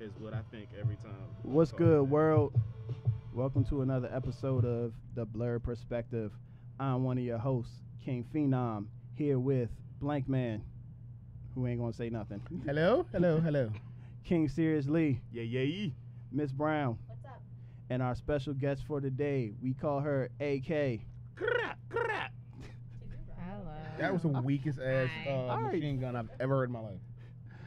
is what I think every time. What's good, world? Welcome to another episode of The Blurred Perspective. I'm one of your hosts, King Phenom, here with Blank Man, who ain't gonna say nothing. Hello. King Serious Lee, Yeah. Miss Brown, What's up? and our special guest for today, we call her AK. Hello. That was the weakest ass Hi. machine gun I've ever heard in my life.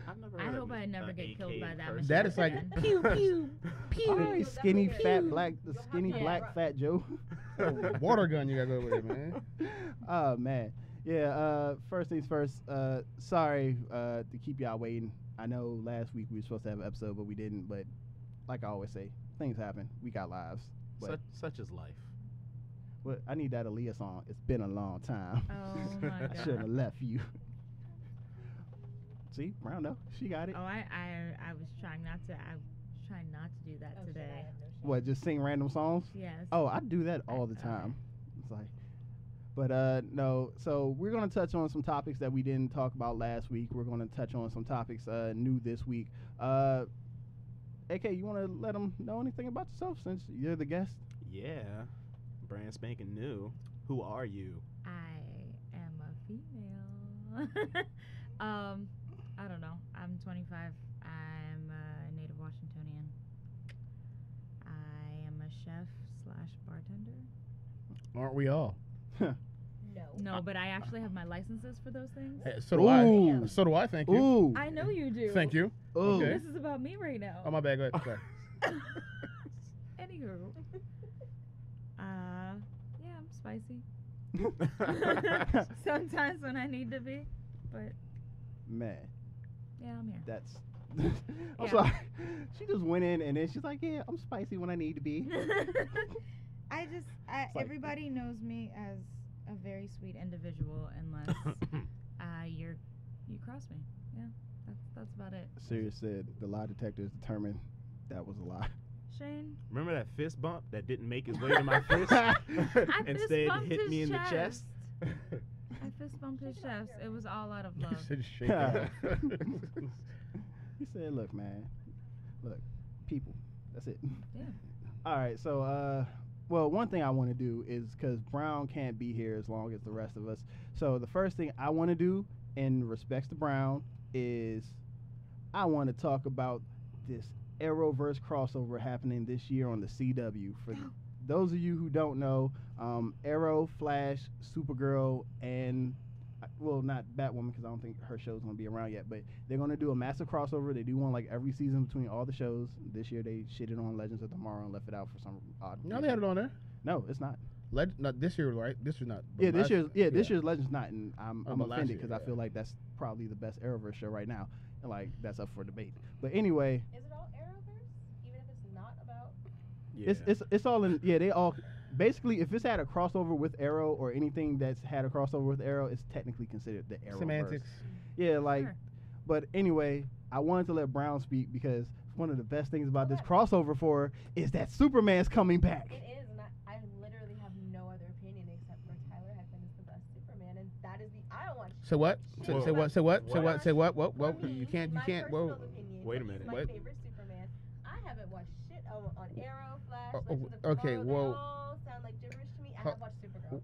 I've never I heard hope of I never an get killed AK by that person. machine. That is like gun. pew pew pew. All right, skinny, definitely fat, good. black, the You'll have skinny, to black, run. fat Joe. Water gun you gotta go with it, man. Oh, man. Yeah, first things first, sorry to keep y'all waiting. I know last week we were supposed to have an episode, but we didn't. But like I always say, things happen. We got lives. But Such is life. I need that Aaliyah song. It's been a long time. Oh my I shouldn't have god. left you. See, Brown, no, she got it. Oh, I was trying not to. I was trying not to do that Oh, shit, I today. have no shame. What, just sing random songs? Yes. Oh, I do that all the Okay. time. It's like, but no. So we're gonna touch on some topics that we didn't talk about last week. We're gonna touch on some topics new this week. AK, you want to let them know anything about yourself since you're the guest? Yeah. Brand spanking new. Who are you? I am a female. I don't know. I'm 25. I'm a native Washingtonian. I am a chef / bartender. Aren't we all? No. No, but I actually have my licenses for those things. Hey, so do Ooh. I. So do I. Thank you. Ooh, I know you do. Thank you. ooh. Okay. This is about me right now. Oh my bad. Go ahead. Sorry. Anywho. Yeah, I'm spicy. Sometimes when I need to be, but Man, yeah, I'm here. that's. I'm Yeah. sorry. She just went in and then she's like, "Yeah, I'm spicy when I need to be." I like- everybody knows me as a very sweet individual unless you cross me. Yeah, that's about it. Serious said the lie detector is determined that was a lie. Shane, Remember that fist bump that didn't make its way to my fist? I Instead, fist it bumped hit his me in the chest. chest. I fist bumped his chest. It was all out of You love. should shake it off. He said, "Look, man, look, people. That's it." Yeah. All right, so well, one thing I want to do is because Brown can't be here as long as the rest of us. So the first thing I want to do in respects to Brown is I want to talk about this Arrowverse crossover happening this year on the CW. For those of you who don't know, Arrow, Flash, Supergirl, and well, not Batwoman because I don't think her show's gonna be around yet. But they're gonna do a massive crossover. They do one like every season between all the shows. This year they shitted on Legends of Tomorrow and left it out for some odd. No, they had it on there. No, it's not. Not this year, right? This year not. Yeah, this last- year's this year's Legends not, and I'm Oh, but last offended year, because I yeah. feel like that's probably the best Arrowverse show right now, and like that's up for debate. But anyway, Is it all Arrowverse? Even if it's not about. Yeah. it's all in. Yeah, they all basically if it's had a crossover with Arrow or anything that's had a crossover with Arrow, it's technically considered the Arrowverse. Semantics. Yeah, like. Sure. But anyway, I wanted to let Brown speak because one of the best things about this crossover for her is that Superman's coming back. It is, and I literally have no other opinion except for Tyler Heckman is the best Superman, and that is the. I don't watch. Say what? Say Whoa. what? Say what? Say what? What? Say what? Whoa, For whoa. me, You can't. You my can't. personal Whoa. opinion, Wait a he's minute. My What? favorite Superman. I haven't watched shit on Arrow, Flash, Oh, Legends of okay, Tomorrow. whoa. They all sound like gibberish to me. I Huh. have watched Supergirl.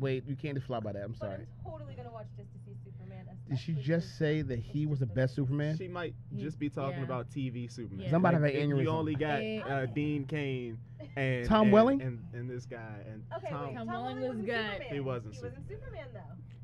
Wait. You can't just fly by that. I'm But sorry. I'm totally gonna watch just to see Superman. Did she especially just since say that it's he was just the best Superman? She might He- just be talking yeah. about TV Superman. Yeah. Somebody have an You aneurysm. only got Eh. Dean Cain and Tom and- Welling? and this guy and Okay, Tom. wait. Tom Tom Welling Welling was wasn't good. Superman. He wasn't He wasn't Superman though.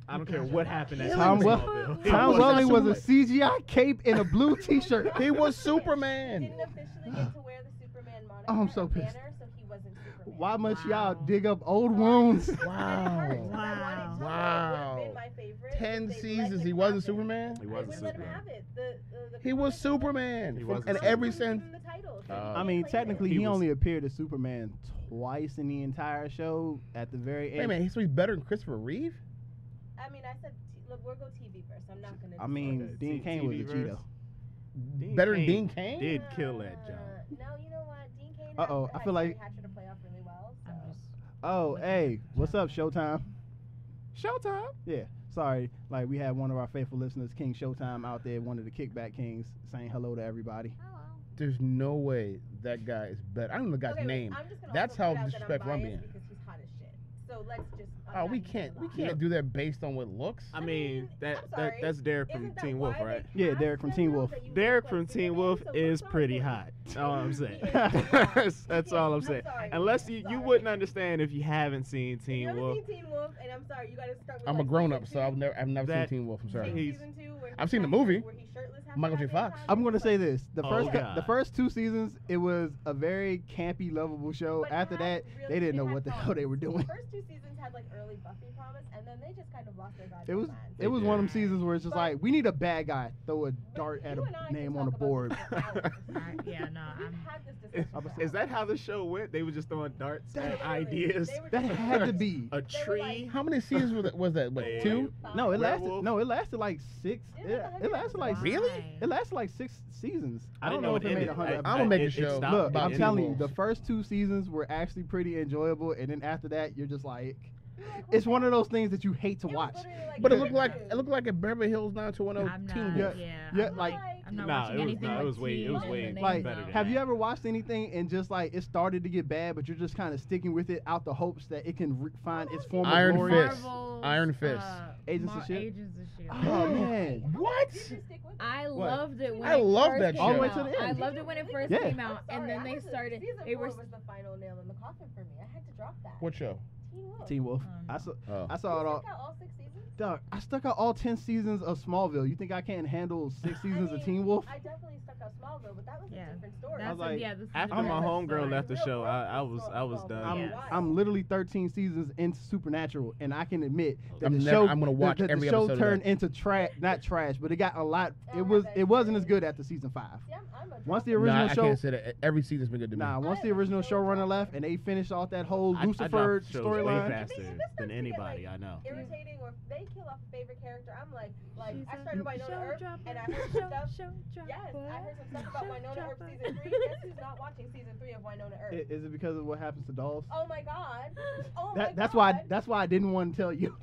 I don't care what happened at Tom Smallville. He Tom wasn't Welling was a Superman. CGI cape in a blue T-shirt. He was Didn't Superman. officially get to wear the Superman moniker. Oh, I'm so and pissed. banner, so he wasn't Superman. Why must y'all Wow. dig up old wounds? And it hurts, 'cause I wanted Wow. Tom Welling Wow. would have been my favorite. 10 if they'd let seasons, him he wasn't have it. Superman. He I wasn't would let him Superman. have it. The He was Superman. He wasn't In Superman. every Give sense. him the title, so Uh, he I mean, played technically, it. he He was- only appeared as Superman twice in the entire show. At the very Wait a end, minute, he's better than Christopher Reeve? I mean, I said, look, we'll go TV first. I'm not gonna. I mean, Okay, Dean Cain was a TV-verse. Cheeto. Better than Dean Cain? Did kill that job. No, you know what? Dean Cain. Uh-oh, had I feel like- Hatcher to play off really well. So. I'm just. Oh, hey, what's up, Showtime? Showtime. Yeah, sorry. Like, we had one of our faithful listeners, King Showtime, out there, one of the Kickback Kings, saying hello to everybody. Hello. There's no way that guy is better. I don't know the guy's Okay, wait, name. I'm just gonna That's also how put out that disrespectful I'm biased being. because he's hot as shit. So let's just. Oh, we can't do that based on what looks. I mean, I'm sorry. that's Derek from Isn't that Teen Wolf, why right? they Yeah, cast Derek from them Teen now Wolf. that you Derek look from like Teen Superman? Wolf So is what's pretty wrong hot. with That's all I'm saying. Yeah. That's all I'm saying. sorry. Unless I'm you sorry. wouldn't understand if you haven't seen If you Teen haven't Wolf. seen Teen Wolf, and I'm sorry, you gotta start with. I'm a like, grown up, season so I've two. never That- seen Teen Wolf. I'm sorry. Take He's- season 2 where he I've seen the shirtless- movie. where he's shirtless half Michael the J. goddamn Fox. time. I'm gonna It's say like- this: the Oh, God. first 2 seasons, it was a very campy, lovable show. But it After had that, really- they didn't it know had what the hell promise. they were The doing. first 2 seasons had like early Buffy promise, and then they just kind of lost their goddamn It was minds. it was one of them did. seasons where it's just But- like we need a bad guy, throw a dart But at you a and I can name talk on the about board. this for hours. Yeah, no, We've I'm. had this discussion for Is that hours. how the show went? They were just throwing darts That- at Literally, ideas. they were That just- had to be. A They were like- tree. How many seasons was that? What, Yeah. 2? No, it lasted. Werewolf? No, it lasted like 6. It It, was it lasted like Why? Really? It lasted like 6 seasons. I don't didn't know if it made ended. 100. I'm gonna make a it show stopped Look, at I'm the telling end. you, the first 2 seasons were actually pretty enjoyable, and then after that, you're just like, You're like, it's okay. one of those things that you hate to It was watch. literally like But it Teen looked like Wolf. a Beverly Hills 90210 I'm Teen not. Wolf. Yeah. Yeah, I'm like- I'm not Nah, watching it was- anything nah, it with was way- teen it was in way the name, Like, better though. than have that. you ever watched anything and just like it started to get bad, but you're just kind of sticking with it out the hopes that it can find its former Iron glory? Fist. Marvel's, Iron Fist. Agents of S.H.I.E.L.D.? Agents of S.H.I.E.L.D. Oh man, What? Did you stick with it? I What? loved it when I it love first that came show. All the way to the out. I end. loved it when it first Yeah. came out, I'm and then sorry, they I started. Season They 4 were. was the final nail in the coffin for me. I had to drop that. What show? Teen Wolf. Teen Wolf. Oh, I no. saw. Oh. I saw it You all. stuck out all 6 seasons? Dog, I stuck out all 10 seasons of Smallville. You think I can't handle 6 seasons I of mean, Teen Wolf? I definitely stuck out Smallville, but that was Yeah. a different story. That's like, yeah. This is After a my different homegirl story. left the show, I was done. I'm, Yeah. I'm literally 13 seasons into Supernatural, and I can admit that I'm the never- show, I'm gonna watch the every show episode of turned that. into trash, not trash, but it got a lot. I It don't was have it that wasn't as experience. good after season 5. See, I'm a Once the dropper. original Nah, I show, can't say that. Every season's been good to me. nah, once I the am a original show showrunner dropper. left and they finished off that whole I Lucifer drop shows way storyline. faster If it than starts to get, anybody like, I know. irritating, or if they kill off a favorite character, I'm like She's I a started Winona show Earp, dropper, and I heard show- some stuff. show dropper, Yes, I heard some stuff about show Winona Earp dropper. season 3. Guess who's not watching season 3 of Winona Earp? Is it because of what happens to dolls? Oh my god. Oh my god. That's why I didn't want to tell you.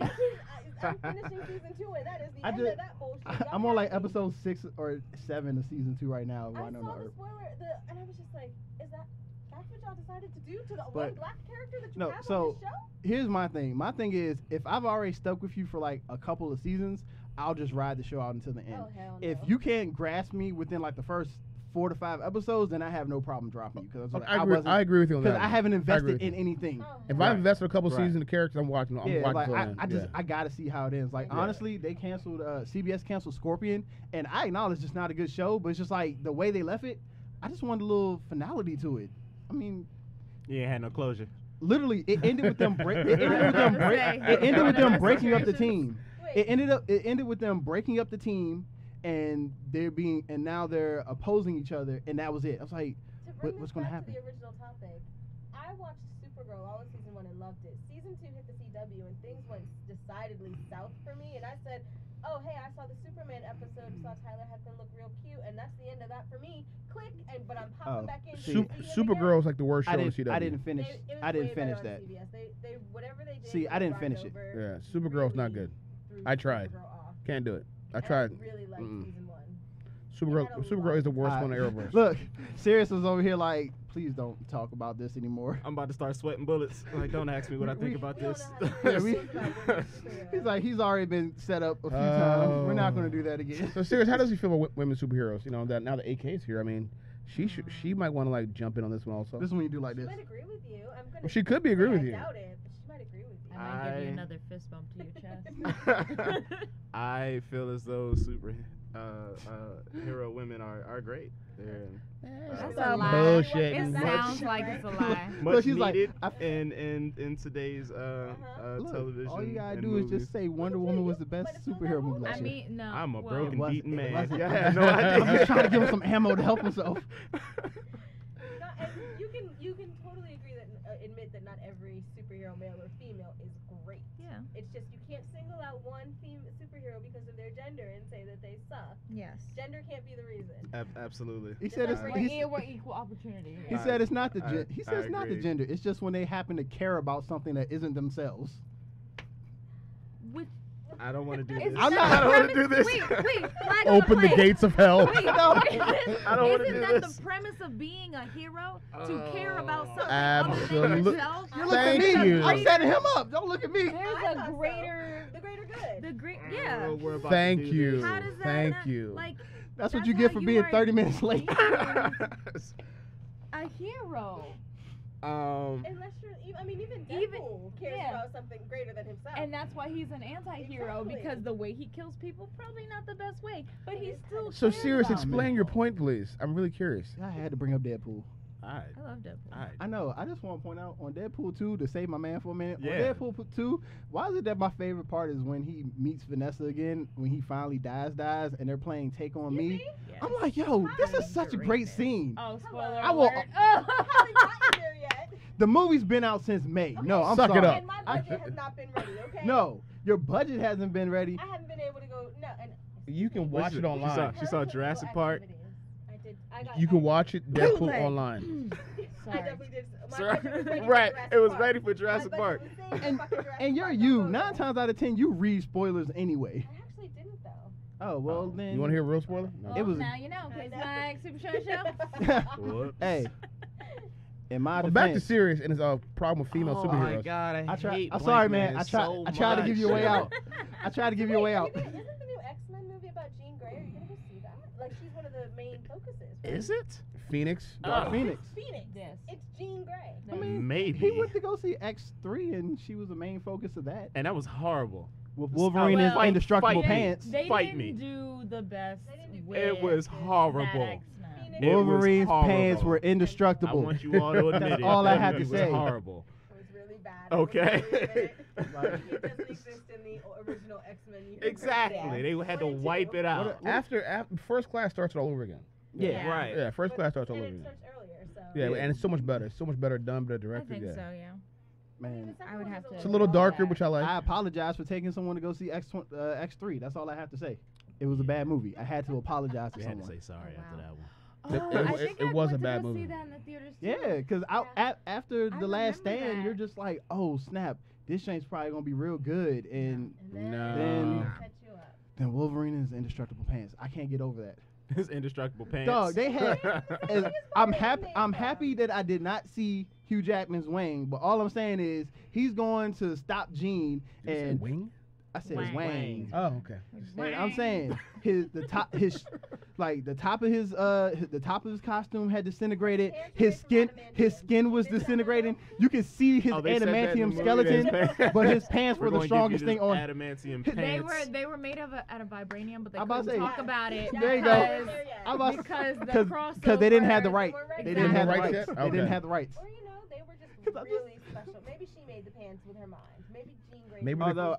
I'm finishing season 2, and that is the I end just- of that bullshit. I'm Y'all on like have to- episode 6 or 7 of season 2 right now. Of I Winona saw the Earp. spoiler, and I was just like, is that's what y'all decided to do to the one But- black character that you no, have so- on this show? Here's my thing. My thing is, if I've already stuck with you for like a couple of seasons, I'll just ride the show out until the end. Oh hell no. If you can't grasp me within like the first 4 to 5 episodes, then I have no problem dropping you because I agree with you on because that. I haven't invested with in you. anything. Oh, If hell I Right. invested a couple Right. seasons in the characters, I'm watching. I'm Yeah, watching like till the I end. just Yeah. I gotta see how it ends. Like Yeah. honestly, they canceled CBS canceled Scorpion, and I acknowledge it's not a good show, but it's just like the way they left it. I just wanted a little finality to it. I mean, You ain't had no closure. literally, it ended with them. It ended with I was them. gonna say, It ended with them one of those breaking up the situations. team. Wait, It ended with them breaking up the team, and now they're opposing each other, and that was it. I was like, to bring what's this gonna back happen? to the original topic, I watched Supergirl all of season 1 and loved it. Season 2 hit the CW and things went decidedly south for me, and I said, oh hey, I saw the Superman episode, saw Tyler Hefkin look real cute, and that's the end of that for me. Click, but I'm popping Oh, back in. see. Supergirl's like the worst show I on didn't CW. finish. It was I didn't way finish better on that. CBS. They whatever they did. See, with I didn't the finish it. crossover Yeah, Supergirl's not really good. threw I tried. Supergirl off. Can't do it. I And tried. I really liked Mm-mm. season 1. Supergirl is the worst one in Arrowverse. Look, Sirius was over here like, please don't talk about this anymore. I'm about to start sweating bullets. Like, don't ask me what I think about We don't this. know how Yeah, to we- talk about women superheroes. He's like, he's already been set up a few times. We're not going to do that again. So, serious, how does he feel about women superheroes? You know that now the AK's here. I mean, she might want to like jump in on this one also. This is when you do like She this. might agree with you. I'm gonna. Well, she could be agree say with I you. doubt it, but she might agree with you. I might give you I- another fist bump to your chest. I feel as though hero women are great. They're That's a a lie. Bullshit. It Much- sounds like it's a lie. much she's like, needed I- in today's Look, television. all you gotta and do is movies. just say Wonder Woman was the best But it's not superhero that movie last I year. mean, no. I'm a well, broken, wasn't- beaten it man. wasn't. Yeah, I had no I'm idea. just trying to give him some ammo to help himself. And you can totally agree that admit that not every superhero, male or female, is great. Yeah. It's just you can't single out one superhero because of their gender and say that they suck. Yes. Gender can't be the reason. Absolutely. He said it's. We're We're equal opportunity. He I- said it's not the. I- He said I it's not the agree. gender. It's just when they happen to care about something that isn't themselves. Which I don't want to do Isn't this. I'm that not- the I don't wanna premise- do this. Wait, flag on Open the play. gates of hell. Wait, I don't wanna isn't do that this. the premise of being a hero? To care about something Absolute- other than yourself? You look at Thank me. you. I'm setting him up. Don't look at me. I There's thought a so. greater, The greater good. the great, yeah. We're about Thank to do you. this. How does that Thank not, you. like, That's what That's you get how for you being are 30 minutes late. a hero? Unless you're, I mean, even Deadpool cares yeah. about something greater than himself. And that's why he's an anti-hero, Exactly. because the way he kills people, probably not the best way. But he's still So cares serious, about explain your people. point, please. I'm really curious. I had to bring up Deadpool. Alright. I love Deadpool. Alright. I know. I just want to point out on Deadpool 2, to save my man for a minute. Yeah. On Deadpool 2, why is it that my favorite part is when he meets Vanessa again, when he finally dies, and they're playing Take On Me? Yes. I'm like, yo, this is such a great Greatness. scene. Oh, spoiler I will- alert. haven't gotten there yet. The movie's been out since May. No, I'm Suck it sorry. up. And my budget has not been ready, okay? No, your budget hasn't been ready. I haven't been able to go, no. And You can watch it She online. saw- She saw Jurassic Park. I did. I got. You can watch it Deadpool Bootleg. online. I definitely did. My Sorry. budget was ready for Right. Jurassic It was Park. ready for My Jurassic budget Park. was saved for And- fucking Jurassic And you're Park. you. That's 9 all. times out of 10, you read spoilers anyway. I actually didn't though. Oh, well, then. You want to hear a real spoiler? No. Well, It was- now you know, I because know. my Super Show show. Whoops. Hey, in my Well, back to defense. serious and it's a problem with female Oh my superheroes. god, I I hate I'm sorry, Blank man. I so tried to give you a way much. out. I tried to give you a way out. Isn't the new X-Men movie about Jean Grey? Are you gonna go see that? Like she's one of the main focuses. Right? Is it? Phoenix. Oh. Phoenix. Phoenix. Yes. It's Jean Grey. I mean, Maybe. He went to go see X3, and she was the main focus of that. And that was horrible. With Wolverine in Well, indestructible fight me. pants. They Fight didn't me. do the best. They didn't do with It was that horrible. X-Men. Phoenix. It was Wolverine's pants horrible. were I indestructible. want you all to admit That's it. all I That had to movie was say. horrible. It was really bad. Okay. It doesn't exist in the original X-Men universe. Exactly. Yeah. They had to One and wipe two. it out. After First Class starts it all over again. Yeah. Right. Yeah, First But- Class starts all and over it again. starts earlier, so. Yeah, Yeah. and it's so much better. It's so much better done, better I directed. think Yeah. so, yeah. Man, I would have to. It's a little darker, which I like. I apologize for taking someone to go see X3. That's all I have to say. It was a bad movie. I had to apologize to We had to someone. say sorry Oh, after wow. that one. Oh, It- I it- think it I was a went to bad go movie. See that in the theaters too. Yeah, because after I The Last remember Stand, that. you're just like, oh, snap. This shank's probably going to be real good. And And No. Then- set you up. then Wolverine is indestructible pants. I can't get over that. His indestructible pants. Dog, they had. And He's I'm probably happy. made I'm for happy that I did not see Hugh Jackman's Wang. But all I'm saying is he's going to stop Jean. Did you say And wing? I said Wang. Wang. Oh, okay. And I'm saying the top of his costume had disintegrated. His skin was disintegrating. You can see his Oh, they said that in the adamantium movie, skeleton, that his but his pants We're were the gonna give you strongest this thing on. Adamantium pants. They were made of out of vibranium, but they I'm about couldn't to say- talk about it There you because go. I'm about because the because they didn't have the crossover- right. They They didn't didn't have have the the rights. rights yet? They didn't Okay. have the rights. Or they were just 'Cause I just- really special. Maybe she made the pants with her mind. Maybe Jean Grey. Maybe did. Although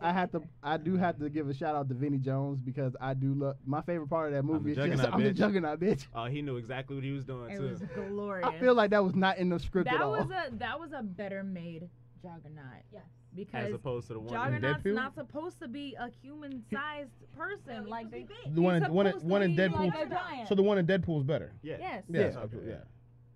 I do have to give a shout out to Vinnie Jones because I do love my favorite part of that movie. the Is just Juggernaut, I'm the bitch. Juggernaut bitch. Oh, he knew exactly what he was doing It too. was glorious. I feel like that was not in the script at that all. was a better made Juggernaut Yes. because As opposed to the one. Juggernaut's Deadpool? not supposed to be a human-sized person. No, Like he's they, supposed to be The one he's in- one in- supposed one to in be Deadpool- like a giant. So the one in Deadpool is better. Yeah. Yes, Yeah, Yes. okay, yeah.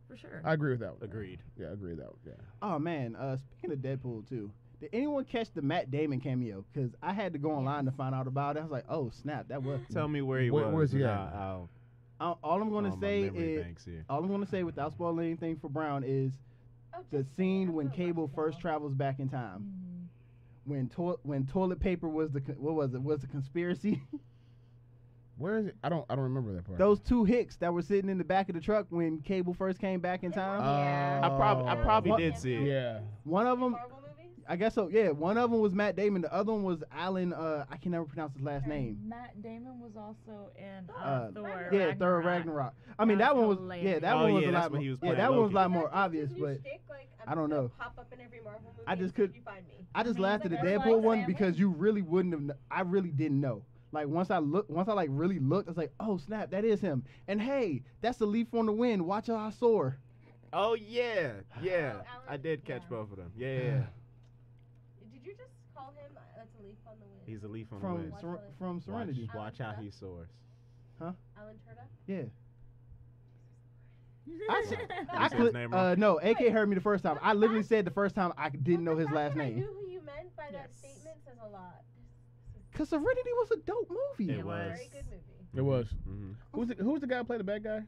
for sure. I agree with that. Agreed. Yeah, I agree with that. Yeah. Oh man, speaking of Deadpool too, did anyone catch the Matt Damon cameo? Because I had to go online to find out about it. I was like, oh snap, that was. Tell me where he was. Where's he and at? All I'm gonna my say memory is, banks here. all I'm gonna say without spoiling anything for Brown is Oh, the just- scene I'm when gonna Cable watch it first now. travels back in time. Mhm. When toilet paper was was the conspiracy. Where is it? I don't remember that part. Those two hicks that were sitting in the back of the truck when Cable first came back in time. Yeah. I probably What? did see it. Yeah. One of them, Marvel movies? I guess so. Yeah, one of them was Matt Damon. The other one was Alan. I can never pronounce his last name. Matt Damon was also in Thor, Thor. Yeah, Thor Ragnarok. I mean That that one was was hilarious. that Oh, one was yeah, a that's lot. when he was Yeah, playing that one was Loki. a lot Is more that just obvious, his new but shtick? Like, I don't just gonna know. Pop up in every Marvel movie I just until could- you find me. I just mean, laughed at the that's like Deadpool one family. because you really wouldn't have. I really didn't know. Like once I like really looked, I was like, oh snap, that is him. And hey, that's the leaf on the wind. Watch how I soar. Oh yeah, yeah. Alan- I did catch yeah. both of them. Yeah. Did you just call him? That's a leaf on the wind. He's a leaf on the From wind. from Serenity. Watch how he soars. Alan Turda. Yeah. Did you say his name wrong? No, AK heard me the first time. I literally said the first time I didn't know his The last fact that I name. knew who you meant by that Yes. statement says a lot. Because Serenity was a dope movie. It was. Very good movie. It was. Mm-hmm. Who's the guy who played the bad guy?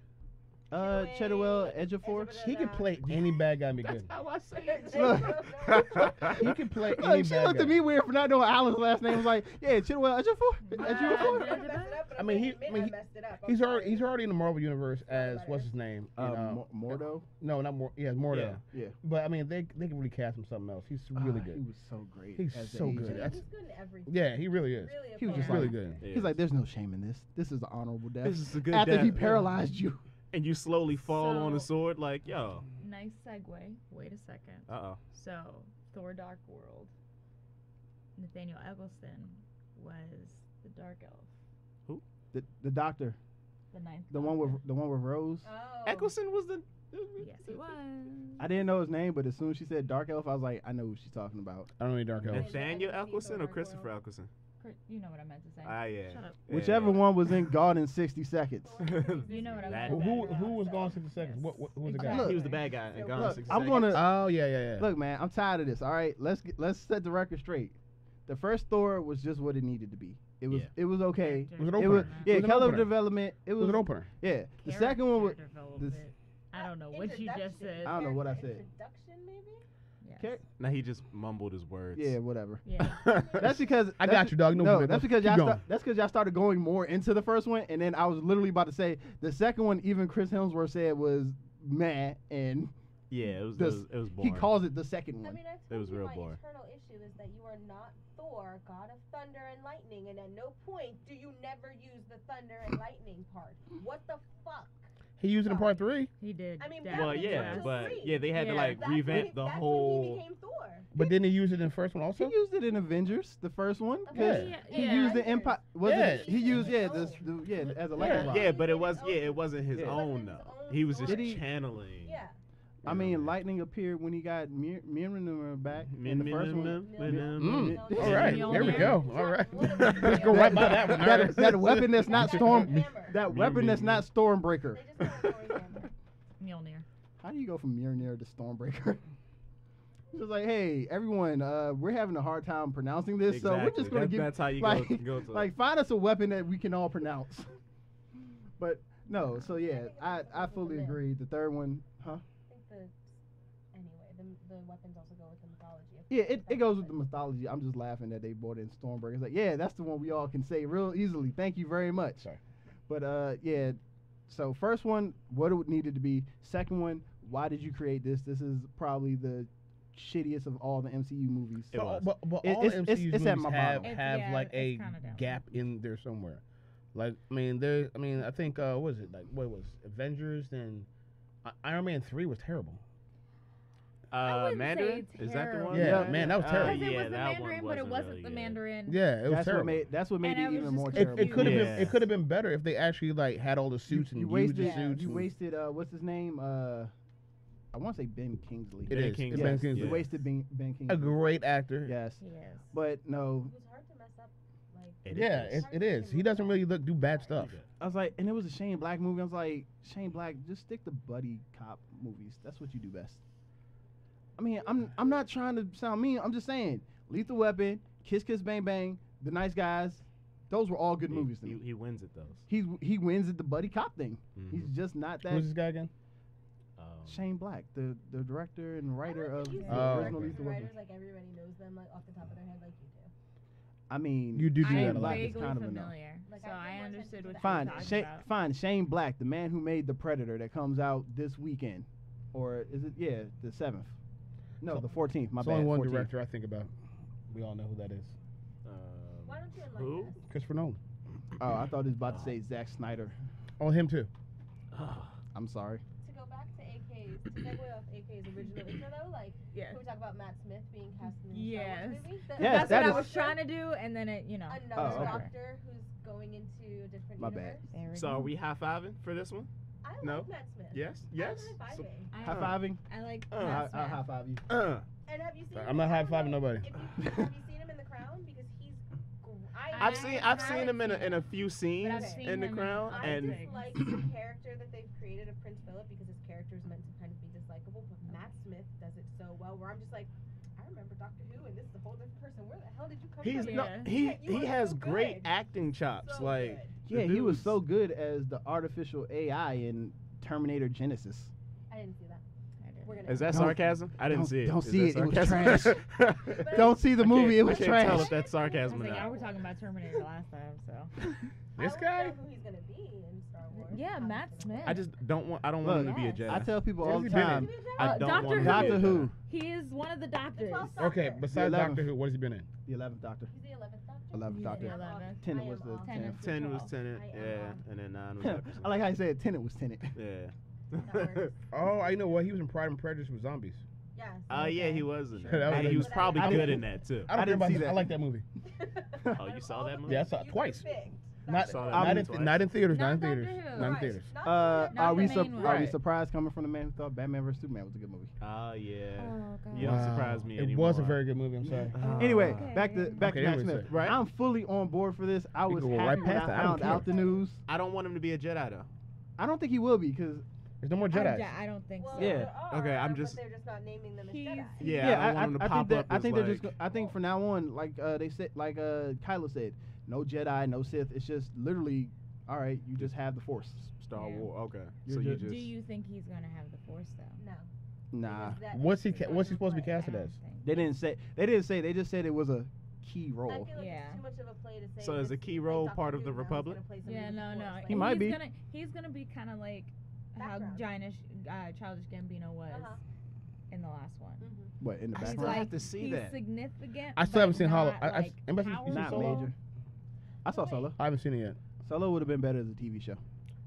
Chedwell Ejiofor. He can play any bad guy and be good. How I say it. Look. He can play any She bad looked guy. at me weird for not knowing Alan's last name. Was like, yeah, Chedwell Ejiofor. I mean, he's already in the Marvel universe as what's his name? Mordo. No, not Mordo. Yeah, Mordo. Yeah. But I mean, they can really cast him something else. He's really good. He was so great. He's as the so agent. good. He's That's- good in everything. Yeah, he really is. He was just Really like, good. He's like, there's no shame in this. This is an honorable death. This is a good After death. he paralyzed you. And you slowly fall on the So- sword, like, yo. Nice segue. Wait a second. Uh-oh. So, Thor: Dark World. Nathaniel Eggleston was the Dark Elf. The doctor. The ninth. The one with Rose. Oh. Eccleston was the... Yes, he was. I didn't know his name, but as soon as she said Dark Elf, I was like, I know who she's talking about. I don't know any Dark Elves. Nathaniel Yeah. Eccleston or Christopher Eccleston? You know what I meant to say. Ah, yeah. Shut up. Yeah. Whichever one was in Gone in 60 Seconds. You know what I That- meant. Who was gone 60 seconds? Yes. Who was the guy? Look. He was the bad guy in Gone in Look, 60 I'm Seconds. gonna Oh yeah. look, man. I'm tired of this. All right, let's set the record straight. The first Thor was just what it needed to be. It was Yeah. it was okay. Was it It was opener? yeah, Was it color opener? development. It It was was an opener. yeah. The second one was Development. I don't know what you just Introduction. said. I don't know what I said. Introduction, maybe? Yes. Char- Now he just mumbled his words. yeah, whatever. Yeah. That's because I got you, dog. No, No, that's because keep going. that's because y'all started going more into the first one, and then I was literally about to say the second one. Even Chris Hemsworth said was meh, and Yeah, it was This- it was he boring. calls it the second I one. mean, I It told was you real my boring. eternal issue is that you are not Thor, god of thunder and lightning, and at no point do you never use the thunder and lightning part. What the fuck? He used it in part 3, He did. I mean, that Well, was yeah, until but three. yeah, they had to Yeah. like That's revamp when the that's whole. when he became Thor. but didn't he use it in the first one He also? used it in Avengers, the first one, because Yeah. he Yeah. used the Empire. Was Yeah. it? He used Yeah. as a Yeah. lightning rod. Yeah, but it wasn't his Yeah. own It wasn't his though. own He was just Did he- channeling. Yeah. I mean, lightning appeared when he got Mjolnir back in the first one. All right, Mjolnir. there we go. All right, Let's let's go right by that one. That weapon that's not storm. Hammer. That weapon that's not Stormbreaker. They just call it Thor's hammer. Mjolnir. How do you go from Mjolnir to Stormbreaker? It's just like, hey, everyone, we're having a hard time pronouncing this, so we're just gonna give. That's how you like, go to. like, find us a weapon that we can all pronounce. But no, so yeah, I fully agree. The third one, huh? I think anyway, the weapons also go with the mythology. Yeah, it goes with the mythology. I'm just laughing that they brought in Stormbreaker. It's like, yeah, that's the one we all can say real easily. Thank you very much. Sorry. But yeah, so first one, what it needed to be. Second one, why did you create this? This is probably the shittiest of all the MCU movies. It was. But It- all it's- MCU it's at movies my have bottom. Yeah, like it's a kinda down. gap in there somewhere. Like I think what was it, like what was Avengers, then Iron Man 3 was terrible. wouldn't Mandarin? say Is that the one? Yeah, man, that was terrible. Because it yeah, was the that Mandarin, one but it wasn't really the good. Mandarin. Yeah, it was That's terrible. what made And it I was even just more It, terrible. it could have Yeah. been it could have been better if they actually like had all the suits and you used wasted the suits. you and- wasted what's his name? I want to say Ben Kingsley. It Ben is. Kingsley. It's Ben Yes, Kingsley. you Yeah. wasted Ben Kingsley. A great actor. Yes, Yes. but no, It was hard to mess up. Like, Yeah, it is. He doesn't really do bad stuff. I was like, and it was a Shane Black movie. I was like, Shane Black, just stick to buddy cop movies. That's what you do best. I mean, I'm not trying to sound mean. I'm just saying, Lethal Weapon, Kiss Kiss Bang Bang, The Nice Guys, those were all good movies to me. He wins at those. He wins at the buddy cop thing. Mhm. He's just not that. Who's this guy again? Shane Black, the director and writer of the you say Oh, original directors Lethal and Weapon. writers, like everybody knows them like off the top of their head, like you do. I mean, You do I that am a lot. Black is vaguely kind of a no. familiar, Like, so I pay I more understood attention what to you Fine, were talking Shane, about. fine. Shane Black, the man who made The Predator, that comes out this weekend, or is it? Yeah, the 7th. No, So- the 14th. My There's bad. only one 14th. director I think about. We all know who that is. Why don't you Who? enlighten us? Christopher Nolan. Oh, I thought he was about to say Zack Snyder. Oh, him too. I'm sorry. To go back to AK's, to segue off AK's original intro though, like, Yeah. can we talk about Matt Smith being cast in the Yes. Star Wars movie? Yes, That's that what I is- was trying to do, and then it, Another Oh, okay. doctor who's going into a different My universe. bad. There we So go. are we high fiving for this one? I No? like Matt Smith. Yes. I'm Yes. high-fiving. High fiving. I like Uh, Matt I'll Smith. high five you. And have you seen? I'm not high-fiving nobody. Have you seen him in The Crown? Because he's. I've seen him in a few scenes I've seen in The him in Crown, other I and things. dislike the character that they've created of Prince Philip because his character is meant to kind of be dislikable, but Matt Smith does it so well. Where I'm just like, I remember Doctor Who, and this is a whole different person. Where the hell did you come He's from? no, Yeah. he You are has so great good. acting chops. So like good. Yeah, he was dude's- so good as the artificial AI in Terminator Genesis. I didn't see that. I did. We're gonna. Is that Don't- sarcasm? I didn't don't- see it. don't Is see that it. It was sarcasm? But Don't see the movie. It was I can't tell trash. if that's sarcasm or I was like, not. y'all were talking about Terminator last time, so. This I guy? don't know who he's gonna be in Star Wars. Yeah, Matt Obviously. Smith. I just don't want him to be a Yes. Jedi. I tell people all the Where's he been time. Is he a Jedi? I don't Doctor want him Who. to be a Doctor Who, Jedi. He is one of the doctors. 12th Okay, Doctor. besides 11th. Doctor Who, what has he been in? the 11th Doctor. He's the 11th Doctor. 11th Doctor. Yeah, 11th. Tenet I was am the off. 10th. 10 was off. Tenet, I am yeah, off. and then 9 was episode. I like how you said Tenet was Tenet. Yeah. That works. Oh, I know what. He was in Pride and Prejudice with zombies. Yes. Yeah, he was in That that. was And he was good. probably I good didn't- in that too. I don't care didn't about see that. I that. like that movie. Oh, you saw that movie? Yeah, I saw it twice. Not, saw that not, movie in, twice. not in theaters. Not Not in theaters. Doctor Who. Not in Right. theaters. Not Are Not we the main one. are we Right. surprised coming from the man who thought Batman vs Superman was a good movie? Oh yeah. Oh, God. You don't surprise me It anymore. was a very good movie. I'm sorry. Anyway, Okay. back to Okay, Matt anyway, Smith. so- Right. I'm fully on board for this. I We was can go happy right when past I that. I don't found out care. the news. I don't want him to be a Jedi though. I don't think he will be because There's no more Jedi. I don't think Well, so. Yeah. there are, Okay, I'm but just- they're just not naming them as He's- Jedi. Yeah, I don't want him to I pop think that up I as think they're like, just. I think from now on, like they said, like Kylo said, no Jedi, no Sith. It's just literally, all right. You just have the Force. Star Yeah. Wars. Okay, You're so you just- just. Do you think he's gonna have the Force though? No. Nah, because that What's he? is What's he not supposed to be play. casted I as? don't think. they didn't say. They didn't say. They just said it was a key I role. feel like Yeah. it's too much of a play to say. So is this a key like role Doctor part of Who the now is Republic? gonna play some Yeah, of the no, no. Force, He like- might he's be. Gonna, he's gonna be kind of like how Background. Childish Gambino was Uh-huh. in the last one. Mhm. What in the I He's still background? have to see he's that. significant. I still but haven't seen Hollow. not, I- like, anybody seen Not Solo? major. I saw Solo. I haven't seen it yet. Solo would have been better as a TV show.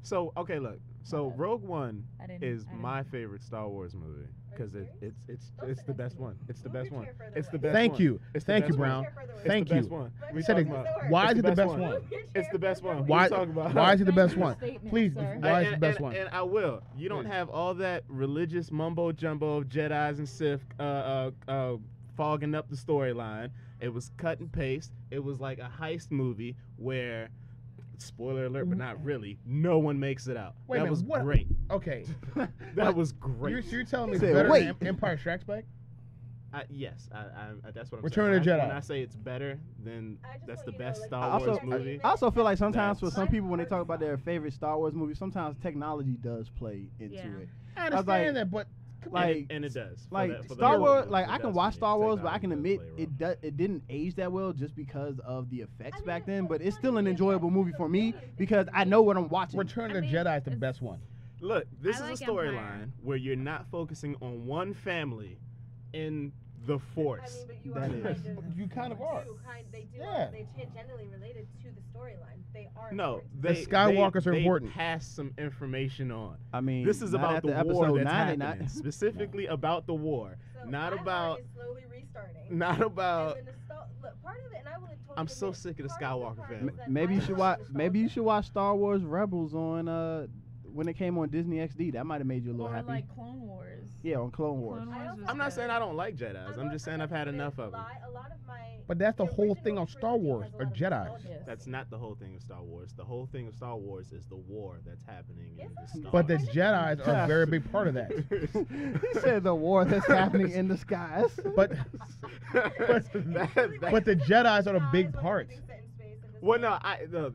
So okay, look. So Okay. Rogue One I didn't- is I didn't- my favorite Star Wars movie because you it's Don't it's sit the next best to me. one. It's the Move best your one. chair further It's the away. best Thank one. you. It's the Thank you, best one. Brown. Chair further away. It's Thank the you. best one. But We Said talking it- about. Why It's is it the best one? one? Move your It's chair the best further one. away. What Why- you talking about? Why is it the best Thank you one? for the statement, Please, sir. why is it the best one? And I will. You don't Yeah. have all that religious mumbo jumbo of Jedi's and Sith fogging up the storyline. It was cut and paste. It was like a heist movie where, spoiler alert, but not really, no one makes it out. Wait a that minute, was what- great. Okay. That was great. You're telling me it's Said, better wait. than Empire Strikes Back? Yes, that's what I'm Return saying. of the Jedi. When I say it's better, then I just that's want the you to best know, like, Star Also- Wars Jedi movie. I also feel like sometimes for That's- some people when they talk about their favorite Star Wars movie, sometimes technology does play into Yeah. it. I was understand like- that, but come like- on. And it does. For Like that- for the Star real Wars, ones, like it I can does watch for me. Star Wars, but I can Technology admit does play a role. it didn't age that well just because of the effects I mean, back then. but But it's funny still an is enjoyable that movie the for me millions that because you I know what I'm watching. Return of I the mean, Jedi is the it's- best one. Look, this I is like a Empire. storyline where you're not focusing on one family in the I Force. mean, but you That are is. kind of. You kind of are. They do. Yeah. They tangentially related to the storyline. They are. No, The they, Skywalkers are they important. pass some information on. I mean, This is not about after the episode war that's 9, they happening. not. Specifically about the war. So Not my about. heart is slowly restarting. Not about. And the look, part of it, and I will totally I'm so admit, sick of the part Skywalker part family. is that Maybe I you should love watch. nostalgia. Maybe you should watch Star Wars Rebels on when it came on Disney XD. That might have made you a little Or happy. like Clone Wars. Yeah, on Clone Wars. Clone I Wars also- was I'm not good. saying I don't like Jedi's. I'm just saying I've had enough of them. A lot of my. But that's the whole thing original on Star trilogy Wars, has a are lot of Jedis. nostalgia. Yes. That's not the whole thing of Star Wars. The whole thing of Star Wars is the war that's happening in Is the it? Star But the Wars. Jedi's are a very big part of that. He said the war that's happening in the skies. But That- but the Jedi's are a big part. Well, no,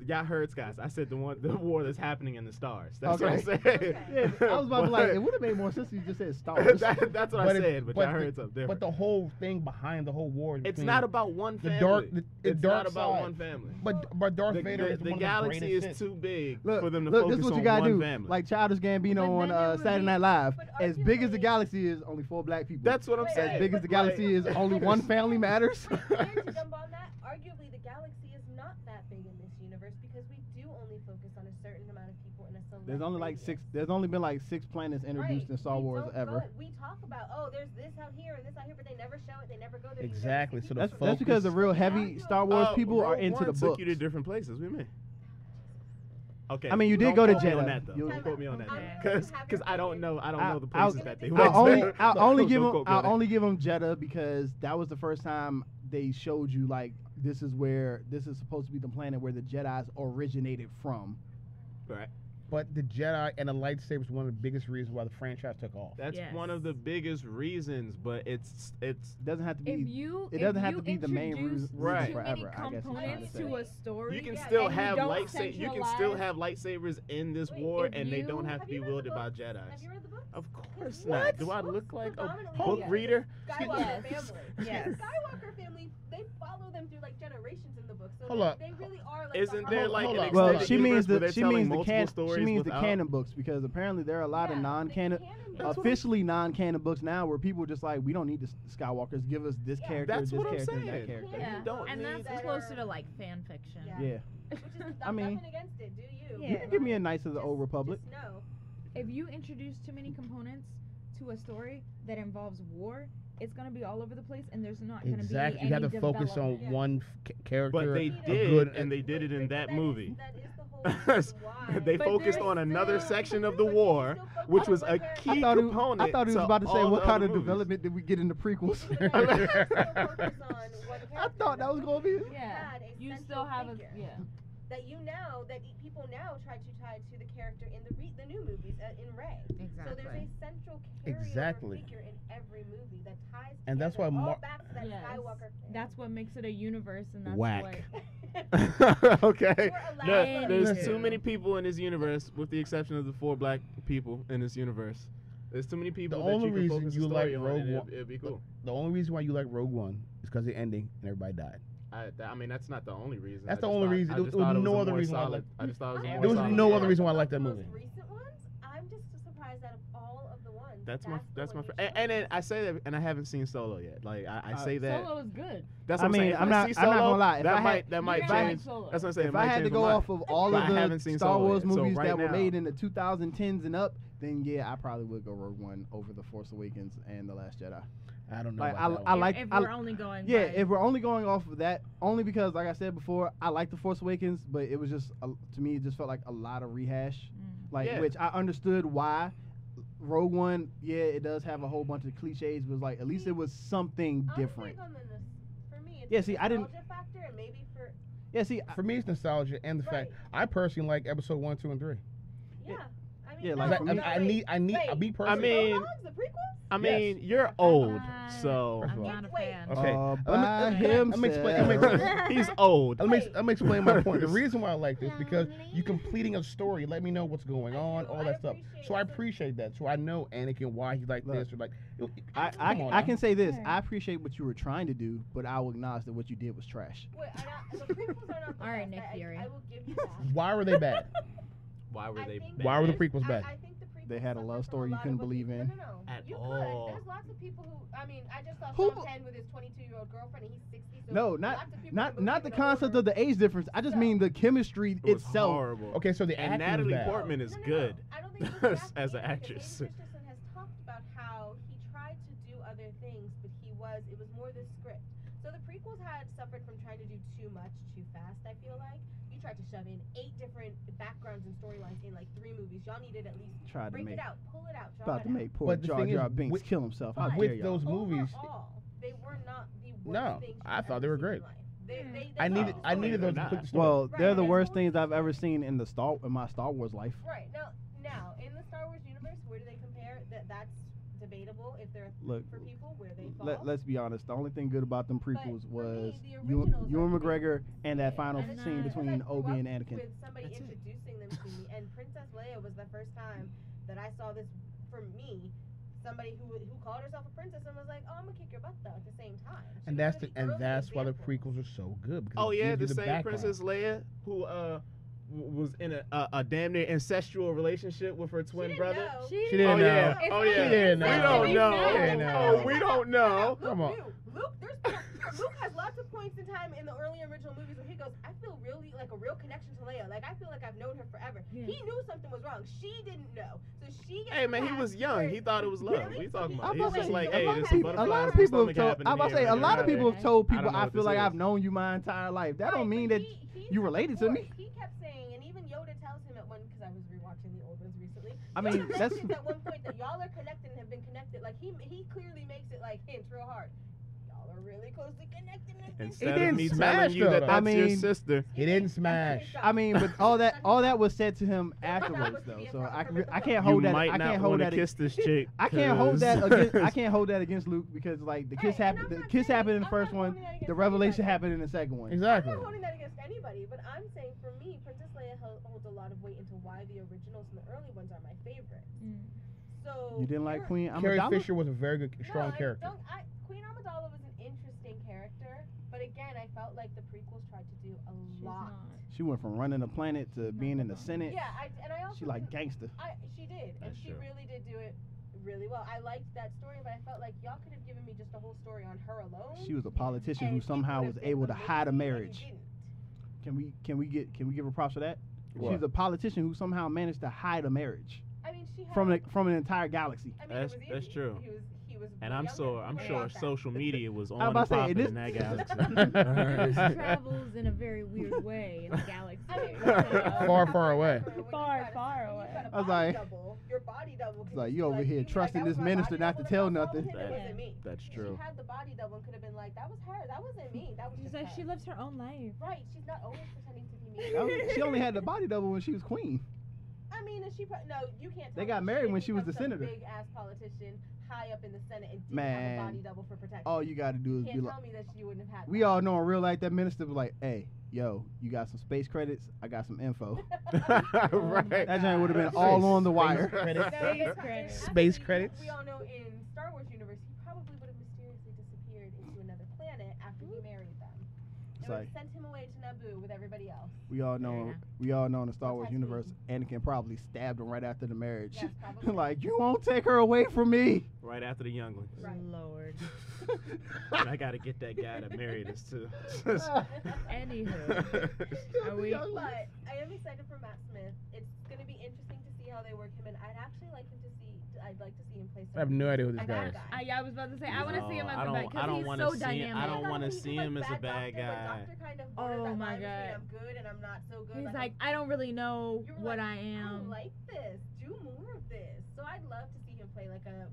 y'all heard Skies. I said the war that's happening in the stars. That's what I Okay. said. Yeah, I was about to like. It would have made more sense if you just said Star Wars. That's what I it- said, but y'all the- heard something different. But the whole thing behind the whole war. It's between- not about one the family. dark- the it's dark not about side. one family. But Darth The, Vader is the one galaxy of the greatest is too big Look, for them to look, focus this is what on you gotta one do. family. Like Childish Gambino But on then it would Saturday be- Night Live. But As big as the arguably- galaxy is, only 4 black people. That's what I'm Wait, saying. As big as the but galaxy is, only one family matters. And to jump on that, arguably the galaxy is not that big in this universe because we do only focus on a certain amount of people in a select There's only like radius. 6. There's only been like 6 planets introduced Right. in Star We Wars don't ever. we talk about, oh, there's this out here and this out here, but they never show it. They never go there. You never Exactly, see so the people. That's because the real Yeah. heavy Star Wars people are Rogue into One the took books. you to different places. What do you mean? Okay. I mean, you did don't go to quote me Jeddah. on that, though. You- Don't quote me on that, Okay. because I don't know. I don't know the I'll- places that they I'll went. I'll only, to. I'll only Don't give them. quote me on I'll that. only give them Jeddah because that was the first time they showed you like this is supposed to be the planet where the Jedi's originated from. Right. But the Jedi and the lightsaber is one of the biggest reasons why the franchise took off. That's Yes. one of the biggest reasons, but it's Doesn't have to be. It doesn't have to be the main reason Right. Too many forever. I guess. components To to a story. you can Yeah, still and you have don't lightsabers. You can still centralize- have lightsabers in this Wait, war, if and they you- don't have to Have be you read the wielded by books? Jedi's. Have you read the book? Of course What? not. Do I look like a Predominantly, book yes. reader? Skywalker Yes. family. Yes. The Skywalker family, they follow them through like generations in the book. So Hold they, up. they really are like. Isn't the there heart like hold an on. Well, extended she means universe where the they're she telling means the multiple stories she means the without- canon books because apparently there are a lot of Yeah, non-canon, the canon That's what I'm- officially non-canon books now where people are just like we don't need the Skywalkers. Give us this Yeah. character, That's this what I'm character, and saying. that character. Yeah, You don't and need that's that closer are- to like fan fiction. Yeah. Yeah. Which is I mean, nothing against it. Do you? Yeah. You can give me a Knights of the Old Just- Republic. Just know. If you introduce too many components to a story that involves war, it's gonna be all over the place, and there's not gonna Exactly. be You any have to focus on development. one character. But they a did, good- and they did it in that is- movie. That is the whole reason why. They But focused there's on another still- section of the But you war, still focus which on was one a character. key I thought he component. was to about to say all what the kind other of movies. development did we get in the prequels? But you still focus on one I thought that was character, gonna be. You Yeah, had a you central still have figure a that people now try to tie to the character in the new movies in Rey. So there's a central carryover Exactly. figure in every movie that ties And that's together why all Mar- back to that Yes. Skywalker thing. That's what makes it a universe, and that's Whack. Okay. We're No, allowed there's to. too many people in this universe, with the exception of the 4 black people in this univerce. There's too many people The that only you can reason focus you the story like on, Rogue and One- it'd be cool. The only reason why you like Rogue One is because the ending and everybody died. I mean, that's not the only reason. That's I the just only thought- reason. I There just was thought it no a other more reason why I solid- liked- I just thought it was a I more There was solid no movie. other reason why I like that The most movie. recent ones, I'm just surprised out of all of the ones. That's my the one you and then chose. I say that, and I haven't seen Solo yet. Like I say that. Solo is good. That's I what I'm saying. mean, If I'm I not- see I'm not Solo, gonna lie. If That I might had- that might You're right, change. Solo. That's what I'm saying. If it I might had to change go my mind. off of all But of I haven't the seen Star Solo Wars yet, so movies right that were now- made in the 2010s and up, then yeah, I probably would go Rogue One over The Force Awakens and The Last Jedi. I don't know. Like, about that I one. like- If I- we're only going. Yeah, by, if we're only going off of that, only because, like I said before, I like The Force Awakens, but it was just, to me, it just felt like a lot of rehash. Like, Yeah. which I understood why. Rogue One, yeah, it does have a whole bunch of cliches, but like, at least it was something I'm different. big on for me, it's Yeah, the see, I didn't- nostalgia factor, and maybe for Yeah, see, For me, it's nostalgia and the fact I personally like episode 1, 2, and 3. yeah. I mean, Yeah, no, like, Like, for me- no, I wait, need. wait. Me personally. mean- Prologues, the prequels? I Yes. mean, you're old, so First I'm of all. not a Wait. fan. Okay. all let me- by let me explain- let me himself. he's old. Let me explain my point. The reason why I like this because you completing a story, let me know what's going I on, do. all I that stuff. appreciate So I that. appreciate that. So I know Anakin why he like Look, this or like. I come on I now. can say this. Sure. I appreciate what you were trying to do, but I will acknowledge that what you did was trash. Wait, the prequels are not the All right, best. Nick Fury. I will give you that. Why were they bad? Why were I they? think bad? Why were the prequels bad? I think the prequels They had a suffer love from story you lot couldn't of what believe in. No. At You all. could. There's lots of people who. I mean, I just saw Who- Sean Penn with his 22-year-old girlfriend, and he's 60. So No, lots not of people not who not the believe in concept older- of the age difference. I just No. mean the chemistry It was itself. horrible. Okay, so the And acting was Natalie bad. Portman is No, good. I don't think it was the as an acting, actress. because Hayden Christensen has talked about how he tried to do other things, but it was more the script. So the prequels had suffered from trying to do too much too fast. I feel like you tried to shove in 8 different backgrounds and storylines in like 3 movies. Y'all needed at least Tried to break make it out, pull it out, draw about it to out. make poor But the Jar thing is, Jar Binks with- kill himself. How But dare with y'all. those movies- Overall, they were not the worst No, things I you've thought ever they were seen in great. life. They I needed told I the needed story. those to Not. complete the story. Well, Right, they're the and worst told you things I've story. ever seen in my Star Wars life. Right now in the Star Wars universe, where do they compare? That's debatable if they're Look, for people where they fall. let's be honest. The only thing good about them prequels for me, was the Ewan originals Ewan are McGregor and that final And it's scene because between I grew Obi up and Anakin. With somebody That's it. introducing them to me, and Princess Leia was the first time that I saw this for me. Somebody who called herself a princess and was like, "Oh, I'm gonna kick your butt though." At the same time, She And was that's one the of and early that's why the examples. prequels are so good. Because Oh it yeah, gives you the same background. Princess Leia who was in a damn near incestual relationship with her She twin didn't brother. know. She She didn't Oh know. yeah, It's oh not yeah. She didn't We know. don't She know. didn't know. Oh, we don't know. Come on. Luke, Luke has lots of points in time in the early original movies where he goes, "I feel really like a real connection to Leia. Like I feel like I've known her forever." Yeah. He knew something was wrong. She didn't know, so she. Gets Hey man, he passed was young. where- He thought it was love. What Really? are you talking So about? I'm He was about to just say, like, a hey, lot there's of some people, a butterflies lot in of my people have stomach told. happening I'm about to say, here. a Like, lot of okay. people have told I people don't know I what feel this like is. I've known you my entire life. That don't Right, mean but that he's you related to me. He kept saying, and even Yoda tells him at one, because I was rewatching the old ones recently. I mean, Yoda that's- mentions at one point that y'all are connected and have been connected. Like he clearly makes it like hints real hard. Y'all are are really closely connected. Instead of didn't me smash, telling you though. that I that's your mean- sister. He didn't smash. I mean, but all that was said to him afterwards, though. So I can't hold You that. might I not can't hold want that. to kiss this chick. I can't hold that 'cause- against. I can't hold that against Luke because like the kiss happened. The kiss happened in the first one. The revelation happened in the second one. Exactly. I'm not holding that against anybody, but I'm saying for me, Princess Leia holds a lot of weight into why the originals and the early ones are my favorite. So You didn't like you're- Queen Carrie Amidala? Fisher was a very good, strong No, character. Queen Amidala was an interesting character, but again, I felt like the prequels tried to do a She's lot. not. She went from running the planet to being in the Senate. Yeah, and I also She like didn't- gangster. she did, and That's she true. really did do it really well. I liked that story, but I felt like y'all could have given me just a whole story on her alone. She was a politician and who it somehow would was have been able to hide a amazing, and you marriage. didn't. Can we give her props for that? What? She's a politician who somehow managed to hide a marriage I mean, she had, from an entire galaxy. I mean, That's- it was that's easy. true. He was And way I'm younger. sure I'm Way sure out there. social media was was on and about to say, popping this- in that He galaxy. travels in a very weird way in the galaxy. I mean, Far, far away. when you Far, got a- far when you away. got a I was body like- double, your body double. It's could like, just you be over here you'd be trusting that this was my minister body not to double, tell and I saw nothing. him, it wasn't me. That's She true. had the body double and could have been like, that was her. That wasn't me. That was She's just like, her. she lives her own life. Right. She's not always pretending to be me. She only had the body double when she was queen. I mean, and no, you can't. They tell got me married didn't when she was become the some senator. Big ass politician, high up in the Senate, and didn't Man. have a body double for protection. All you got to do You is be can't like, tell me that she wouldn't have had. we that. all know in real life that minister was like, hey, yo, you got some space credits? I got some info. Right. That joint would have been all on the wire. Credits. No, Space because credits. Space actually, credits. We all know in Star Wars universe, he probably would have mysteriously disappeared into another planet after he married them. It's They would like- have sent him away to Naboo with everybody else. We all know. We all know in the Star Wars Tatooine. universe, Anakin probably stabbed him right after the marriage. Yes, probably. Like, you won't take her away from me. Right after the youngling. Right. Lord. And I gotta get that guy that married us too. Anywho, are we? But I am excited for Matt Smith. It's going to be interesting to see how they work him in. I'd like to see him play. I have no idea who this a guy bad is. guy. Yeah, I was about to say I want to see him as I a don't- bad I because don't he's wanna so see him- dynamic. I don't wanna He's see like him as a Doctor, bad but guy. Doctor kind of Oh borders that my line between God. I'm good and I'm not so good. He's Like, like, I don't really know you were what like, I am. I like this. Do more of this. So I'd love to see him play like a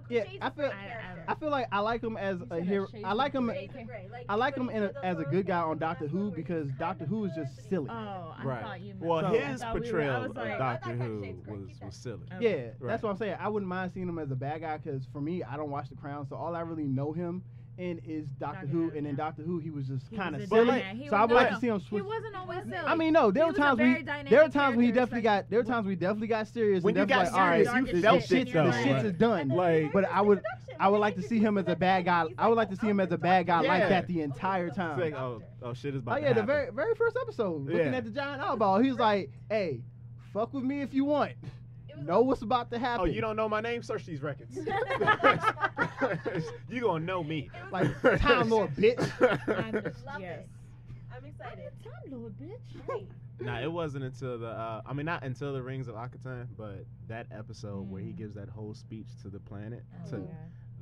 yeah, shades I of feel- Grey character. I feel like I like him as You a said hero. shades I of like him. grey. Shades of Grey. Like, I like but him he in did a, those as a little good guy things on in the Doctor last Who one where because he's Doctor kind Who of is just good, but silly. Oh, I Right. thought you meant. Well, So- I his thought we were- I portrayal was of like, Doctor I thought Who Shades of Grey, was keep that. silly. Okay. Yeah, Right. that's what I'm saying. I wouldn't mind seeing him as a bad guy because for me, I don't watch The Crown, so all I really know him in is Doctor Doctor Who, Who, and in yeah. Doctor Who, he was just He kind was of a silly. dynamic. He So I was- would like no, to see him He switch. wasn't always silly. I mean, no, there He were was a times very we dynamic there were times we character, definitely it's like- got there were times we definitely got serious. When and you got definitely like, all serious, right, you the felt shit, it though. the shit is done. Like- But I would like to see him as a bad guy. I would like to see him as a bad guy like Yeah. that the entire It's time. like, oh shit is about Oh to yeah, the happen. very first episode, looking Yeah. at the giant eyeball, he was like, "Hey, fuck with me if you want. It was Know what's about to happen." Oh, you don't know my name? Search these records. You gonna know me. Like, Time Lord, bitch. I'm just, Love yes. it. I'm excited. Time Lord, bitch. Right. Nah, it wasn't until the I mean not until the Rings of Akatan, but that episode where he gives that whole speech to the planet. Oh, to, yeah.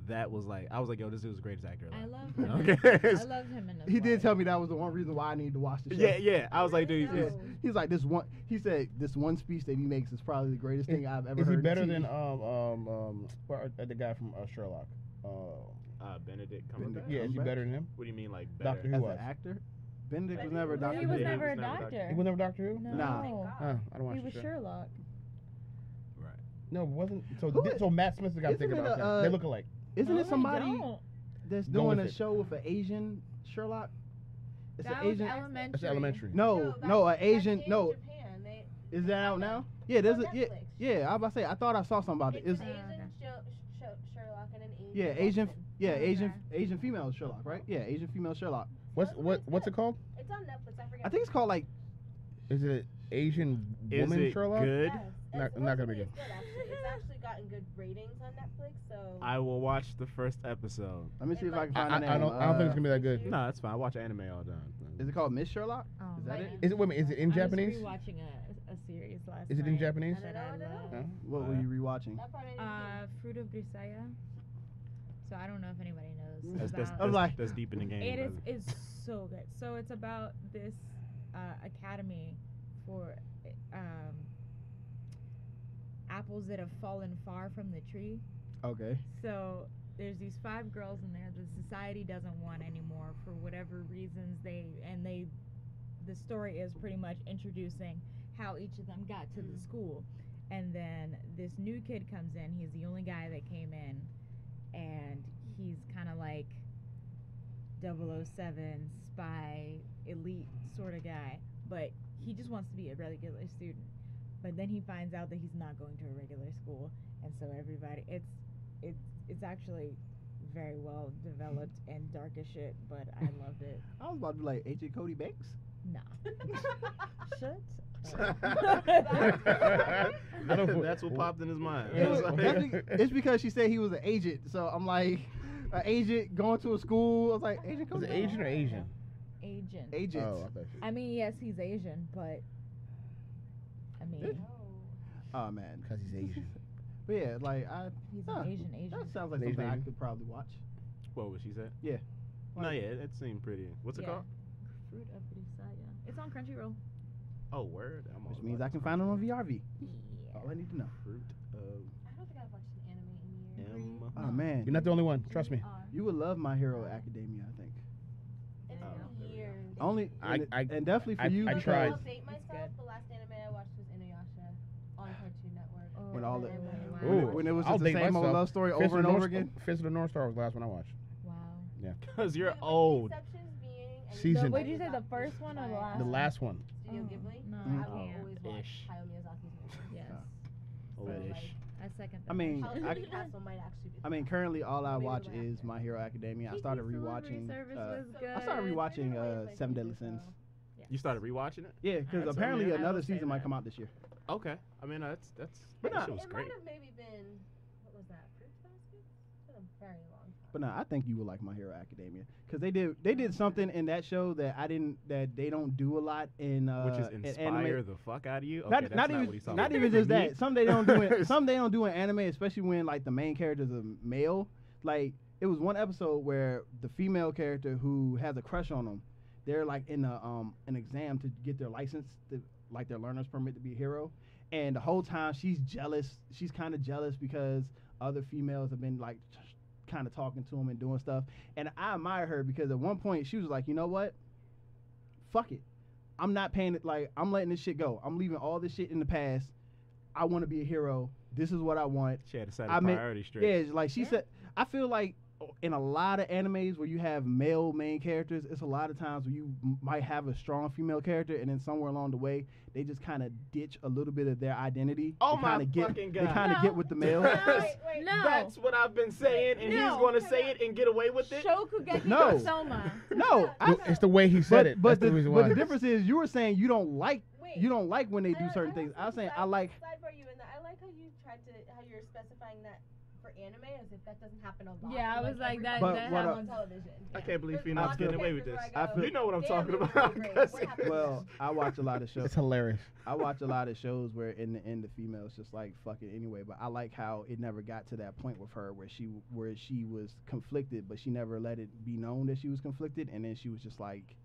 That was like I was like, yo, this dude's the greatest actor I alive. love him. Okay. I love him in this. He did one. tell me that was the one reason why I needed to watch the show. Yeah. I was like, dude, Yeah. he's He's like this one. He said this one speech that he makes is probably the greatest thing I've ever Is heard. he better in than TV. the guy from Sherlock? Benedict Cumberbatch. Benedict. Yeah, is he Cumberbatch? better than him? What do you mean like better? Doctor Who as was. an actor? Benedict was Benedict never a was- doctor. He was Yeah, he never a was never a doctor. He was never Doctor Who? No. Nah. Thank God. I don't watch He the was show. Sherlock. Right. No, it wasn't. Who is- So Matt Smith's the guy I'm isn't thinking it about. a, They look alike. Isn't No, it they somebody don't. that's Go doing with a it. show with an Asian Sherlock? It's That an was Asian. elementary. That's elementary. No, that's an Asian. in No, Japan. is that out now? Yeah, there's a on yeah. Netflix. Yeah, I was about to say. I thought I saw something about it. It's It's, an Asian Sherlock and an Asian. yeah, Asian. Watson. Yeah, Okay. Asian female Sherlock, right? Yeah, Asian female Sherlock. What's it called? It's on Netflix. I forget. I think it's called like. Is it Asian Is woman it Sherlock? good? Yes. Not- It's not gonna be supposedly it's actually. It's actually gotten good ratings on Netflix. So. I will watch the first episode. Let me see if I can I, find the name. I don't think it's gonna be that good. No, it's fine. I watch anime all the time. Is it called Miss Sherlock? Oh, Is that my it? God. Is it? Wait a minute, is it in I Japanese? was rewatching a series last Is it in night Japanese? that I I don't know. love. Huh? What were you rewatching? That part I didn't see. Fruit of Grisaya. So I don't know if anybody knows. That's, that's, about- that's, like- that's deep in the game. It is brother. is so good. So it's about this academy for apples that have fallen far from the tree. Okay. So there's these 5 girls in there that society doesn't want anymore for whatever reasons. The story is pretty much introducing how each of them got to the school, and then this new kid comes in. He's the only guy that came in, and he's kind of like 007 spy elite sort of guy, but he just wants to be a regular student. But then he finds out that he's not going to a regular school, and so everybody, it's actually very well developed and dark as shit, but I loved it. I was about to be like Agent Cody Banks. Nah. Shut That's what popped in his mind. It's because she said he was an agent, so I'm like, an agent going to a school. I was like, Agent Was Cody. it Asian or Asian? Agent. Agent. Oh, I thought I mean, yes, he's Asian, but I mean, Oh man. because he's Asian. But yeah, like he's huh, an Asian. that sounds like Asian something I Asian. could probably watch. What was she said? Yeah. No, yeah, it seemed pretty. What's it Yeah. called? Fruit of Desire. It's on Crunchyroll. Oh, word. I'm Which all means about I can this find it on VRV. Yeah. All I need to know. fruit of I don't think I've watched an anime in years. Oh man, You're not the only one. Trust me. you would love My Hero Academia, I think. It's Oh, been years. Only and, I- and definitely for I- you I because tried. I'll date myself. good. The last anime I watched was Inuyasha on Cartoon Network. When all the- Ooh, when it was I'll just the date same old myself. love story Fist over of and the over North- again. Fist of the North Star was the last one I watched. Wow. because you're With the old. exceptions being Season- Wait, did you say the first one or the last? The last one. Studio Oh, Ghibli. no, I I will can't. always watch Ish. Hayao Miyazaki's movies. Yes. Old-ish. I second that. I mean, House I- of the Castle might actually be. I mean, currently all I Maybe watch the is last My Hero Academia. I started rewatching. I started good. rewatching Seven Deadly Sins. Yes. You started rewatching it? Yeah, because Alright, so, apparently yeah, I another will say season might that. come out this year. Okay. I mean, that's But that nah, shit was It great. might have maybe been, what was that, Fruit Basket? It's been a very long time. But no, I think you would like My Hero Academia because they did something in that show that they don't do a lot in Which is in inspire anime. the fuck out of you. Okay, Not, that's not not even what he's talking not about. even just that. Some they don't do it. Some they don't do in anime, especially when like the main character is a male. Like it was one episode where the female character who has a crush on him, they're like in an exam to get their license, like their learner's permit to be a hero, and the whole time she's jealous. She's kind of jealous because other females have been like kind of talking to him and doing stuff. And I admire her because at one point she was like, you know what? Fuck it. I'm not paying it. Like, I'm letting this shit go. I'm leaving all this shit in the past. I want to be a hero. This is what I want. She had to set I a mean, priority straight. Yeah, it's like she said, I feel like in a lot of animes where you have male main characters, it's a lot of times where you might have a strong female character, and then somewhere along the way, they just kind of ditch a little bit of their identity. Oh to my kinda get, fucking They God. kind of No. get with the male. Wait. No. That's what I've been saying, and he's No. going to say it and get away with it. Shokugeki No. no Soma. No, It's the way he said it. But That's the reason why. the difference is you were saying you don't like Wait. when they do certain things. I was saying I like. Side for you, and I like how you how you're specifying that for anime, as if that doesn't happen a lot. Yeah, I in, was like, every that- But show what on television. I can't believe There's Phoenix lots getting of away with this. characters where I I feel- go, You know what I'm "Damn, talking this is about. great. That's What it. happened?" Well, I watch a lot of shows. It's hilarious. I watch a lot of shows where in the end the female's just like fuck it anyway. But I like how it never got to that point with her where she was conflicted, but she never let it be known that she was conflicted, and then she was just like,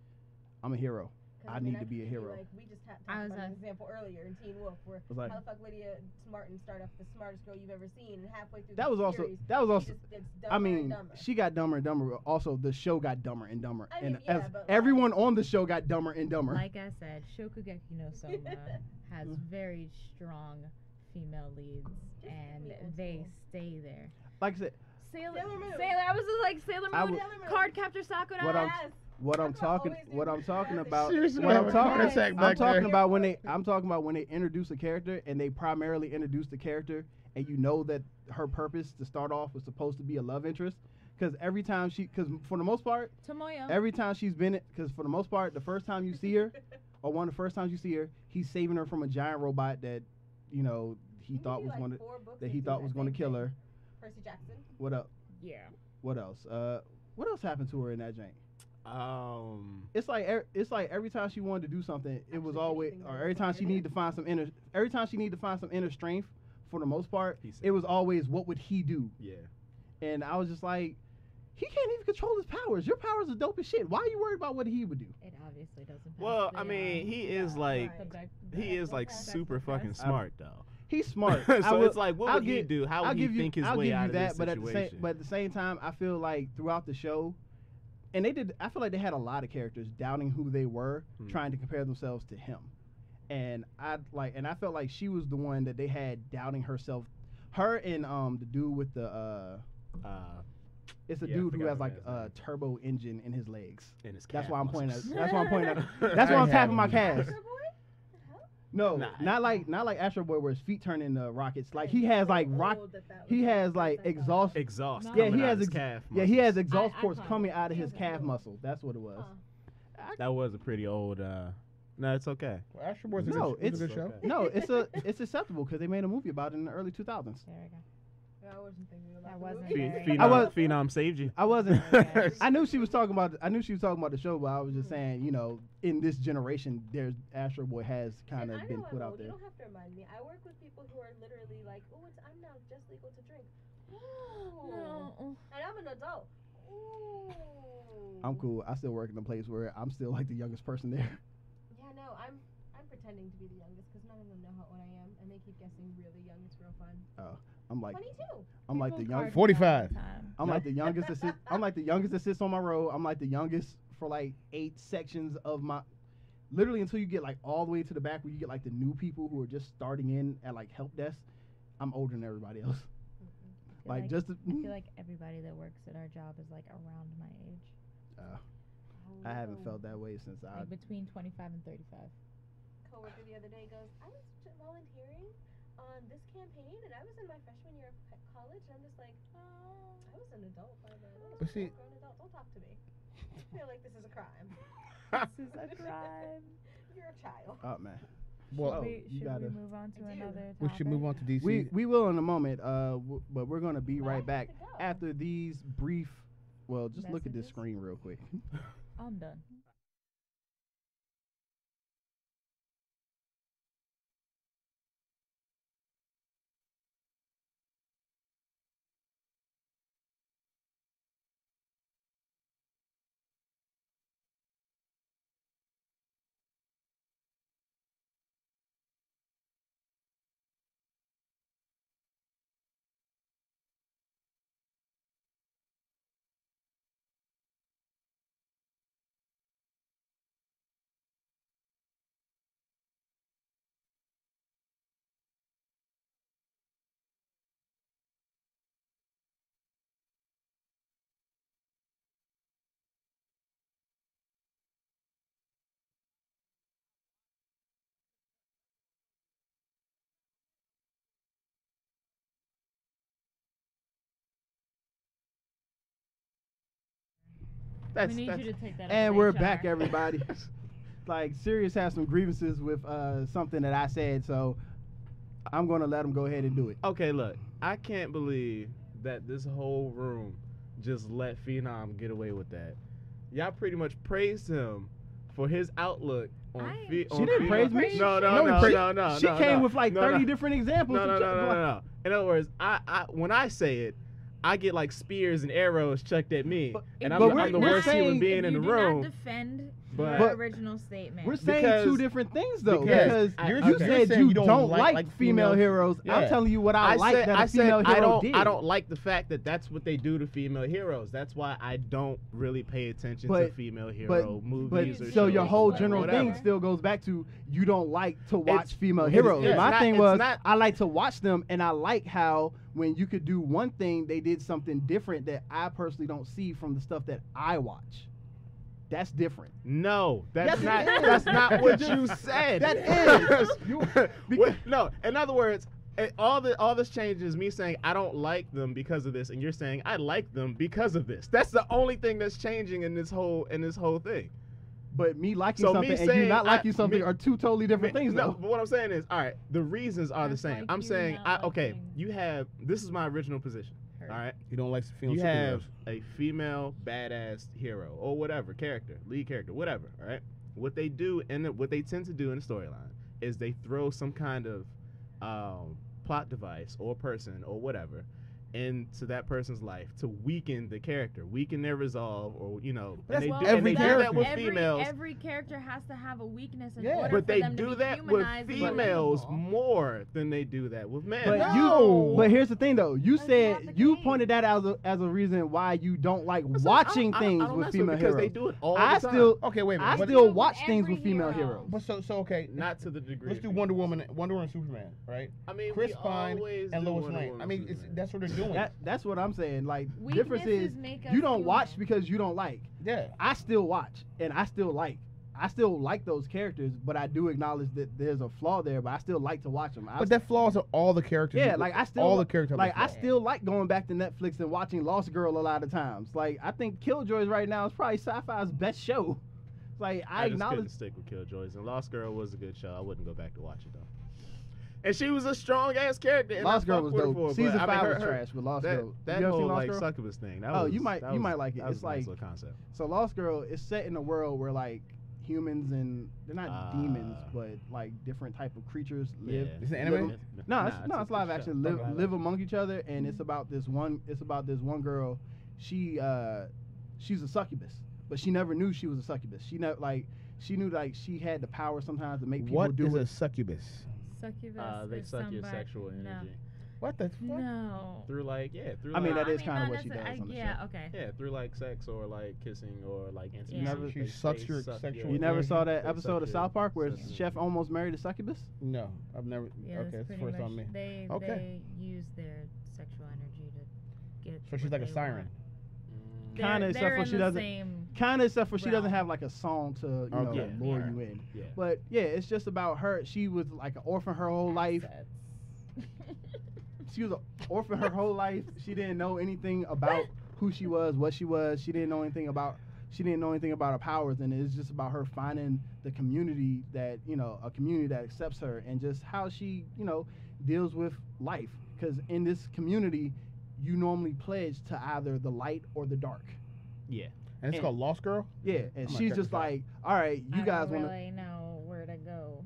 I'm a hero. 'Cause, I mean, need to be a feel hero. Like we just talked I was about an a- example earlier in Teen Wolf, where was like- how the fuck Lydia Martin started off the smartest girl you've ever seen, and halfway through That the was also series, that was she also. just gets I dumber mean, and dumber. she got dumber and dumber. But also, the show got dumber and dumber, I and mean, yeah, as but, like- everyone on the show got dumber and dumber. Like I said, Shokugeki no Soma has very strong female leads, Just and really old they school. stay there. Like I said, Sailor Moon. I was just like Sailor I Moon, would- Card Captor Sakura. What I'm- Yes. what I'm That's what I talking always do what for I'm talking everything. about Seriously, what have I'm a talking heart attack I'm back talking there. about when they introduce a character and they primarily introduce the character and you know that her purpose to start off was supposed to be a love interest because every time because for the most part Tomoyo. every time she's been because for the most part the first time you see her or one of the first times you see her he's saving her from a giant robot that he thought was going to kill her. Percy Jackson. What up? Yeah. What else? What else happened to her in that jank? It's It's like every time she wanted to do something, it was Actually, always, anything or that every was time she happening. needed to find some inner strength. For the most part, He said it was always what would he do, yeah. and I was just like, he can't even control his powers. Your powers are dope as shit. Why are you worried about what he would do? It obviously doesn't. Pass Well, the, I mean, he is like right. the back- he is like back super test. fucking smart though. he's smart. So I will- it's like, what I'll would he give- do? How I'll would he give you, think his I'll way give out you of that, this but situation? at the same time, I feel like throughout the show, and I feel like they had a lot of characters doubting who they were, trying to compare themselves to him, and I felt like she was the one that they had doubting herself. Her and the dude with the it's a Yeah, I dude who forgot has what like his a name. turbo engine in his legs. In his That's calf why I'm pointing at. muscles. That's why I'm pointing at. That's why I'm tapping my calves. Astro Boy? The hell? No, Nah. not like Astro Boy where his feet turn into rockets. Like he has like rock. Old that was He the has first like I thought. exhaust. Exhaust. No. Yeah, coming he out has of his ex- calf. Yeah, he has muscles. exhaust I ports caught coming it. out of It his was calf cool. muscle. That's what it was. Huh. That was a pretty old. No, it's okay. Well, Astro Boy's a No, good, it's a good show. okay. No, it's acceptable because they made a movie about it in the early 2000s. There we go. I wasn't thinking about That the wasn't movie. very- I was- Phenom saved you. I wasn't. Okay. I knew she was talking about. The show, but I was just saying, you know, in this generation, there's Astro Boy has kind And of I been know put I'm out old. there. You don't have to remind me. I work with people who are literally like, oh, I'm now just legal to drink. Ooh. No. And I'm an adult. Ooh. I'm cool. I still work in a place where I'm still like the youngest person there. Yeah, no, I'm pretending to be the youngest because none of them know how old I am, and they keep guessing really young. It's real fun. I'm like 22. I'm like the People youngest. card me all 45. the time. I'm like the youngest that sits. I'm like the youngest that sits on my row. I'm like the youngest for like 8 sections of my. Literally until you get like all the way to the back where you get like the new people who are just starting in at like help desk. I'm older than everybody else. I feel Like just. I feel like everybody that works at our job is like around my age, I haven't felt that way since I. like between 25 and 35. Coworker the other day goes, I was volunteering on this campaign, and I was in my freshman year of college, and I'm just like, I was an adult by then. I was But a see- grown adult. Don't talk to me. I feel like this is a crime. This is a crime. You're a child. Oh man. Well, you Should gotta- we move on to I do. another topic? we should move on to DC. We will in a moment. But we're gonna be But I right have back to go. after these brief. Well, just look at this Messages? screen real quick. I'm done. That's, we need that's you to take that. And up we're with back, HR. everybody. Like Sirius has some grievances with something that I said, so I'm gonna let him go ahead and do it. okay. Look, I can't believe that this whole room just let Phenom get away with that. Y'all pretty much praised him for his outlook on. I- She didn't praise me. No, No, no, she- no, no. She no, came no. with like No, 30 no. different examples. No, to no, check- no, no, no, no. In other words, I when I say it, I get like spears and arrows chucked at me, But- and but I'm the we're worst human saying- being If in the you do room. not defend But- your original statement. We're saying Because- two different things though, because because you're you okay. said saying you you don't, don't like, like female female- heroes. I'm Yeah. telling you what I like said, that I a female said hero did. I don't like the fact that that's what they do to female heroes. That's why I don't really pay attention to But- female But, hero movies but or so shows your whole or general whatever. thing still goes back to you don't like to watch female it's- heroes. it's My not- thing it's was not- I like to watch them, and I like how when you could do one thing, they did something different that I personally don't see from the stuff that I watch. That's different. No, that's Yes, it not. is. That's not what you said. That is. No, in other words, all this change is me saying I don't like them because of this, and you're saying I like them because of this. That's the only thing that's changing in this whole thing. But me liking So me something and you saying not liking something me- are two totally different things, No, though. but what I'm saying is, all right, the reasons are the Just same. like I'm you saying, not okay, liking you have. This is my original position. her. All right. You don't like female You superheroes. have a female badass hero or whatever character, lead character, whatever. All right. What they do and what they tend to do in the storyline is they throw some kind of plot device or person or whatever, into that person's life to weaken the character, weaken their resolve, or That's and well, they do every that character. with females. Every character has to have a weakness in Yeah. order But for they them to do be that with humanized and females relatable. more than they do that with men. But No. but here's the thing though. You That's said not the you case. pointed that as a reason why you don't like I said, watching I don't things mess with it female because heroes. they do it all I the time. still Okay, wait a minute. I But- still With watch things every with female hero. heroes. But so okay. Not to the degree. Let's of do females. Wonder Woman, Superman, right? I mean, Chris we Pine always and do Lois Wonder Lane. Woman, I mean, Superman. that's what they're doing. That's what I'm saying. Like difference is Weaknesses make us you don't watch human. because you don't like. Yeah. I still watch and I still like those characters, but I do acknowledge that there's a flaw there. But I still like to watch them. But that flaws are all the characters. yeah, like I still all the characters. like have I flaws. still like going back to Netflix and watching Lost Girl a lot of times. Like I think Killjoys right now is probably sci-fi's best show. Like I just couldn't acknowledge. stick with Killjoys, and Lost Girl was a good show. I wouldn't go back to watch it though. And she was a strong ass character. And Lost I Girl fucked was with her dope. for it, Season but, I mean, 5 her- was trash, but Lost that, Girl. That you ever whole seen Lost like Girl? succubus thing. That Oh, was, you might like it. That was It's a nice like little concept. so Lost Girl is set in a world where like humans and they're not demons, Ah. but like different type of creatures live. Yeah. Is it anime? live- No, it's live a action. show. Live among each other, and it's about this one girl. She's a succubus, but she never knew she was a succubus. She knew like she had the power sometimes to make people What do is it. a succubus? Succubus. They is suck your somebody- sexual energy What the fuck? No. through like through I mean, like, that is kinda not what she necessarily- does on the yeah, show. okay. yeah, through like sex or like kissing or like intimacy. Yeah. Never- She sucks your sexual You never saw that They episode suck of your South Park where sexual Chef energy. almost married a succubus? No, I've never. Yeah, okay, that's that's the pretty first much, on me. They Okay. use their sexual energy to get. So she's what like a they siren. want. Mm, Kinda, They're- except they're for in she the doesn't- same Kind of, except for she doesn't realm. have like a song to Okay. Yeah, lure yeah. you in. yeah. But yeah, it's just about her. She was like an orphan her whole life. assets. She was an orphan her whole life. She didn't know anything about who she was, what she was. She didn't know anything about her powers, and it's just about her finding the community that a community that accepts her, and just how she deals with life. Because in this community, you normally pledge to either the light or the dark. Yeah. And it's And- called Lost Girl. Yeah, and I'm gonna she's check just this out. like, all right, you I guys don't want to really know where to go.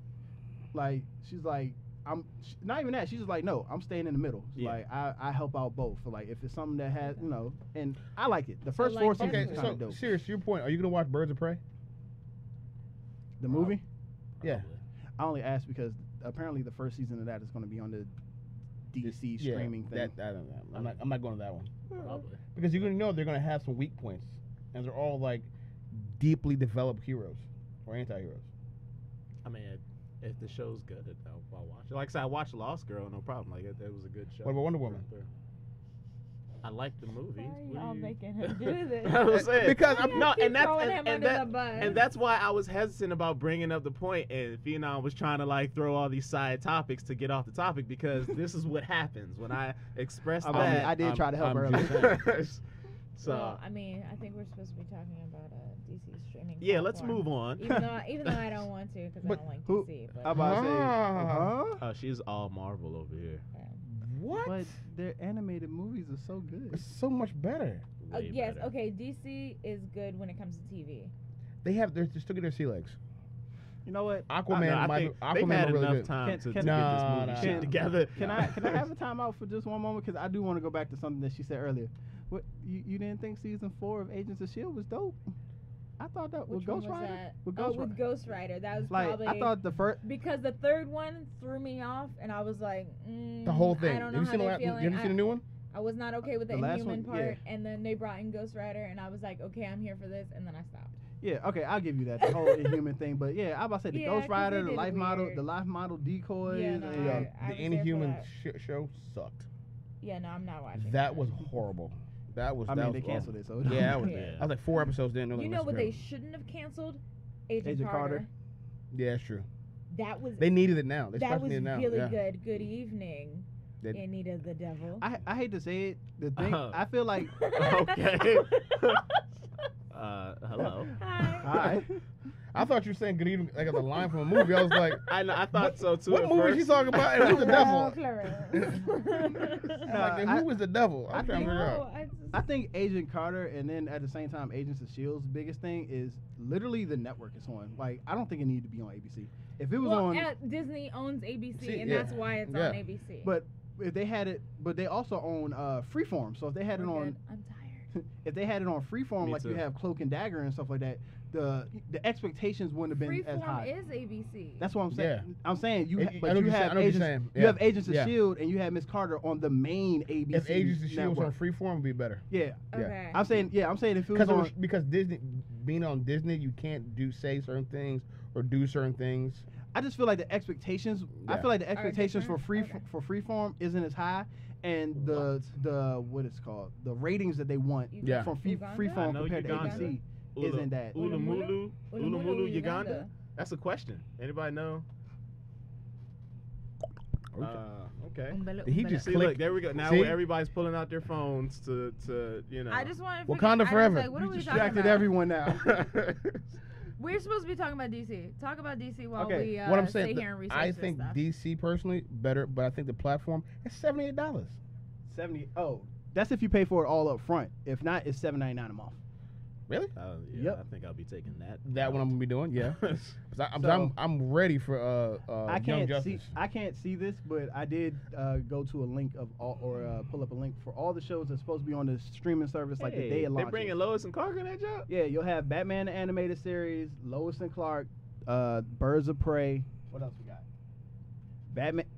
like. She's like, not even that. She's just like, no, I'm staying in the middle. She's Yeah. like, I help out both. For like, if it's something that has, and I like it. The first like 4 that. seasons Okay, is kind so of dope. serious. To your point, are you gonna watch Birds of Prey? The movie, Yeah. Probably. I only asked because apparently the first season of that is going to be on the DC Yeah, streaming thing. I don't know. I'm not going to that one Probably. because you're gonna know they're gonna have some weak points, and they're all like deeply developed heroes or anti-heroes. I mean, if the show's good, I'll watch it. Like I said, I watched Lost Girl, no problem. Like it was a good show. What about Wonder Woman? I like the movie. Why are What y'all do you- making him do this? I was saying Because Why I'm y'all no, keep and that's throwing him and under that the bus? and that's why I was hesitant about bringing up the point, and Phenom was trying to like throw all these side topics to get off the topic because this is what happens when I express I mean, that. I did try to help I'm earlier. just so Well, I mean, I think we're supposed to be talking about DC streaming. yeah, let's platform. move on. Even though I don't want to because I But don't like who- DC. I'm But about to say, Ah. huh? She's all Marvel over here. What? But their animated movies are so good. It's so much better. Way yes, better. okay. DC is good when it comes to TV. They're still getting their sea legs. You know what? Aquaman, No, I might think be, they've Aquaman had really enough good. time Can- to can- get this movie No, shit no. together. Can I have a timeout for just one moment? Because I do want to go back to something that she said earlier. What you didn't think season 4 of Agents of Shield was dope? I thought that Which with one Ghost was Rider. that? With Oh, Ghost with Rider. Ghost Rider. That was Like probably I thought the first. because the third one threw me off, and I was like, The whole thing. I don't know Have you how seen they're have feeling. you seen the new one? I was not okay with the The last Inhuman one? part, Yeah. and then they brought in Ghost Rider, and I was like, okay, I'm here for this, and then I stopped. Yeah, okay, I'll give you that. The whole Inhuman thing, but yeah, I was about to say the Yeah, Ghost 'cause Rider, they the did life weird. model decoys. Yeah, no, and, I The was there for Inhuman that. show sucked. Yeah, no, I'm not watching. That was horrible. That was. I that mean, was they canceled it, so Yeah, I was. Yeah. I was like 4 episodes in. You know what they shouldn't have canceled? Agent Agent Carter. Carter. Yeah, it's true. That was They needed it now. They that especially was need it now. really yeah. good. Good evening, They- Anita the Devil. I hate to say it, the thing I feel like. Okay. Hello. Hi. Hi. I thought you were saying good evening, like as a line from a movie. I was like, I thought so too. what at movie first. is she talking about? And who's the devil? Clarence. I'm like, then who is the devil? I'm trying to figure No, out. I think Agent Carter and then at the same time Agents of Shield's biggest thing is literally the network it's on. Like I don't think it needed to be on ABC. If it was well, on, Disney owns ABC, See, and yeah. that's why it's Yeah. on ABC. but if they had it, but they also own Freeform. So if they had it We're on, good. I'm tired. if they had it on Freeform, Me like you too. have Cloak and Dagger and stuff like that, the expectations wouldn't have been as Freeform high. is ABC. That's what I'm saying. Yeah. I'm saying you, I ha- know but what you you're saying. I have know what you're agents. saying. You Yeah. have Agents of Yeah. Shield, and you have Miss Carter on the main ABC. If Agents of Shield was on network. Freeform, would be better. Yeah, Okay. I'm saying if it was on. Because Disney, being on Disney, you can't say certain things or do certain things. I just feel like the expectations. I Yeah. feel like the expectations for different? for Freeform isn't as high, and the what it's called, the ratings that they want Yeah. from Uganda? I Freeform know compared to Uganda. ABC isn't that. Ulumulu, Ulumulu, Uganda. Uganda. That's a question. Anybody know? Okay. Umbella, Did he umbella. just See, click? look, there we go. Now See? everybody's pulling out their phones to I just want to. Wakanda forever. Like, what You are we talking distracted about? everyone now. We're supposed to be talking about DC. Talk about DC while Okay, we What I'm stay saying, here and research I this think stuff. DC personally better, but I think the platform is $78. 70. Oh, that's if you pay for it all up front. If not, it's $7.99 a month. Really? Yeah, Yep. I think I'll be taking that. That one I'm gonna be doing, yeah. 'Cause So- I'm ready for I Young can't Justice. see this, but I did go to a link of all, or pull up a link for all the shows that's supposed to be on the streaming service, like the day it They launches. bringing Lois and Clark in that job? Yeah, you'll have Batman the animated series, Lois and Clark, Birds of Prey. What else we got?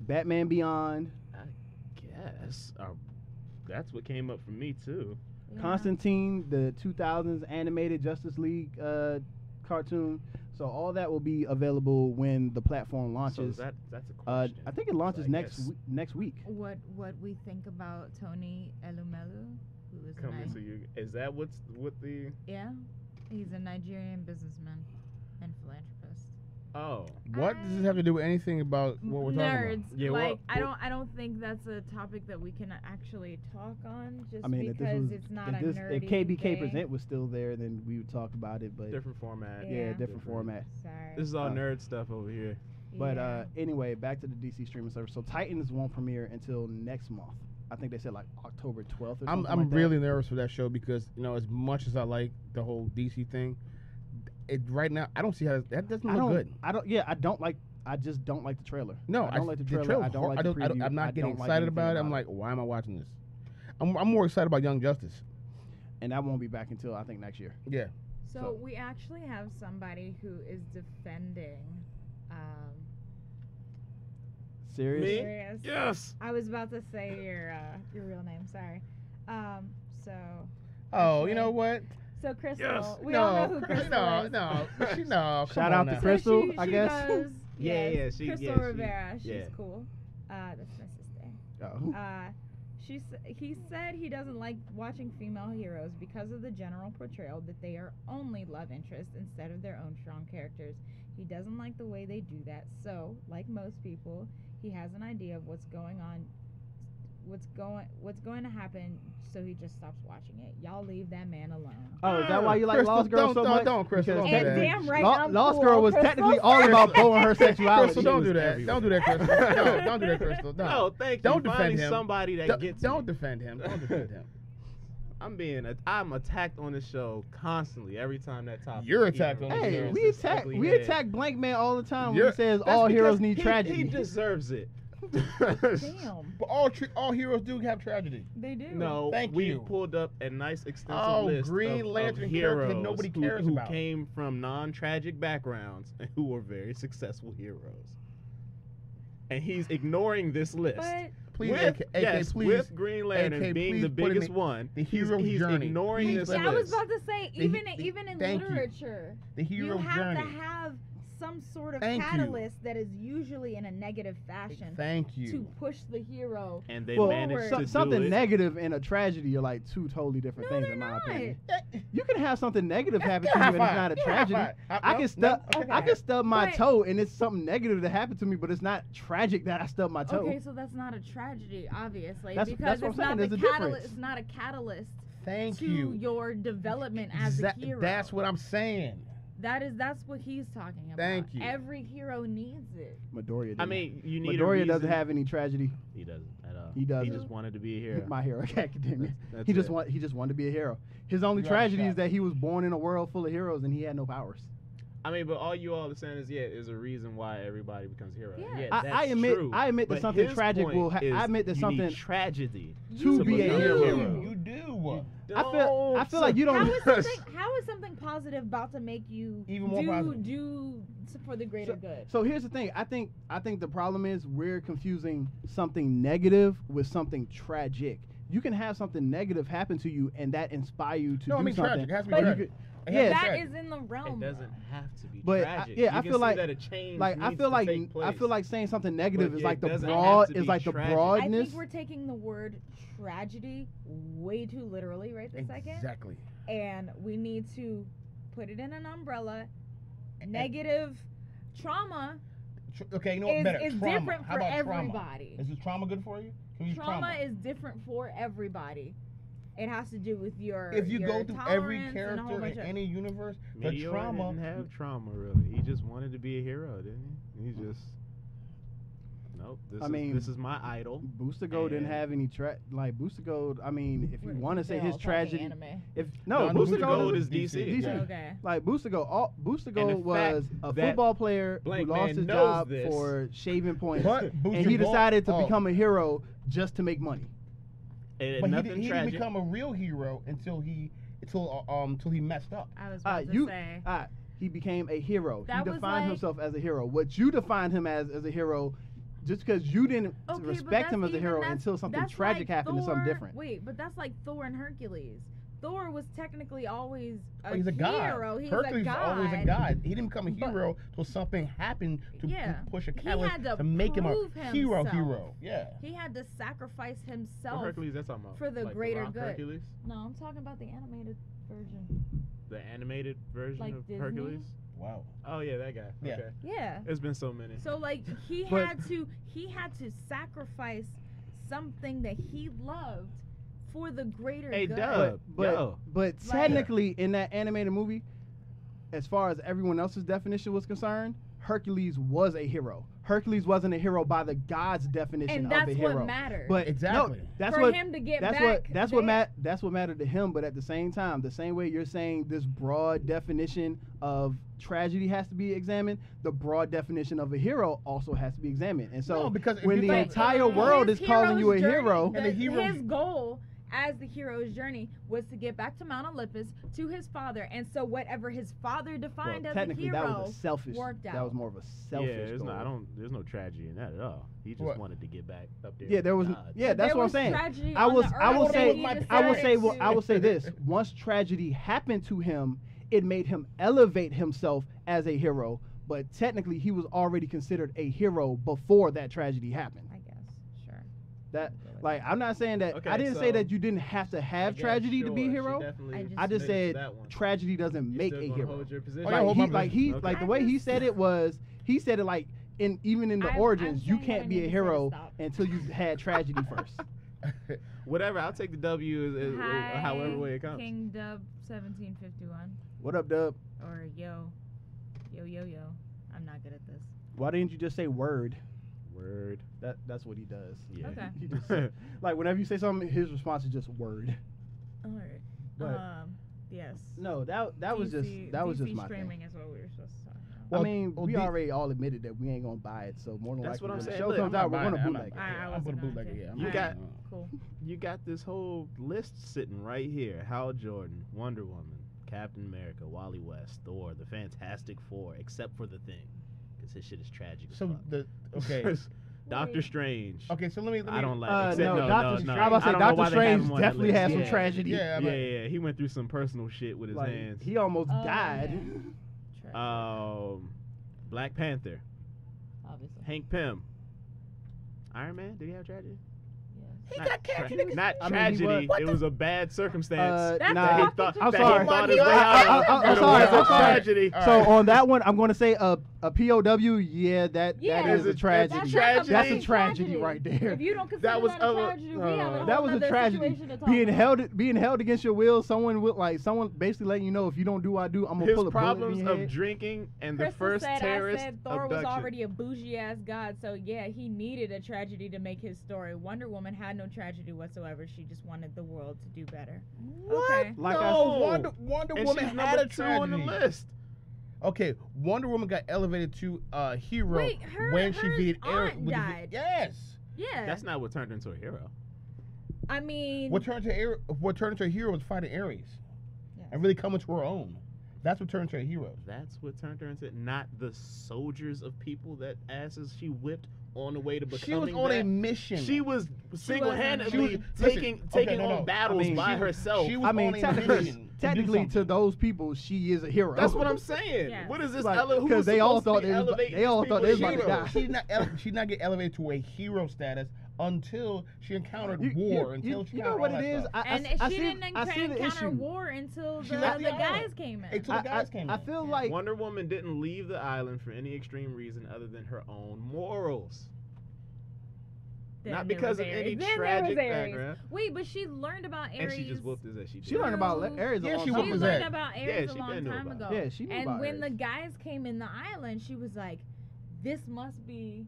Batman Beyond, Guess. That's what came up for me too. Yeah. Constantine, the 2000s animated Justice League cartoon. So all that will be available when the platform So launches. that's a question. I think it launches I guess next week. What we think about Tony Elumelu, who is Coming to you. Is that what the? yeah, he's a Nigerian businessman and philanthropist. Oh, What does this have to do with anything about what we're talking Nerds. about? Yeah, like well- I don't think that's a topic that we can actually talk on just I mean, if this because was it's not if, a this, nerdy if KBK thing. Present was still there, then we would talk about it. But different format. yeah, different format. Sorry. This is all Uh, nerd stuff over here. But Yeah. anyway, back to the DC streaming service. So Titans won't premiere until next month. I think they said like October 12th or something. I'm like that. really nervous for that show because as much as I like the whole DC thing, right now I don't see how that doesn't look good. I just don't like the trailer. No, I don't like the trailer. trailer's I don't hor- like the preview. I'm I not getting don't like excited anything about it. I'm like, why am I watching this? I'm more excited about Young Justice. and that won't be back until I think next year. Yeah. So we actually have somebody who is defending. Serious? Me? Serious. Yes. I was about to say your real name. Sorry. So. Oh, Actually- you know what? So Crystal, Yes. we all know who Crystal no, is. no, no. Shout come out on to now. Crystal, she I guess. Does, Yeah, yes, yeah, Crystal she- Rivera, she's yeah. cool. That's my sister. Oh. He said he doesn't like watching female heroes because of the general portrayal that they are only love interests instead of their own strong characters. He doesn't like the way they do that. So, like most people, he has an idea of what's going on, what's going to happen. So he just stops watching it. Y'all leave that man alone. Oh, is that why you like Crystal, Lost Girl so much? don't, Crystal, Because don't do And that. damn right, I'm Lost cool, Girl was Crystal. technically all about Bo and her sexuality. Crystal, don't was do that. everywhere. Don't do that, Crystal. No, don't do that, Crystal. No. No, thank you. Don't defend Finally him. somebody that Don't- gets Don't me. defend him. Don't defend him. I'm attacked on this show constantly every time that topic. You're even attacked on this rears show. Hey, It's we its attack ugly we head. attack Blank Man all the time when You're- he says That's all heroes because need he tragedy. deserves it. Damn, But all heroes do have tragedy. they do. No, Thank we you. pulled up a nice extensive Oh, list Green of Lantern heroes characters that nobody cares who about. came from non-tragic backgrounds and who were very successful heroes. And he's ignoring this list. But Please, with, AK, yes, please. with Green Lantern AK, being please the put in biggest one, the he's hero's journey. ignoring Please this let I was list. about to say, The- even the- even in thank you. literature, The you hero's have journey. to have some sort of Thank you. catalyst that is usually in a negative fashion Thank to you. push the hero. And they Well, managed to something do it. negative and a tragedy are like two totally different No, things they're in my not. opinion. You can have something negative happen to you High and it's five. not a Yeah, high tragedy. five. I No, can stub okay. I can stub my But- toe and it's something negative that happened to me, but it's not tragic that I stubbed my toe. Okay, so that's not a tragedy, obviously, That's because what I'm it's saying, not there's the a catalyst. difference. It's not a catalyst Thank to you. your development as a hero. That's what I'm saying. That's what he's talking about. Thank you. Every hero needs it. Midoriya didn't. I mean, you need a Midoriya reason. doesn't have any tragedy. He doesn't at all. He doesn't. He just wanted to be a hero. My Hero Academia. That's He it. just wanted to be a hero. His only Right tragedy shot. is that he was born in a world full of heroes and he had no powers. I mean, but all you all are saying is is a reason why everybody becomes a hero. Yeah. That's I admit true, I admit that but something his tragic point will. is I admit that you something need tragedy to be a hero. You do. I feel like you don't. How is something positive about to make you Even more positive. do for the greater good? So here's the thing. I think the problem is we're confusing something negative with something tragic. You can have something negative happen to you and that inspire you to do something. Tragic. It has to be But you tragic. could- yeah, That is in the realm. It doesn't have to be But tragic. I You feel can like see that a change like I needs feel to like take place. I feel like saying something negative But is it like the doesn't broad have to is be like the tragic. I broadness. think we're taking the word tragedy way too literally right this second. Exactly. And we need to put it in an umbrella. Negative trauma Okay, you know what? Better. is Trauma. different How for about everybody. Trauma? Is this trauma good for you? Can we use Trauma is different for everybody. It has to do with your If you your go through every tolerance and a whole character bunch in of- any universe, the Meteor trauma. didn't have trauma really. He just wanted to be a hero, didn't he? He just nope. This is my idol. Booster Gold didn't And- have any Booster Gold. I mean, if you We're- want to say they're his all talking tragedy, anime. if No, Booster Booster Gold Gold is is DC. DC. Yeah. Okay. Like Booster Gold, Booster And Gold the was fact a that football player who Blank lost Man his knows job this. for shaving points, But Booster and he Gold- decided to oh. become a hero just to make money. And But he nothing didn't tragic. become a real hero until he messed up. I was about to say. He became a hero. That He was defined like- himself as a hero. What you defined him as a hero, just because you didn't Okay, but respect him that's as a even- hero that's- until something that's tragic like happened to something Thor- different. Wait, but that's like Thor and Hercules. Thor was technically always a He's a god. hero. He's Hercules a god. is always a god. He didn't become a But- hero till something happened to Yeah. push a He catalyst had to to make him a prove hero. himself. Hero. Yeah. He had to sacrifice What himself. Hercules that's talking about? for the Like greater Rock good. Hercules? No, I'm talking about the animated version. The animated version Like of Disney? Hercules? Wow. Oh yeah, that guy. Yeah. Okay. Yeah. It's been so many. So like he But- had to sacrifice something that he loved for the greater Hey, good. Dub. Yo. But Like- technically, in that animated movie, as far as everyone else's definition was concerned, Hercules was a hero. Hercules wasn't a hero by the God's definition And of that's a hero. what mattered. But Exactly. no, that's for what him to get that's back. that's what mattered to him. But at the same time, the same way you're saying this broad definition of tragedy has to be examined, the broad definition of a hero also has to be examined. And so No, because if when you the think- entire world is His calling you a hero's hero, journey, And the hero- his goal as the hero's journey was to get back to Mount Olympus to his father, and so whatever his father well, defined as a technically hero that was a selfish. worked out. That was more of a Yeah, selfish there's goal. no, there's no tragedy in that at all. He just What? wanted to get back up there. Yeah, with there was. gods. Yeah, But that's there what I'm was saying. tragedy I on was. the I will earth say. that he I will say. decided Well, I will say to- this. Once tragedy happened to him, it made him elevate himself as a hero. But technically, he was already considered a hero before that tragedy happened. I guess, sure. That, like, I'm not saying that. Okay, I didn't say so- that you didn't have to have I guess, tragedy to be a sure, she hero. definitely I just- I just admitted to said that one. tragedy doesn't You make still a gonna hero. hold your position? Oh, yeah, Like hold he, my like he, Okay. like the I way he just- said it was. He said it like even in the I'm origins, you saying that can't I be need a to say hero stop. until you had tragedy first. Whatever. I'll take the W as Hi, however way it comes. King Dub 1751 What up, Dub? or yo. I'm not good at this. Why didn't you just say word? Word. That's what he does. Yeah. Okay. He just say- like whenever you say something, his response is just word. All right. But- Yes. No, that was just DC my streaming thing. is what we were supposed to talk about. Well, I mean, well, we D- already all admitted that we ain't gonna buy it, so more than That's likely what I'm when the saying. show Look, comes I'm out, we're gonna I'm bootleg it. I I'm wasn't gonna going bootleg to. it. Yeah, You I'm got- not- Cool. You got this whole list sitting right here. Hal Jordan, Wonder Woman, Captain America, Wally West, Thor, the Fantastic Four, except for the Thing, because his shit is tragic. as So fuck. the okay. Doctor Wait. Strange. Okay, so let me. I don't like. No, except, no, Doctor. no, I was about to I say don't know why Doctor they have Strange him on that definitely list. has some Yeah. tragedy. Yeah, Yeah. He went through some personal shit with his Like, hands. he almost Oh, died. yeah. Black Panther, Obviously. Hank Pym, Iron Man. Did he have tragedy? Yes. Not, not I mean, he tragedy. was- it was a bad circumstance. That's nah, He fucking thought, I'm that sorry. He thought his way I'm out. I'm It sorry, was a I'm sorry. tragedy. All So right. on that one, I'm going to say a POW. Yeah, that Yeah. is a It's a tragedy. tragedy. That's a big tragedy right there. If you don't consider That was that a other- tragedy, we have a whole That was a nother tragedy. situation to talk Being about. held against your will. Someone basically letting you know if you don't do what I do, I'm gonna His pull a bullet in problems your of head. drinking and the Crystal first said, terrorist I said Thor abduction. was already a bougie ass god, so yeah, he needed a tragedy to make his story. Wonder Woman had no tragedy whatsoever. She just wanted the world to do better. What? Okay. Like I no, said- Wonder and Woman she's had number a 2 on the tragedy. list. Okay, Wonder Woman got elevated to hero Wait, her when she beat Ares. aunt died. Yes. Yeah. That's not what turned her into a hero. I mean, What turned her into a hero was fighting Ares yes. and really coming to her own. That's what turned her a hero. That's what turned her into not the soldiers of people that asses she whipped on the way to becoming She was on that. a mission. She was single-handedly Listen, taking no, on battles I mean, by herself. She was I mean, on a technically, mission technically do to those people, she is a hero. That's what I'm saying. Yes. What is this? Like, Who's 'cause they all supposed to thought be they was- elevating they all these thought people they was to about to heroes? die. She not get elevated to a hero status until she encountered You- war. you- until she you encountered know what all it that is? stuff. and I she see- didn't I see the encounter issue. war until She the left the guys island. came in. Until the guys came I in. feel like Wonder Woman didn't leave the island for any extreme reason other than her own morals. Then Not there because was of Ares. any Then there tragic was Ares. background. Wait, but she learned about Ares. And she just whooped his ass. She did. she learned about True. Ares a Yeah, long she time whooped She his ago. learned ass. about Yeah, Ares she a long been knew time about ago. Yeah, she knew And about when the Ares. guys came in the island, she was like, "This must be,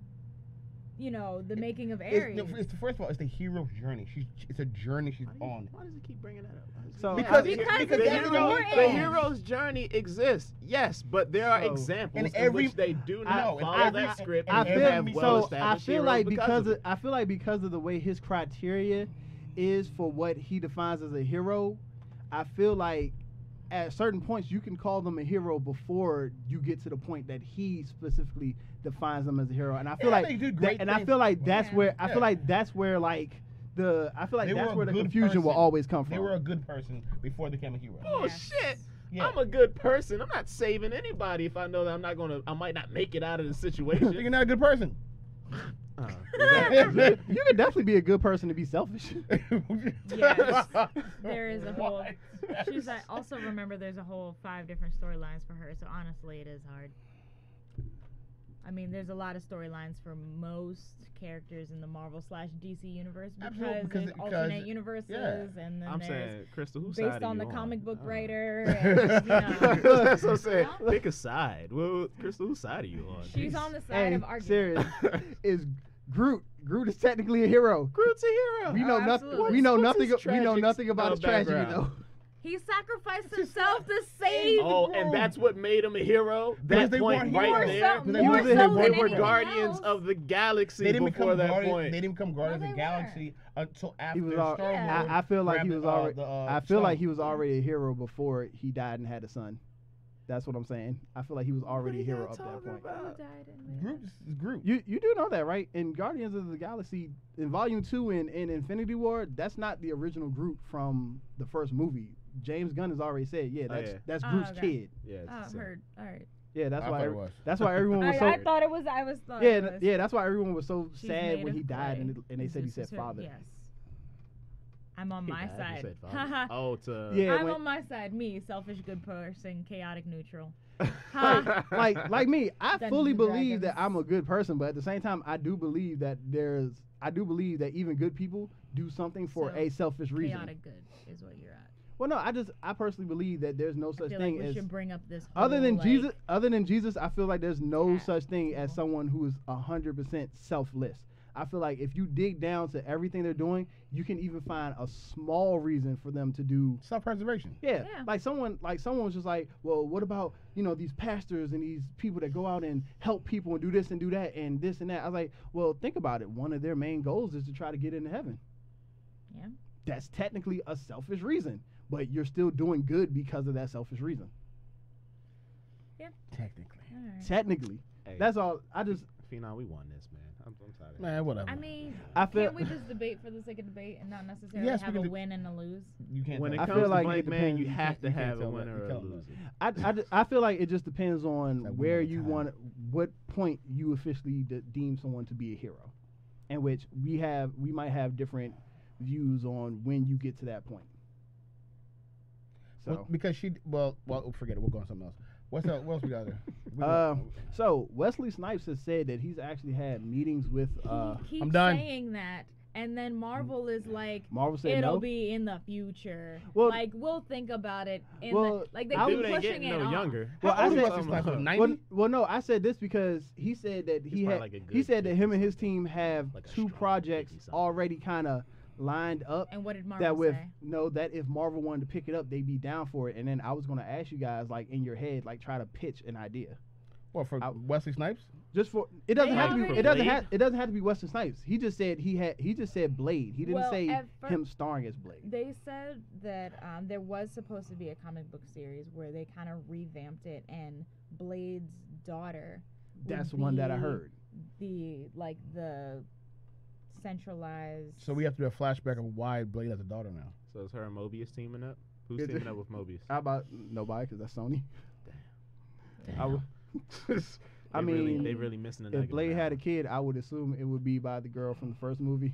the making of Ares." It's first of all, it's the hero's journey. It's a journey she's on. Why does he keep bringing that up? So Because the, Because the, it's hero, important. the hero's journey exists, yes, but there are So- examples in in every- which they do I- not in follow every- that script. I and feel- have so, I well-established feel heroes like because of it. I feel like because of the way his criteria is for what he defines as a hero, I feel like at certain points you can call them a hero before you get to the point that he specifically defines them as a hero. And I feel Yeah, like they do that, great and I things. feel like that's Yeah. where I Yeah. feel like that's where like the I feel like They that's were a where the good confusion will person. always come from. They were a good person before they became a hero. Bullshit. Yeah. I'm a good person. I'm not saving anybody if I know that I might not make it out of the situation. You're not a good person. You could definitely be a good person to be selfish. Yes. There is a whole. What? She's like, also remember there's a whole 5 different storylines for her, so honestly, it is hard. I mean, there's a lot of storylines for most characters in the Marvel/DC universe because Absolutely, there's because- alternate universes, yeah. and then I'm there's saying, Crystal, whose based side are on you the comic book Oh. writer. And, That's what I'm saying. Well- Pick a side. Well, Crystal, whose side are you on? she's on the side Hey, of argument. serious is Groot. Groot is technically a hero. Groot's a hero. We know nothing. absolutely. We know What's nothing. his We know tragic, nothing about his tragedy background? though. He sacrificed himself to save. Oh, and that's what made him a hero. Because That they point weren't right heroes. there. so, They more weren't so heroes. than They were anything guardians else. of the galaxy They didn't before become that guardians. point. They didn't become guardians they of the galaxy until after He was Star al- Yeah. Wars. I feel like he grabbed was already. the, I feel like stone. he was already a hero before he died and had a son. That's what I'm saying. I feel like he was already a hero up that point. Who died in Groot is Groot. You do know that, right? In Guardians of the Galaxy, in Volume 2 in Infinity War, that's not the original Groot from the first movie. James Gunn has already said, yeah, Oh, yeah. that's Oh, Groot's okay. kid. Yeah, Oh, it's the heard. All right. Yeah, that's I why. thought it was. That's why everyone was so. I thought it was. I was thought. Yeah, it was. yeah, that's why everyone was so She's sad made when of he died, clay. and they said he This said is her- father. Yes. I'm on He my died, he side. said father. Oh, to Yeah, I'm when- on my side. Me, selfish good person, chaotic neutral. like me, I Dungeons fully and believe that Dragons. I'm a good person, but at the same time, I do believe that even good people do something for So, a selfish reason. Chaotic good is what you're at. Well, no, I personally believe that there's no I such feel thing like we as should bring up this. other than whole, Jesus. Other than Jesus, I feel like there's no cat such thing as people. someone who is 100% selfless. I feel like if you dig down to everything they're doing, you can even find a small reason for them to do. Self-preservation. Yeah, Yeah. like someone was just like, well, what about these pastors and these people that go out and help people and do this and do that and this and that? I was like, well, think about it. One of their main goals is to try to get into heaven. Yeah. That's technically a selfish reason, but you're still doing good because of that selfish reason. Technically. All right. Technically, Hey, that's all. Phenom, we won this, man. I'm tired. Man, whatever. I mean, I feel- can't we just debate for the sake of debate and not necessarily Yes, we have can a do- win and a lose? You can't. When it tell. I comes feel to like Blank it Man, depends. you You have to you can't have a tell winner that. or You a can't tell loser. I feel like it just depends on That where one you time. want, what point you officially deem someone to be a hero, in which we might have different views on when you get to that point. So. Well, because well, forget it. We'll go on something else. What else we got there? So Wesley Snipes has said that he's actually had meetings with He keeps I'm done. saying that, and then Marvel is like, Marvel said it'll no. be in the future. Well- like we'll think about it. In Well, the, like they I keep Dude ain't pushing getting it no off. younger. Well, How I old said- was Wesley Snipes? 90? Well, no, I said this because he said that He's probably like a he good said that him and his team have like a two strong projects 50-something. already kind of lined up. And what did That Marvel with say? that if Marvel wanted to pick it up, they'd be down for it. And then I was gonna ask you guys, like in your head, like try to pitch an idea. What for I- Wesley Snipes? Just for it doesn't They have to be. already- It doesn't Blade? have. It doesn't have to be Wesley Snipes. He just said he just said Blade. He didn't Well, say at fir- him starring as Blade. They said that there was supposed to be a comic book series where they kind of revamped it, and Blade's daughter. would That's the one that I be heard. The centralized. So we have to do a flashback of why Blade has a daughter now. So is her and Mobius teaming up? Who's Is it- teaming up with Mobius? How about nobody? Because that's Sony. I would- I They really- mean, they really missing the if nugget. Blade on had a that kid, I would assume it would be by the girl from the first movie.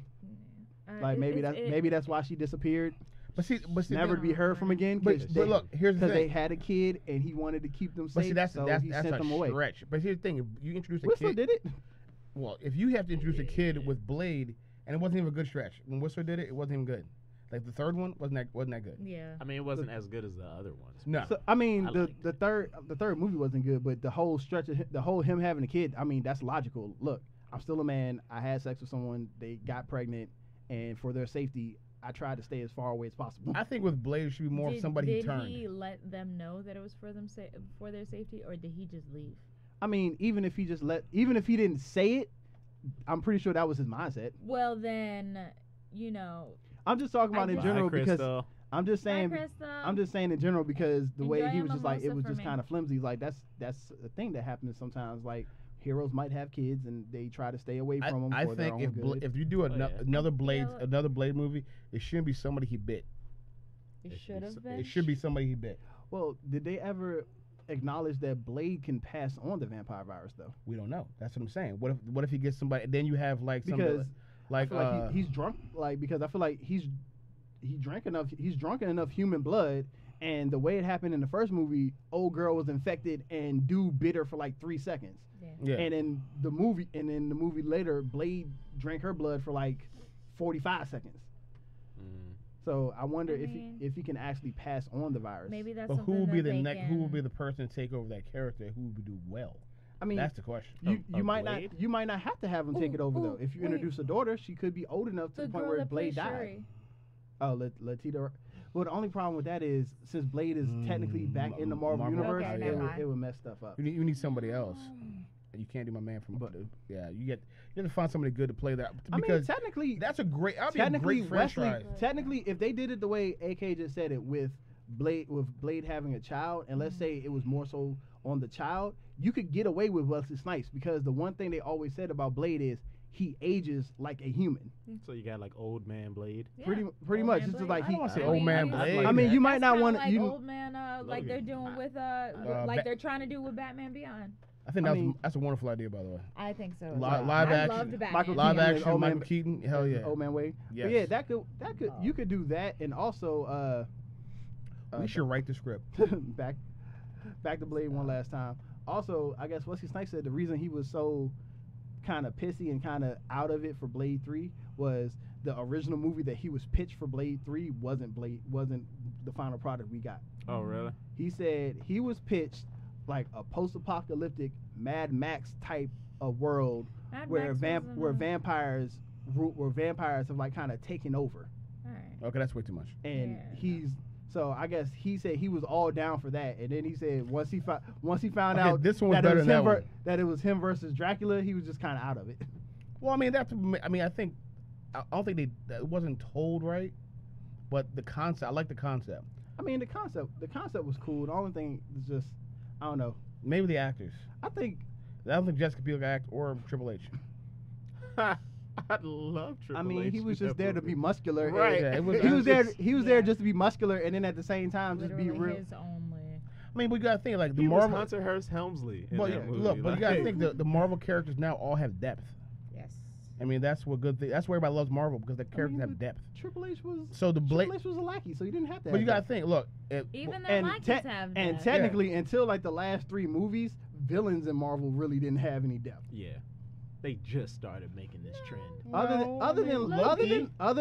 Like It- maybe that's why she disappeared. But see, Never to be heard from again. But look, here's the because they thing. had a kid and he wanted to keep them But safe, see, that's so that's he that's sent a them away. stretch. But here's the thing: if you introduce a Whistler kid, did it. well, if you have to introduce a kid with Blade, and it wasn't even a good stretch. When Whistler did it, it wasn't even good. Like the third one wasn't that good. Yeah. I mean, it wasn't as good as the other ones. No. So, I mean, I the liked the third movie wasn't good, but the whole stretch of the whole him having a kid. I mean, that's logical. Look, I'm still a man. I had sex with someone. They got pregnant, and for their safety, I tried to stay as far away as possible. I think with Blade, it should be more of somebody did turned. he let them know that it was for them for their safety, or did he just leave? I mean, even if he didn't say it, I'm pretty sure that was his mindset. Well, then, you know. I'm just talking I about in just- general Bye, because Crystal. I'm just saying. Bye, Crystal. I'm just saying in general because the way Enjoy he a was just like it mimosa was for just me. kind of flimsy. Like that's a thing that happens sometimes. Like heroes might have kids and they try to stay away from them I for their think own good. if you do yeah. another look. Blade movie, it shouldn't be somebody he bit. It It should have should- been. It should be somebody he bit. Well, did they ever acknowledge that Blade can pass on the vampire virus though? We don't know. That's what I'm saying. What if he gets somebody? Then you have like some Because like I feel like he's drunk. Like because I feel like he drank enough. He's drunken enough human blood. And the way it happened in the first movie, old girl was infected and dude bit her for like 3 seconds. yeah. And in the movie later, Blade drank her blood for like 45 seconds. Mm. So I wonder I if mean- he can actually pass on the virus. Maybe that's But who something will be that the they next? Who will be can- the person to take over that character? Who will do well? I mean, That's the question. you A might Blade? not have to have him take Ooh, it over though. ooh, If you wait. introduce a daughter, she could be old enough to the the point girl where that Blade plays died. Shuri. Oh, Latita. Well, the only problem with that is since Blade is technically back in the Marvel Marvel. universe, Okay, it, never would, mind. it would mess stuff up. You need somebody else. And you can't do my man from. But- yeah, you have to find somebody good to play that I mean, because technically, that's a great. That'd be a technically great Wesley. franchise. Technically, if they did it the way AK just said it with Blade having a child, and let's say it was more so on the child, you could get away with Wesley Snipes because the one thing they always said about Blade is he ages like a human. So you got like old man Blade. Yeah. Pretty Old much. man It's just Blade. like I don't want to say I old mean, man I Blade. like I mean, you That's might not kinda want like you. old man, like they're doing with like they're trying to do with Batman Beyond. I think I mean- that's a wonderful idea, by the way. I think so. as Live well. I action. loved Batman. Michael Live Keaton is action, old man- Michael Keaton. Hell yeah. Old man Wade. Yes. But yeah, that could you could do that, and also We should write the script. back to Blade one last time. Also, I guess Wesley Snipes said the reason he was so kind of pissy and kind of out of it for Blade 3 was the original movie that he was pitched for Blade 3 wasn't the final product we got. Oh really? He said he was pitched like a post-apocalyptic Mad Max type of world Mad where Max wasn't where vampires have like kind of taken over. Alright. Okay, that's way too much. And Yeah. so I guess he said he was all down for that, and then he said once he found Okay, out this one was that, better than that one. that it was him versus Dracula, he was just kind of out of it. Well, I mean, I don't think it wasn't told right, but the concept. I like the concept. I mean, the concept was cool. The only thing is just I don't know. Maybe the actors. I think I don't think Jessica Biel could act or Triple H. I'd love Triple I mean H he was in just that there to movie. be muscular. and Right. Yeah, it was- he was there. just- He was Yeah. there just to be muscular, and then at the same time just Literally be real. his only. I mean, we gotta think like the He was Marvel. Hunter Hearst Helmsley in But that movie. look, but you gotta like- think the Marvel characters now all have depth. Yes. I mean, that's what good thing. That's why everybody loves Marvel because the characters have but depth. Triple H was So the Blade. Triple H was a lackey, so you didn't have to. But have you gotta that. think. Look, Even though and Lakers te- have and that. technically until like the last 3 movies, villains in Marvel really didn't have any depth. Yeah. They just started making this trend. Other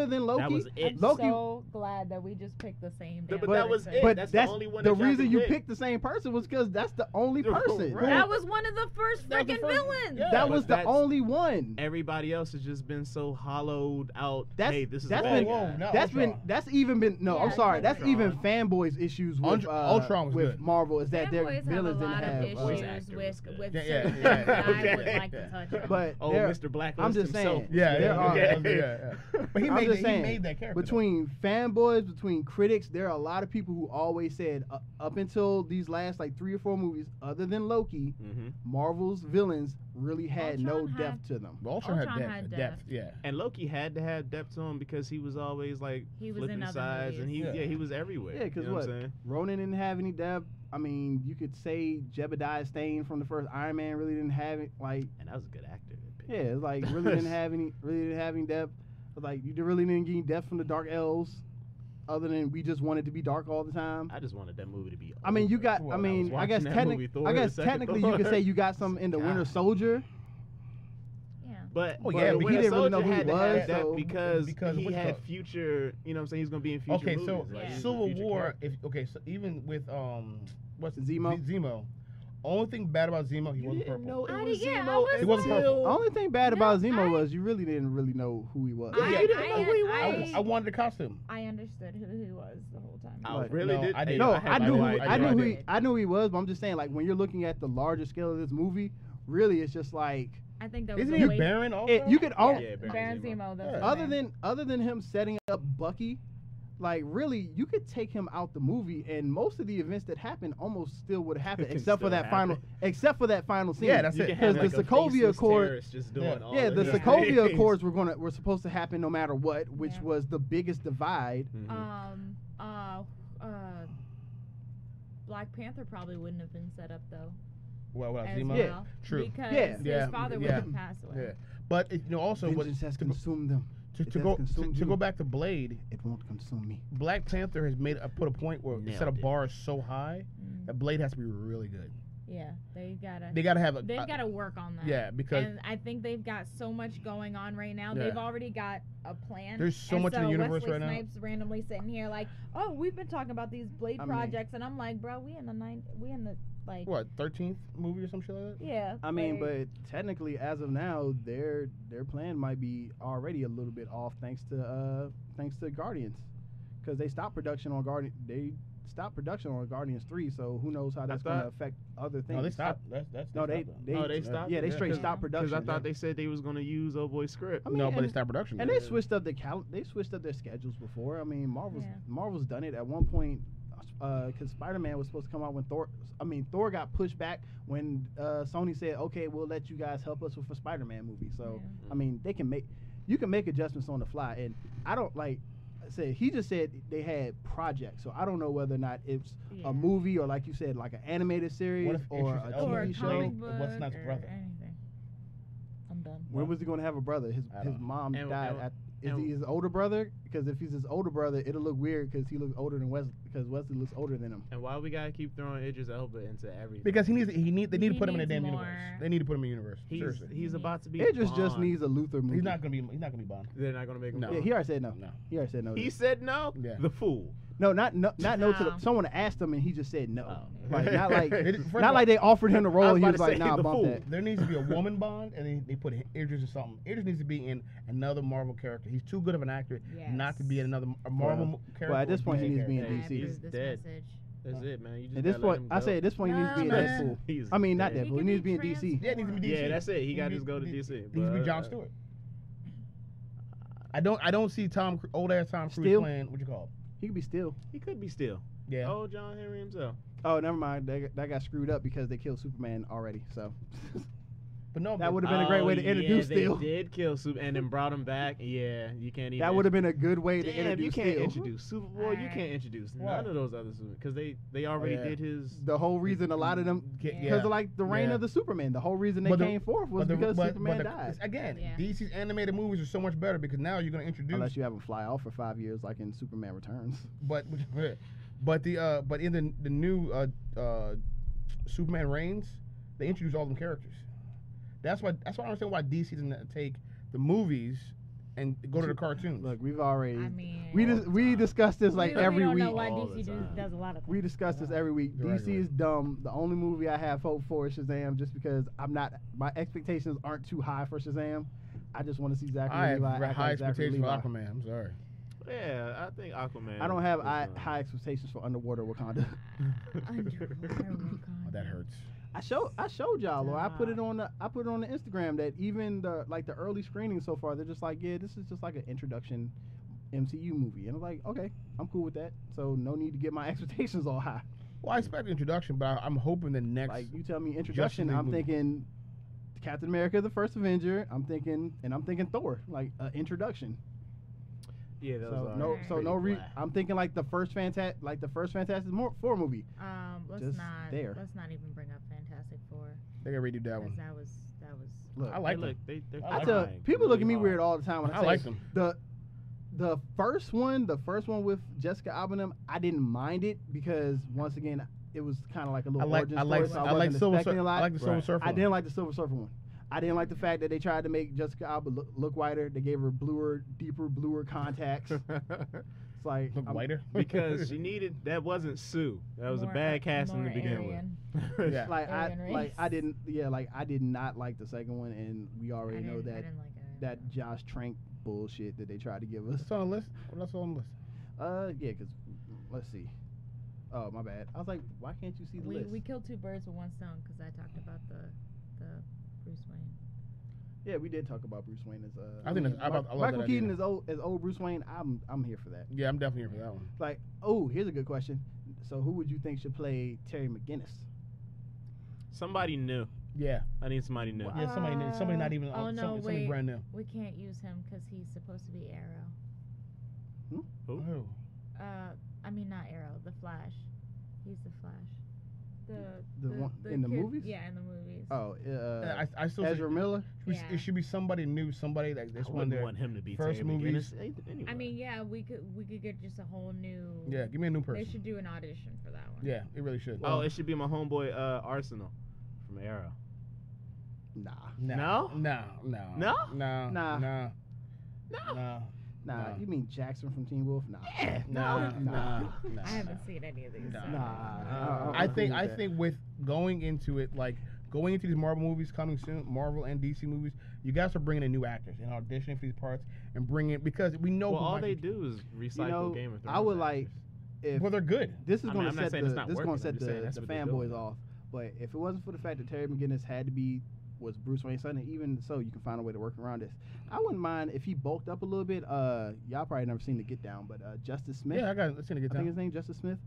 than Loki, That was it. I'm Loki. so glad that we just picked the same. But damn that was person. it. But That's that's the only one the that y'all reason could you pick. picked the same person was because that's the only person. Right. That was one of the first That was the freaking first- villains. yeah. That But was the that's- only one. Everybody else has just been so hollowed out. That's- Hey, this is that's a bad been- guy. no. That's Ultron. been that's even been no. Yeah, I'm sorry. That's Ultron. even fanboys issues with Ultron was with good. Marvel is that their Fanboys have a villains lot didn't of have. voice issues actor with was good. with Yeah, certain yeah, things that I okay. would like to touch on. But Oh, there- Mr. Blacklist I'm just himself. saying. Yeah, There are- yeah. But he I'm made just he saying, made that character. between fanboys, between critics, there are a lot of people who always said up until these last like 3 or 4 movies, other than Loki, Mhm. Marvel's villains really had no Ultron depth to them. But Ultron Ultron had had depth. depth. Yeah. And Loki had to have depth to him because he was always like He was flipping in other sides, and movies. he was everywhere. Yeah, because you know what? I'm saying? Ronan didn't have any depth. I mean, you could say Jebediah Stane from the first Iron Man really didn't have it. Like, And that was a good actor. yeah, it's like really didn't have any depth. But like, you really didn't get any depth from the Dark Elves, other than we just wanted to be dark all the time. I just wanted that movie to be. I mean, you over. got. Well, I I mean, was I guess watching that movie, Thor, the second technically you could Thor. say you got some in the Winter God. Soldier. Yeah. But Oh, yeah, the but he Winter didn't really Soldier know who he had to was, have that so- because because he what's had called- future. You know what I'm saying? He's gonna be in future Okay, movies. so like, Yeah. he's a Civil future War. character. So even with what's Zemo? Zemo. Only thing bad about Zemo, he You wasn't didn't purple. know it I was did- yeah, I Zemo was He wasn't until- purple. Only thing bad No, about Zemo I- was you really didn't really know who he was. Yeah, you didn't know who he I wanted the costume. I understood who he was the whole time. I What? really No, did. I Hey, didn't. No, had I no knew, idea. I knew, did. I knew he was, but I'm just saying, like, when you're looking at the larger scale of this movie, really, it's just like, I think that was Isn't a he a way- Baron also? you could all, Yeah, Baron Baron Zemo. Zemo. That's Yeah. his name. other than him setting up Bucky, like, really, you could take him out the movie, and most of the events that happened almost still would have happened, Can except for still that final, happen. except for that final scene. Yeah, that's You it. can Because have the like a Sokovia faceless Accord- terrorist just doing Yeah. all Yeah, of the these Sokovia things. Accords were supposed to happen no matter what, which Yeah. was the biggest divide. Mhm. Black Panther probably wouldn't have been set up though. Well, As Zemo. Yeah. well, True. Because Yeah. Yeah, his father yeah. wouldn't pass away. Yeah. But also, what, Vengeance has to, consumed them. to, It to has go consumed to you. go back to Blade, It won't consume me. Black Panther has put a point where it set a Nailed it. bar so high Mm, that Blade has to be really good. yeah, they gotta. They gotta have a. They've got to work on that. Yeah, because and I think they've got so much going on right now. Yeah. They've already got a plan. There's so And much in the universe Wesley right now. Snipes randomly sitting here like, oh, we've been talking about these Blade I mean- projects, and I'm like, bro, we in the like, what 13th movie or some shit like that. yeah. I mean, like, but technically, as of now, their plan might be already a little bit off thanks to Guardians, because they stopped production on Guardians 3. So who knows how that's going to thought- affect other things? No, they stopped. That's No, they stopped? Yeah, they Yeah. straight Cause- stopped Because production. I thought they said they was gonna use Old Boy's script. I mean, no, but they and- stopped production. And yeah. they switched up their schedules before. I mean, Yeah. Marvel's done it at one point, because Spider-Man was supposed to come out when Thor got pushed back when Sony said, okay, we'll let you guys help us with a Spider-Man movie. So Yeah. I mean, you can make adjustments on the fly, and I don't like. I said he just said they had projects, so I don't know whether or not it's yeah. a movie or, like you said, like an animated series What if or Idris a Elba or a TV Blade- show. comic book what's Snipes' or brother? anything. I'm done. When was he going to have a brother? His I don't know. mom And- died. and- Is he his older brother? Because if he's his older brother, it'll look weird because he looks older than Wesley. Because Wesley looks older than him. And why we gotta keep throwing Idris Elba into everything? Because they need they need to He put him in a needs damn more. universe. They need to put him in a universe. he's Seriously. about to be. Idris just Bond. needs a Luther movie. He's not gonna be Bond. They're not gonna make him. No. Yeah, he already said no. No. He already said no. He said no. Yeah. The fool. no, not no to No. the, someone asked him and he just said no. Oh. Like not like First not of like they offered him the I role. was And he about was to like, say, nah, the bump fool. that. There needs to be a woman Bond, and they put Idris or something. Idris needs to be in another Marvel character. He's too good of an actor not to be in another Marvel character. well, at this or point, he DC needs to be in character. I DC. approve this dead. message. That's it, man. You just At this gotta let point, him I go. say at this point he needs to be in Nah, Deadpool. He's I mean, not dead. Deadpool. He needs to be in DC. Yeah, it needs to be DC. Yeah, that's it. He gotta needs just go to be- DC. He needs to be but, Jon Stewart. I don't see old ass Tom Cruise Still? playing. What you call? He could be still. He could be still. Yeah. Oh, John Henry himself. Oh, never mind. That got screwed up because they killed Superman already. So But no, that but- would have been a great way to introduce they Steel. did kill Super and then brought him back. Yeah, you can't even. That would have been a good way to Damn, introduce you can't Steel. introduce Superboy. You Alright. can't introduce Why? none of those other Super because they already yeah. did his. The whole reason a lot of them, Yeah. because of like the reign Yeah. of the Superman, the whole reason they But the- came forth was because Superman died. Again, Yeah. DC's animated movies are so much better because now you're gonna introduce. Unless you have him fly off for 5 years, like in Superman Returns. But in the new Superman Reigns, they introduce all them characters. That's why I don't understand why DC doesn't take the movies and go to the cartoons. Look, we've already I mean, we discuss this like we every don't week. know why All DC the time. does a lot of things. We discuss this every week. You're right, DC you're is dumb. The only movie I have hope for is Shazam, just because my expectations aren't too high for Shazam. I just want to see Zachary I Levi have act high like Zachary expectations for Levi. Aquaman. I'm sorry. Yeah, I think Aquaman. I don't have is, high expectations for Underwater Wakanda. Oh, that hurts. I showed y'all, or I put it on the Instagram that even the early screenings so far, they're just like, yeah, this is just like an introduction MCU movie, and I'm like, okay, I'm cool with that. So no need to get my expectations all high. Well, I expect introduction, but I'm hoping the next. Like you tell me introduction, League I'm movie. thinking Captain America, the first Avenger. I'm thinking Thor, like introduction. Yeah, those So are no, so pretty no. blah. I'm thinking like the first Fantastic Four movie. Let's Just not there. let's not even bring up Fantastic Four They gotta redo that because one. that was Look, I like Hey, them. look, they're I I like tell trying people look at really me hard. weird all the time when I I say like them. the first one with Jessica Alba and them, I didn't mind it because once again it was kind of like a little origin story, so I wasn't expecting a lot. I like the Silver Right. Surfer. I didn't like the Silver Surfer one. I didn't like the fact that they tried to make Jessica Alba look whiter. They gave her deeper bluer contacts. It's like Look whiter. because she needed. That wasn't Sue. That was a more- bad casting more to begin Aryan. with. Yeah. like Alien race. I did not like the second one, and we already know I that didn't like it. that Josh Trank bullshit that they tried to give us. What's on the list? What else on the list? Yeah, cause let's see. Oh, my bad. I was like, why can't you see the list? We killed two birds with one stone because I talked about the Bruce Wayne. Yeah, we did talk about Bruce Wayne as I think that's- I love Michael that Keaton idea. as old Bruce Wayne. I'm here for that. Yeah, I'm definitely here for that one. Like, oh, here's a good question. So, who would you think should play Terry McGinnis? Somebody new. Yeah, I need somebody new. yeah. Somebody not even. Oh no, somebody wait. brand new. We can't use him because he's supposed to be Arrow. Who? Oh. I mean not Arrow, the Flash. He's the Flash. The one in the kid- movies? Yeah, in the movies. Oh, I still Ezra Miller. Yeah. It should be somebody new, somebody that I this one wouldn't there. want him to be first Terry movies. McGinnis. Anyway. I mean, yeah, we could get just a whole new. Yeah, give me a new They person. should do an audition for that one. Yeah, it really should. oh, it should be my homeboy Arsenal from Arrow. Nah, No? No? No? No? Nah. No. No. nah. No. You mean Jackson from Teen Wolf? Nah. Nah. Nah. I haven't seen any of these. Nah. so- Nah. I I'm think cool with that. with going into it, like going into these Marvel movies coming soon, Marvel and DC movies, you guys are bringing in new actors and auditioning for these parts and bring it because we know. Well, who all Michael- they do is recycle You know, Game of Thrones. I would like actors. if Well, they're good. this is I mean, going I'm to not set saying the it's not this is working, going to I'm set just saying the that's what they're fanboys doing. off. But if it wasn't for the fact that Terry McGinnis had to be was Bruce Wayne's son, and even so, you can find a way to work around this. I wouldn't mind if he bulked up a little bit. Y'all probably never seen the Get Down, but Justice Smith. Yeah, I got. Let's see to get I think down. his name Justice Smith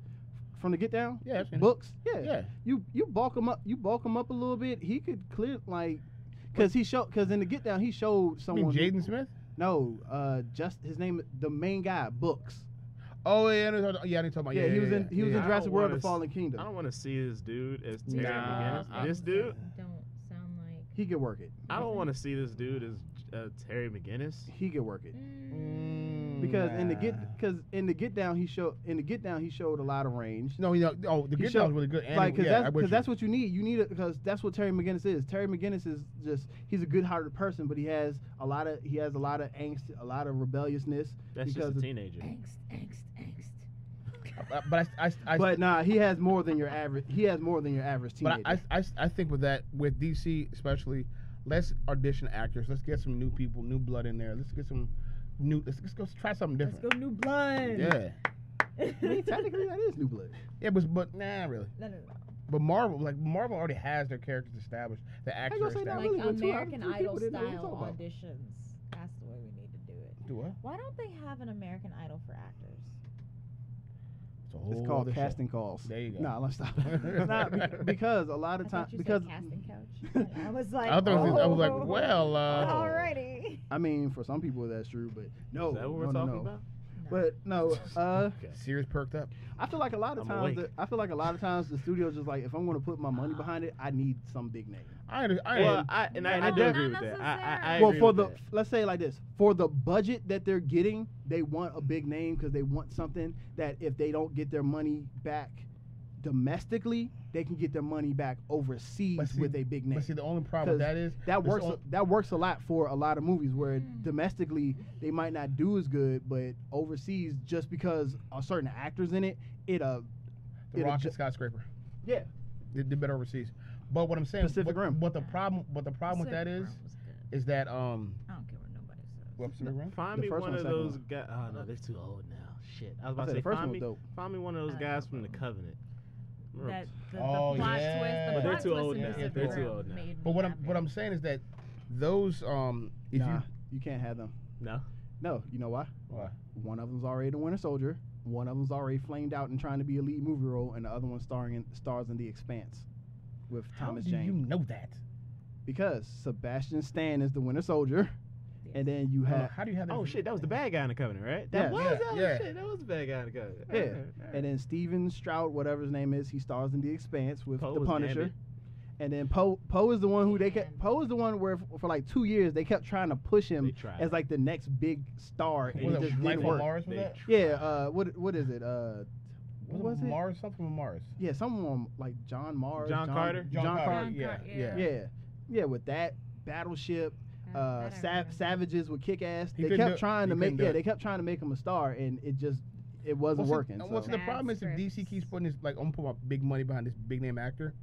from the Get Down. Yeah, I've seen it. Books. Yeah. Yeah. You bulk him up. You bulk him up a little bit. He could clear like. Cause in the Get Down, he showed You someone. mean Jaden Smith? No, just his name, the main guy, Books. Oh yeah, I didn't talk about. Yeah, he was in I Jurassic don't World: wanna The Fallen Kingdom. I don't want to see this dude as Terry Nah, McGinnis. This dude, Don't sound like. He could work it. I don't want to see this dude as Terry McGinnis. He could work it. Mm, Because in the Get Down he showed a lot of range. No, the He Get showed- Down was really good. And Like yeah, that's what you need. You need it because that's what Terry McGinnis is. Terry McGinnis is just he's a good-hearted person, but he has a lot of angst, a lot of rebelliousness. That's because just a of- teenager. angst. But But nah, he has more than your average. He has more than your average teenager. But I think with DC especially, let's audition actors. Let's get some new people, new blood in there. Let's get some new. Let's go try something Let's different. go new blood. Yeah, I mean, technically that is New Blood. yeah, but nah, really. No. But Marvel already has their characters established. The actors are gonna say that established. really Like with two out of American three Idol people didn't know what style you're talking auditions. That's the way we need to do it. Do what? Why don't they have an American Idol for actors? It's a whole It's called other show. casting calls. There you go. Nah, let's stop. Nah, because a lot I of thought times you because said casting couch. And I was like, I was like, oh, well, alrighty. I mean for some people that's true, but no. Is that what we're no, talking no. about? But no, Okay. Sears perked up. I feel like a lot of I'm times. awake. I feel like a lot of times the studio's just like, if I'm going to put my money behind it, I need some big name. I Well, I do not agree with that. I Well, agree for with the that. let's say it like this, for the budget that they're getting, they want a big name because they want something that if they don't get their money back, domestically, they can get their money back overseas But see- with a big name. But see, the only problem with that is that there's works. That works a lot for a lot of movies where Mm. domestically they might not do as good, but overseas, just because a certain actors in it, the it'll Rock ju- and Skyscraper. yeah. They better overseas. But what I'm saying, Pacific Rim. But the problem with that Pacific is, Rim was good. is that I don't care what nobody says. what Pacific Rim? Find The me first one one, of second those one. guys. Oh no, they're too old now. Shit, I was I about said to the say first find one me, was dope. find me one of those I guys don't from the know. Covenant. Remember- That the Oh, plot yeah. twist, the But they're plot too twist old in now. Pacific They're too Rim old now. made me But what happy. I'm saying is that those if Nah, you can't have them. No, No, you know why? Why? One of them's already the Winter Soldier. One of them's already flamed out and trying to be a lead movie role, and the other one stars in The Expanse with Thomas How do Jane. you know that? Because Sebastian Stan is the Winter Soldier, and then you have How do you have that? oh shit, that was the bad guy in the Covenant, right? That Yeah. was Yeah, oh, yeah. shit, that was the bad guy in the Covenant. Yeah. Alright, alright. and then Steven Stroud, whatever his name is, he stars in The Expanse with Poe the was Punisher. Gambit. And then Poe is the one who they kept. Man. Poe is the one where for like 2 years they kept trying to push him They tried. as like the next big star, and Was it it just Life didn't on work. Mars? Was They that? Yeah. What is it? What was it? Mars? Something on Mars. Yeah, someone like John Mars. John Carter? John Carter. John Yeah, Carter, yeah. Yeah. Yeah, with that Battleship. That I remember. Savages with kick ass. He They couldn't kept do- trying he to make couldn't do it. they kept trying to make him a star, and it wasn't working. What's so. the Bad problem is if DC scripts. keeps putting this I'm gonna put my big money behind this big name actor.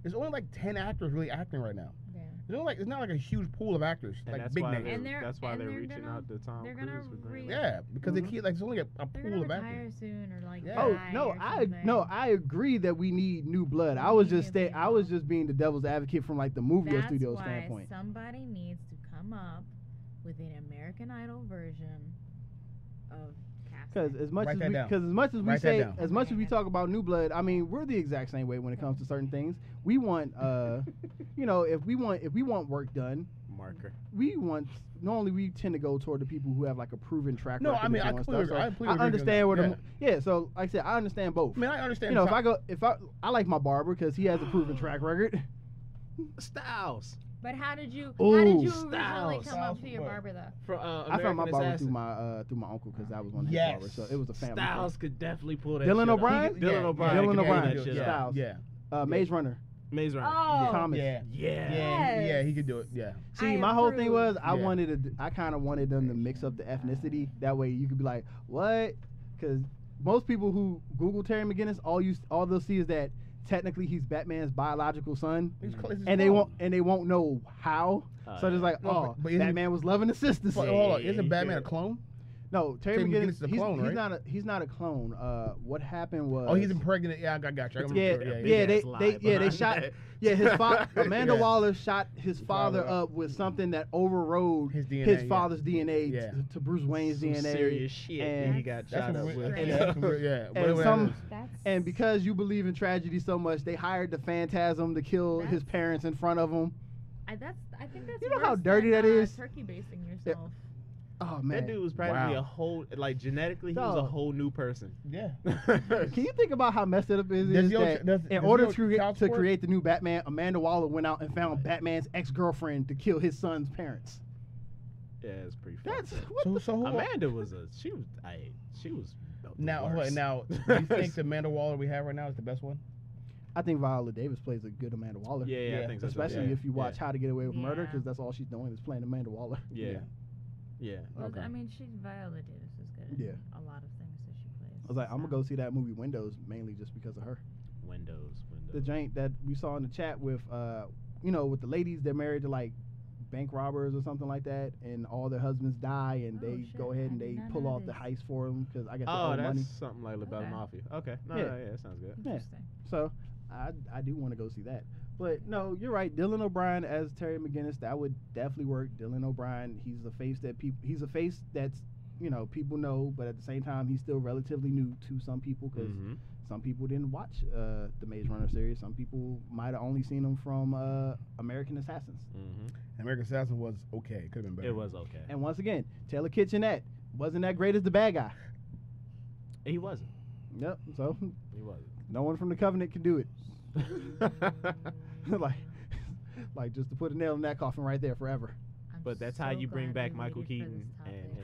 There's only like 10 actors really acting right now. Yeah. There's only it's not like a huge pool of actors And like that's big why names. they're, And they're- that's why and they're they're reaching gonna- out to Tom they're Cruise gonna for Green re- Lantern. Yeah, because Mhm. they keep like there's only a They're pool gonna of retire actors. soon or like Yeah. Oh die no, or something. I agree that we need new blood. We I was need just new I was people. just being the devil's advocate from like the movie or That's studio why standpoint. somebody needs to come up with an American Idol version of Because casting. as much Write as that we down. because as much as we Write that say down. as much as we talk about new blood, I mean we're the exact same way when it comes to certain things. We want you know if we want work done, Marker. we want normally we tend to go toward the people who have like a proven track No, record. I mean, of I doing completely stuff. agree. I So completely I agree with understand you. where Yeah. the so like I said, I understand both. I mean, I understand. You know, if I like my barber because he has a proven track record. Styles. But how did you Ooh, originally Styles. come up to your What? barber though? For I found my American barber Assassin. through my uncle because I was one of his Yes. barbers, so it was a family. Styles could definitely pull that. Dylan shit off. O'Brien? Dylan Yeah, O'Brien. Dylan could pull O'Brien. that shit Yeah. off. Styles. Yeah. Maze Runner. Maze Runner. Oh, Thomas. Yeah. Yeah. Yeah, he could do it. Yeah. See, I my whole thing was approve. I kind of wanted them to mix up the ethnicity. That way you could be like, what? Because most people who Google Terry McGinnis, all they'll see is that technically he's Batman's biological son, He's cl- it's his and they fault. won't know how. So it's like, No, but isn't- Batman was loving the sisters. But hold on, Yeah, isn't he Batman a could. clone? No, Terry Terry McGinnis McGinnis is a clone, right? He's not a clone. What happened was Oh, he's impregnated. Yeah, I got you. I remember. Yeah, Big yeah, ass they lie they behind shot. that. Yeah, his father Amanda Yeah. Waller shot his father father up with something that overrode His DNA, his yeah. father's DNA Yeah. to Bruce Wayne's Some DNA. serious shit. and he got That's shot some up real- with. yeah, that's some real- yeah. And whatever that some- is. That's And because you believe in tragedy so much, they hired the Phantasm to kill his That's- parents in front of him. I think that's You know how worse dirty than, that is? turkey basing yourself. Oh That man, dude was practically Wow. a whole, like genetically, he was a Dog. whole new person. Yeah. can you think about how messed it up Does is he owe- that does- in does order he owe to child to support? create the new Batman, Amanda Waller went out and found Batman's ex-girlfriend to kill his son's parents. Yeah, it's pretty. That's fucked up. what So who? Amanda was she was about the Now, worst. now, do you think the Amanda Waller we have right now is the best one? I think Viola Davis plays a good Amanda Waller. Yeah, Yeah, I think so. too. Especially Yeah. if you watch How to Get Away with Murder, Yeah. because that's all she's doing is playing Amanda Waller. Yeah. Yeah. Well, Okay. I mean, Viola Davis is good at Yeah. a lot of things that she plays. I was like, I'm gonna so. go see that movie Windows mainly just because of her. Windows. The joint that we saw in the chat with, you know, with the ladies, they're married to like bank robbers or something like that, and all their husbands die, and Oh, they shit, go ahead I and did they not pull know off the this. heist for them because I guess they Oh, owe that's money. something like La Belle Okay. Mafia. Okay. No, Yeah. yeah, that sounds good. Yeah. Interesting. So I do want to go see that. But no, you're right. Dylan O'Brien as Terry McGinnis, that would definitely work. Dylan O'Brien, he's a face that's people know, but at the same time he's still relatively new to some people because Mhm. some people didn't watch the Maze Runner series. Some people might have only seen him from American Assassins. Mhm. American Assassin was okay. Could have been better. It was okay. And once again, Taylor Kitchenette wasn't that great as the bad guy. He wasn't. Yep. So He wasn't. no one from the Covenant can do it. like just to put a nail in that coffin right there forever. I'm But that's how so you bring glad back we Michael waited for Keaton this topic. and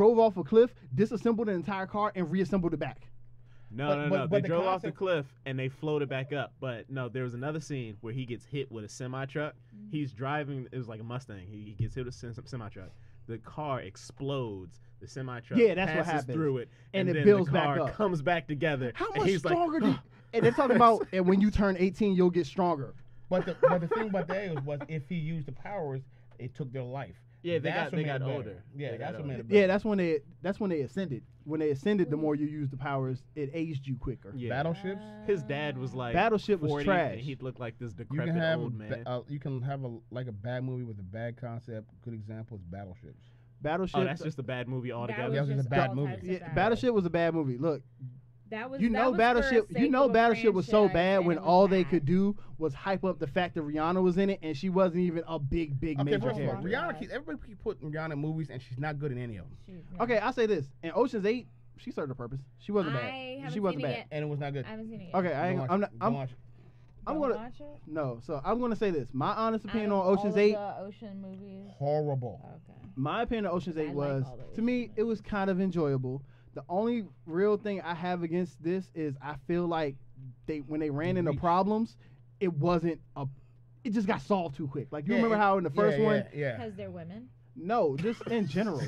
drove off a cliff, disassembled an entire car, and reassembled it back. No. They the drove off the concept- cliff and they floated back up. But no, there was another scene where he gets hit with a semi truck. He's driving. It was like a Mustang. He gets hit with a semi truck. The car explodes. The semi truck Yeah, that's what passes happens. through it, And it then builds the back car up. comes back together. How and much he's stronger like, do and they're talking about, and when you turn 18, you'll get stronger. But the thing about that was if he used the powers, it took their life. Yeah, they That's got what made it better. older. Yeah, They that's got what made older. it better. Yeah, that's when they ascended. When they ascended, the more you use the powers, it aged you quicker. Yeah. Battleships. His dad was like Battleship was 40, trash. and he looked like this You decrepit can have old man. you can have a bad movie with a bad concept. Good example is Battleships. Battleship. Oh, that's just a bad movie altogether. That was just a bad movie. Battleship was a bad movie. Look, That was you that know was Battleship. for a You know sequel Battleship was so franchise, bad and when it was all they bad. could do was hype up the fact that Rihanna was in it, and she wasn't even a big Okay, major first of all, character. Rihanna. Everybody keep putting Rihanna in movies, and she's not good in any of them. Okay, I'll say this: in Ocean's 8, she served a purpose. She wasn't bad. haven't She wasn't seen it bad. yet. And it was not good. I haven't seen it yet. Okay, I ain't, Don't I'm watch not. it. Don't watch it. I'm Don't gonna watch it? no. So I'm gonna say this: my honest opinion Out on of Ocean's all 8. of the Ocean movies. Horrible. Okay. My opinion on Ocean's 8 I like was, all the to me, Ocean it was kind of enjoyable. The only real thing I have against this is I feel like when they ran into Reach. problems, it just got solved too quick. Like you Yeah, remember how in the first one, Yeah. Because they're women. no, just in general.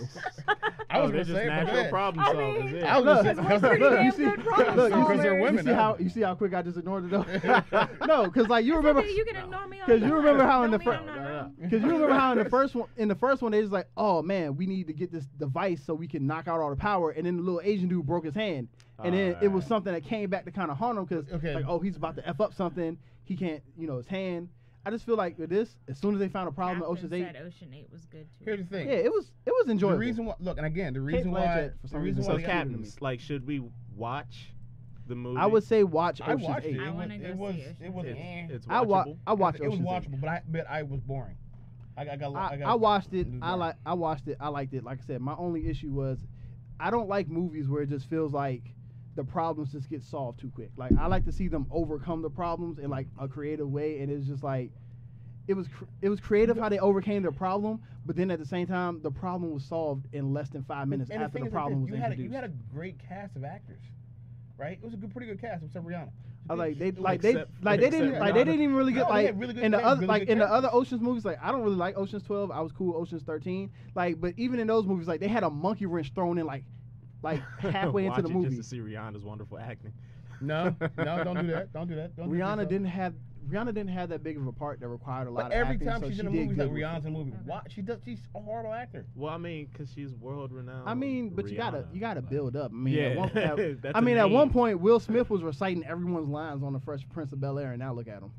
I was they're gonna just say, but natural yeah. problem I solvers. mean, Yeah. I was gonna Look, say We're pretty look, damn you see- good problem look, because they're solvers. women. you see how quick I just ignored it though? No, because like you It's remember. okay, you can ignore me all Because you you want. remember how in Don't the mean fir- I'm not wrong. Because you remember how in the first one they was like, oh man, we need to get this device so we can knock out all the power, and then the little Asian dude broke his hand, and then it was Alright. something that came back to kind of haunt him because Okay. like, oh, he's about to f up something, he can't, his hand. I just feel like with this, as soon as they found a problem in Captain Ocean's 8, said Ocean 8 was good too. Here's the thing. yeah, it was enjoyable. The reason why, look, and again, the reason why, Blanchett, for some the reason, reason So why was they- Captain. captains, like, should we watch the movie? I would say watch I Ocean's watched 8. it. I wanna go It was see it Ocean's was Eight. It's I watchable. watched it was Ocean's 8. watchable, but I was boring. I watched it. I watched it. I liked it. Like I said, my only issue was I don't like movies where it just feels like the problems just get solved too quick. Like I like to see them overcome the problems in like a creative way, and it's just like it was creative how they overcame their problem, but then at the same time the problem was solved in less than 5 minutes And after thing the is like problem this, was introduced. you had a great cast of actors, right? It was a pretty good cast except Rihanna. I like they Except they didn't Rihanna. they didn't even really get No, they like had really good in the characters, other really like good in the other characters. Ocean's movies. Like I don't really like Ocean's 12. I was cool with Ocean's 13. Like, but even in those movies, like they had a monkey wrench thrown in like halfway into Watch the it movie. just to see Rihanna's wonderful acting. No, don't do that. Don't do that. Don't do Rihanna yourself. didn't have that big of a part that required a lot But of every acting. time so she's she in a did movie, good like with it. Rihanna's in a movie. Okay. She's a horrible actor. Well, I mean, because she's world renowned. I mean, but you gotta Rihanna, build up. I mean, Yeah, at one, that's I a mean, at one name. point, Will Smith was reciting everyone's lines on the Fresh Prince of Bel Air, and now look at him.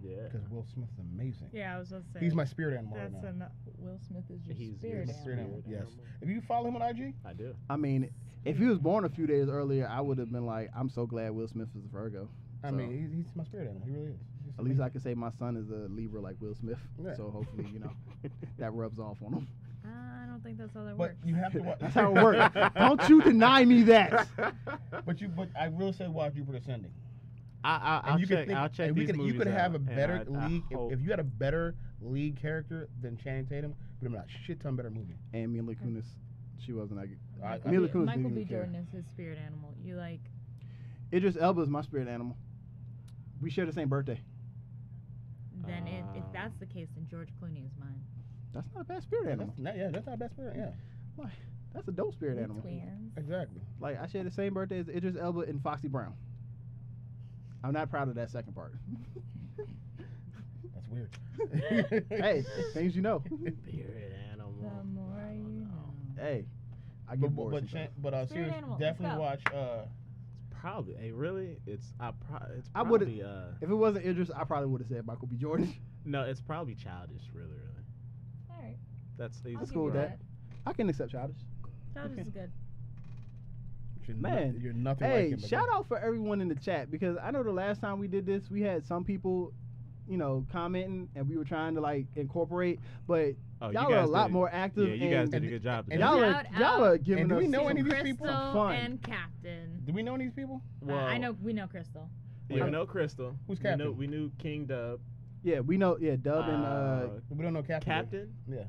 Yeah. Because Will Smith's amazing. Yeah, I was gonna say. He's my spirit animal right That's now. Will Smith is your He's spirit your animal. Spirit animal. Spirit Yes. animal. If you follow him on IG, I do. I mean, if he was born a few days earlier, I would have been like, I'm so glad Will Smith is a Virgo. I So, mean, he's my spirit animal. He really is. He's just at least I amazing. can say my son is a Libra like Will Smith. Yeah. So hopefully, that rubs off on him. I don't think that's how that But works. you have to watch. That's how it works. Don't you deny me that. But I will say watch Jupiter Ascending. I'll And you could check. think- I'll check and these you movies could have a out, and better I lead hope- if you had a better lead character than Channing Tatum. But I'm not shit ton better movie. And Mila Kunis, she wasn't that good. I- Mila Kunis Michael didn't B. even care. Jordan is his spirit animal. You like? Idris Elba is my spirit animal. We share the same birthday. Then if that's the case, then George Clooney is mine. That's not a bad spirit animal. That's not best spirit. Yeah, That's a dope spirit We're animal. twins. exactly. Like I share the same birthday as Idris Elba and Foxy Brown. I'm not proud of that second part. That's weird. Hey, things you know. Spirit animal. The more you know. Hey, I get bored. sometimes. Spirit seriously, animal, let's definitely go. watch. Probably. Hey, really? It's I probably. would've- If it wasn't Idris, I probably would have said Michael B. Jordan. No, it's probably childish. Really. All right. That's easy. I'll That's give cool you with that. I can accept childish. Childish is good. Man, you're nothing like Hey, him. but shout go. out for everyone in the chat because I know the last time we did this, we had some people, commenting and we were trying to like incorporate, but Oh, you y'all are guys a lot did- more active. Yeah, you guys and did a good job. and today. y'all are Shout giving And do us we know some any of these Crystal people? fun. and Captain. Do we know any of these people? Well, we know Crystal. Yeah, we know Crystal. Who's We Captain? knew King Dub. Yeah, we know. Yeah, Dub and We don't know Captain. Captain. Yeah.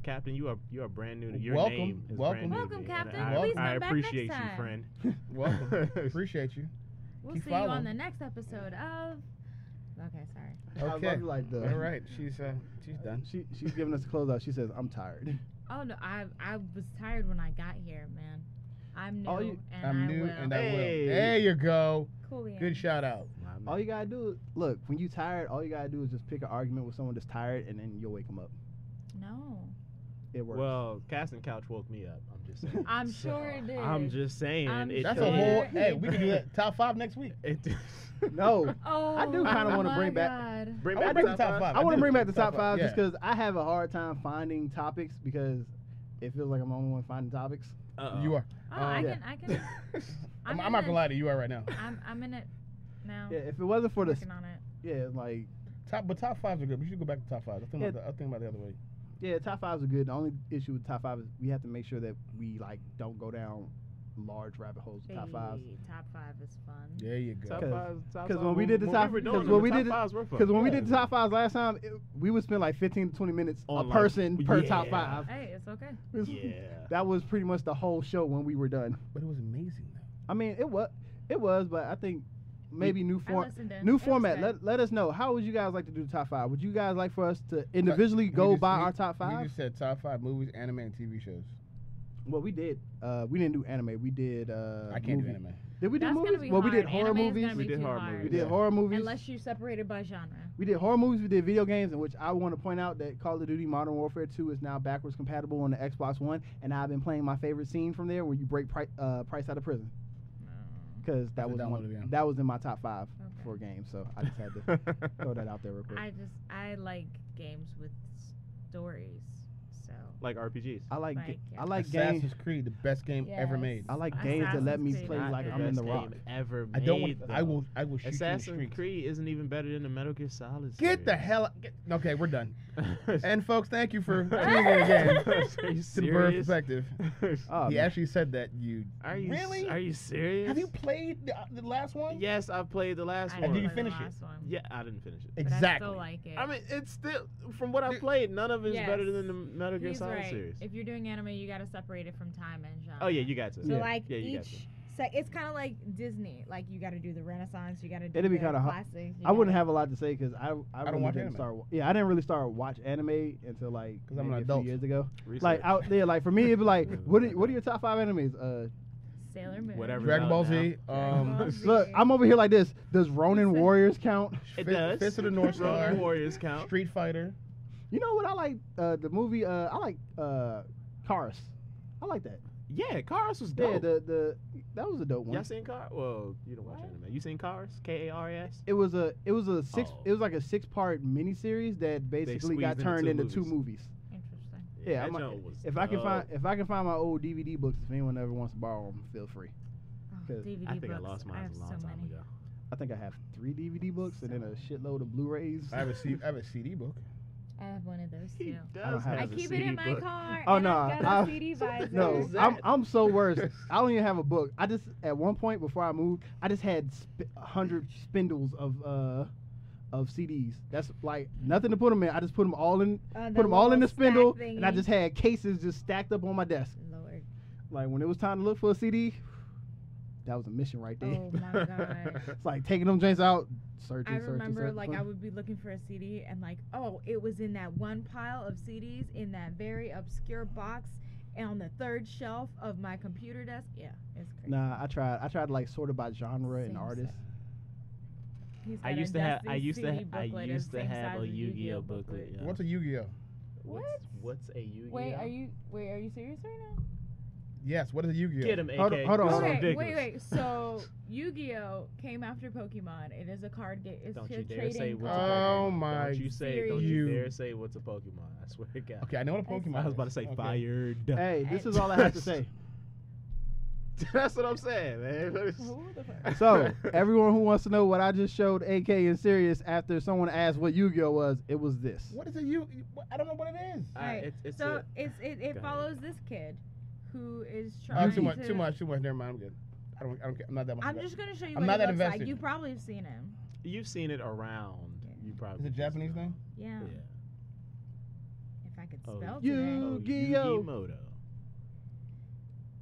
Captain, you are brand new. Your Welcome, name is welcome. brand new to Welcome, me, Captain. and Please I come back appreciate next you, time. friend. Welcome. Appreciate you. We'll Keep see you following. on the next episode of. Okay, sorry. Okay. I love like the. All right. She's done. She's giving us a closeout. She says, "I'm tired." Oh no, I was tired when I got here, man. I'm new, Oh, you- and I'm I new will. and I will. Hey. There you go. Cool. Good shout out. All you gotta do, look, when you tired, all you gotta do is just pick an argument with someone that's tired, and then you'll wake them up. No. It works. Well, Casting Couch woke me up. I'm just saying. I'm sure it did. I'm just saying. I'm it That's sure. a did. whole. Hey, we can do that. Top 5 next week. It did. no, Oh, I do kinda wanna my bring back- God. Bring I back wanna bring the the top top five. five. I want to do. bring back the Top top five five, just because I have a hard time finding topics because it feels like I'm the only one finding topics. Uh-oh. You are. Oh, I Yeah. can. I'm in not it. gonna lie to you. You are right now. I'm in it now. Yeah, if it wasn't for the Working on it. like Top 5s are good. We should go back to top 5. I think about the other way. yeah, top fives are good. The only issue with top five is we have to make sure that we like don't go down large rabbit holes with top fives. Hey, top 5 is fun. There you go. Top 'Cause- five. Top 'cause five. when we did the top- were doing 'cause them, when the we top did it- fives were fun. Because when we Yeah. did the top fives last time, we would spend like 15 to 20 minutes On, a like, person per top yeah. five. Hey, it's okay. Yeah. That was pretty much the whole show when we were done. But it was amazing though. I mean, it was, but I think maybe new I listened in. It new was format. good. Let us know. How would you guys like to do the top five? Would you guys like for us to individually go We just- by we- our top We five? just said top 5 movies, anime, and TV shows. Well, we did. We didn't do anime. We did. I can't do movie. anime. Did we do That's movies? gonna be Well, we did hard. horror Anime is movies. gonna We be did too horror hard. We movies. did Yeah. horror movies. Unless you separated by genre. We did horror movies. We did video games, in which I want to point out that Call of Duty Modern Warfare 2 is now backwards compatible on the Xbox One, and I've been playing my favorite scene from there, where you break Price out of prison, because that Have to was download it again. that was in my top 5 Okay. for a game. So I just had to throw that out there real quick. I like games with stories. So Like RPGs. I like Like, yeah. I like Assassin's games. Creed, the best game ever Yes. made. I like games that let me Assassin's play Creed. like Not I'm in the best Rock. game ever I don't made, want. though. I will shoot you in the Assassin's streets. Creed isn't even better than the Metal Gear Solid. Get the series. hell. Okay, we're done. And folks, thank you for tuning Are in again you to the Bird serious? Perspective. Oh, He man. actually said that you. Are you really? Are you serious? Have you played the last one? Yes, I played the last I one. did you play the finish it? last one, Yeah, I didn't finish it. but I Exactly. still like it. I mean, it's still from what I've Dude. played. None of it is Yes. better than the Metal Gear He's Solid right. series. If you're doing anime, you gotta separate it from time and genre. Oh yeah, you got to. So Yeah. like Yeah, you got each, it's kind of like Disney. Like you gotta do the Renaissance, you gotta do It'd be the kinda hard. classics. I wouldn't have a lot to say because I don't really watch didn't anime. start. Yeah, I didn't really start watch anime until like 'Cause I'm an maybe a adult. few years ago. Research. Like out there, like for me, it'd be like, what are your top 5 animes? Sailor Moon. Whatever. Dragon out Ball now. Z. Dragon Ball Z. Look, I'm over here like this. Does Ronin Listen. Warriors count? It Fi- does. Fist of the North Road Star. Warriors count. Street Fighter. You know what I like? The movie. I like Cars. I like that. Yeah, Cars was Yeah, dope. that was a dope one. Y'all seen Cars? Well, you don't watch anime. You seen Cars? K-A-R-S? It was a six. Oh. It was like a 6-part miniseries that basically got squeezed into turned two into 2 movies. movies. Interesting. Yeah, that I'm joint was if I can dope. find my old DVD books, if anyone ever wants to borrow them, feel free. Oh, 'Cause DVD I think books. I lost I mine have a long so time many. ago. I think I have 3 DVD books and then a shitload of Blu-rays. I have a CD book. I have one of those He too. I don't does have I have a keep it CD in my book. car. Oh, and no, I've got I- a CD visor. No, is that? I'm so worse. I don't even have a book. I just at one point before I moved, I just had 100 spindles of CDs. That's like nothing to put them in. I just put them all in, The put them all in the little spindle, stack and I thingy. just had cases just stacked up on my desk. Lord. Like when it was time to look for a CD, that was a mission right there. Oh my god. It's like taking them joints out, searching, I searching, remember searching. like I would be looking for a CD and like, oh, it was in that one pile of CDs in that very obscure box and on the 3rd shelf of my computer desk. Yeah, it's crazy. Nah, I tried to like sort it by genre and Same artist. He's I got a used to have. dusty I used to. CD I booklet used the to same have size a as Yu-Gi-Oh booklet. Yeah. What's a Yu-Gi-Oh? What's a Yu-Gi-Oh? Wait, are you serious right now? Yes. What is a Yu-Gi-Oh? Get him, Hold AK. on, hold on, This hold is on. Okay, ridiculous. wait. So Yu-Gi-Oh came after Pokemon. It is a card game. It's Don't a you dare trading say what's a card. Oh Pokemon. my Don't you say. series. Don't you You- dare say what's a Pokemon. I swear to God. Okay, I know what a That's- Pokemon I was about to is. say Okay. fired. Hey, this is all I have to say. That's what I'm saying, man. Who the fuck? So, everyone who wants to know what I just showed AK and Sirius after someone asked what Yu-Gi-Oh was, it was this. What is a Yu? I don't know what it is. Right. It's So a, it Go ahead. follows this kid who is Oh, trying too much. to. Too much. Never mind. I'm good. I don't care. I'm not that much. I'm invested. just gonna show you I'm what not he that looks like. invested. You probably have seen him. you've seen it around. Yeah. You probably. Is it Japanese thing? Yeah. Yeah. If I I could Oh, spell you- today. Yu-Gi-Oh. Yugimoto.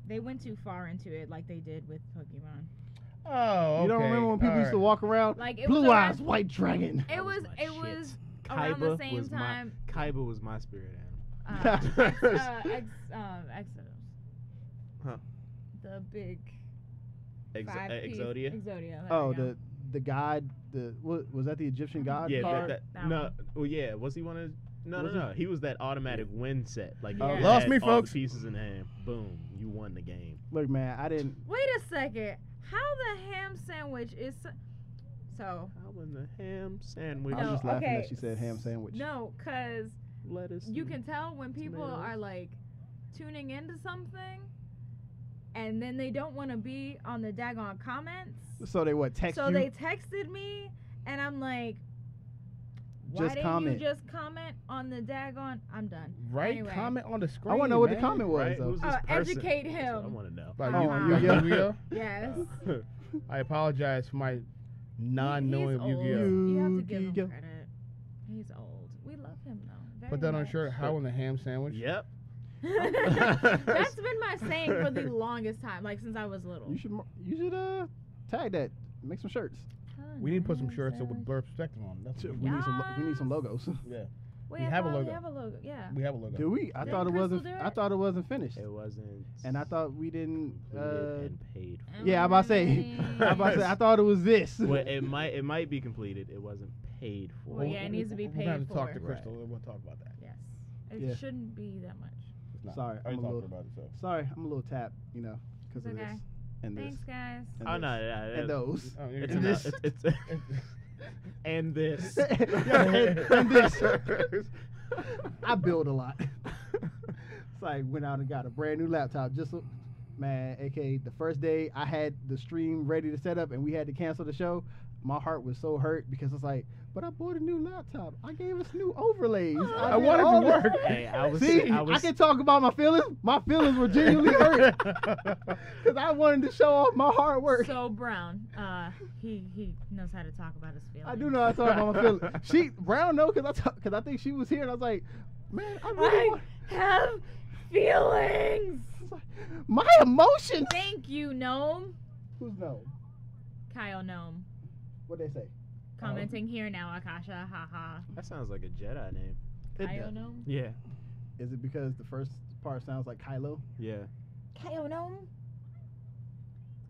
They went too far into it, like they did with Pokemon. Oh, okay. You don't remember when people used to walk around? Like it was Blue around- eyes, white dragon. It That was my it shit. was around the Kaiba same was time. Kaiba was my spirit animal. Exodus. Huh. The big Exodia. Exodia. There Oh, we go. the god. Was that the Egyptian god? Yeah, card? That no. one. Well, yeah. Was he one of? No, Was no. He was that automatic win set. Like you Yeah. had Lost me, all the folks. pieces in hand. Boom, you won the game. Look, man, I didn't. Wait a second. How the ham sandwich is so? How in the ham sandwich? I was No, just laughing okay. that she said ham sandwich. No, cause Lettuce. you and can tell when people tomatoes. are like tuning into something, and then they don't want to be on the daggone comments. So they what? Text So you? they texted me, and I'm like, why Just didn't comment. you just comment on the daggone? I'm done. Right? Anyway. Comment on the screen. I want to know what the man. comment was Right? though. Who's this person? Educate That's what I him. want to know. Like, Uh-huh. Yu-Gi-Oh? Yes. I apologize for my non-knowing of He's old. Yu-Gi-Oh. You have to give him Yu-Gi-Oh. credit. He's old. We love him though. Very Put that on a much. shirt. How in the ham sandwich? Yep. That's been my saying for the longest time, like since I was little. You should tag that. Make some shirts. We need to put some shirts with blur perspective on. That's what We need some logos. Yeah, We have a logo. We have a logo. Yeah. we have a logo. Do we? I Didn't thought it Crystal wasn't. do it? I thought it wasn't finished. It wasn't. And I thought we didn't. included and paid for. Yeah, I'm about to say. I thought it was this. Well, it might be completed. It wasn't paid for. Well, yeah, it needs to be We're gonna have paid to talk for. to Crystal. We'll talk about that. Yes. It Yeah. shouldn't be that much. It's not. Sorry, I I'm already a talked little- about it. So. Sorry, I'm a little tapped. Because It's of this okay. and this. Thanks, guys. And Oh this, no, yeah, and those. Oh, It's And enough. this. It's and this. and this. I build a lot. It's like went out and got a brand new laptop. Man, aka the first day I had the stream ready to set up and we had to cancel the show. My heart was so hurt because it's like, but I bought a new laptop. I gave us new overlays. I did want it all to this." work. Hey, I was. See, I can talk about my feelings. My feelings were genuinely hurt because I wanted to show off my hard work. So Brown, he knows how to talk about his feelings. I do know how to talk about my feelings. Brown know because I think she was here and I was like, man, I really want. have feelings. It's like, my emotions. Thank you, Gnome. Who's no? Kyle Gnome. What'd they say? Commenting here now, Akasha. Haha. That sounds like a Jedi name. It Kyle does. Gnome. Yeah. Is it because the first part sounds like Kylo? Yeah. Kyle Gnome.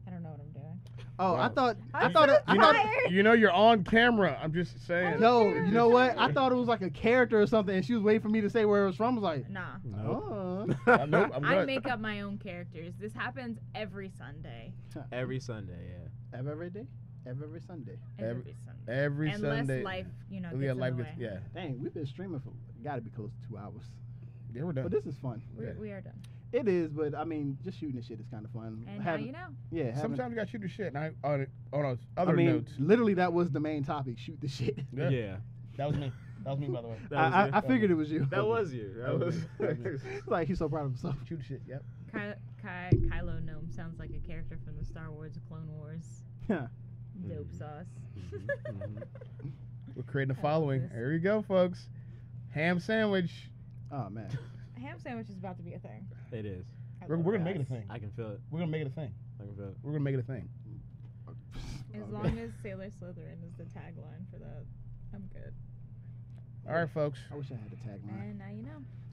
I don't know what I'm doing. Oh, Wow. I thought You know, you know you're on camera. I'm just saying. Yo, you know what? I thought it was like a character or something, and she was waiting for me to say where it was from. I was like, Nah. Nope. Nope. I'm I good. make up my own characters. This happens every Sunday. Every Sunday, yeah. every day, every Sunday. Every Sunday. Every Unless Sunday. life, gets yeah, in life the gets. way. Yeah. Dang, we've been streaming for got to be close to 2 hours. Yeah, we're done. But this is fun. We are done. It is, but I mean, just shooting this shit is kind of fun. And now you know. Yeah, having- Sometimes you got to shoot the shit. And on other I mean, notes. literally, that was the main topic. Shoot the shit. Yeah. That was me. That was me, by the way. That was you. I figured it was you. That was you. That was. It's like he's so proud of himself. Shoot the shit. Yep. Kylo Gnome sounds like a character from the Star Wars Clone Wars. Yeah. Dope sauce. We're creating a I love following. this. There you go, folks. Ham sandwich. Oh man. Ham sandwich is about to be a thing. It is. I We're love gonna that. make it a thing. I can feel it. We're gonna make it a thing. I can feel it. We're gonna make it a thing. As Okay. long as Sailor Slytherin is the tagline for that, I'm good. All right, folks. I wish I had the tagline. And now you know.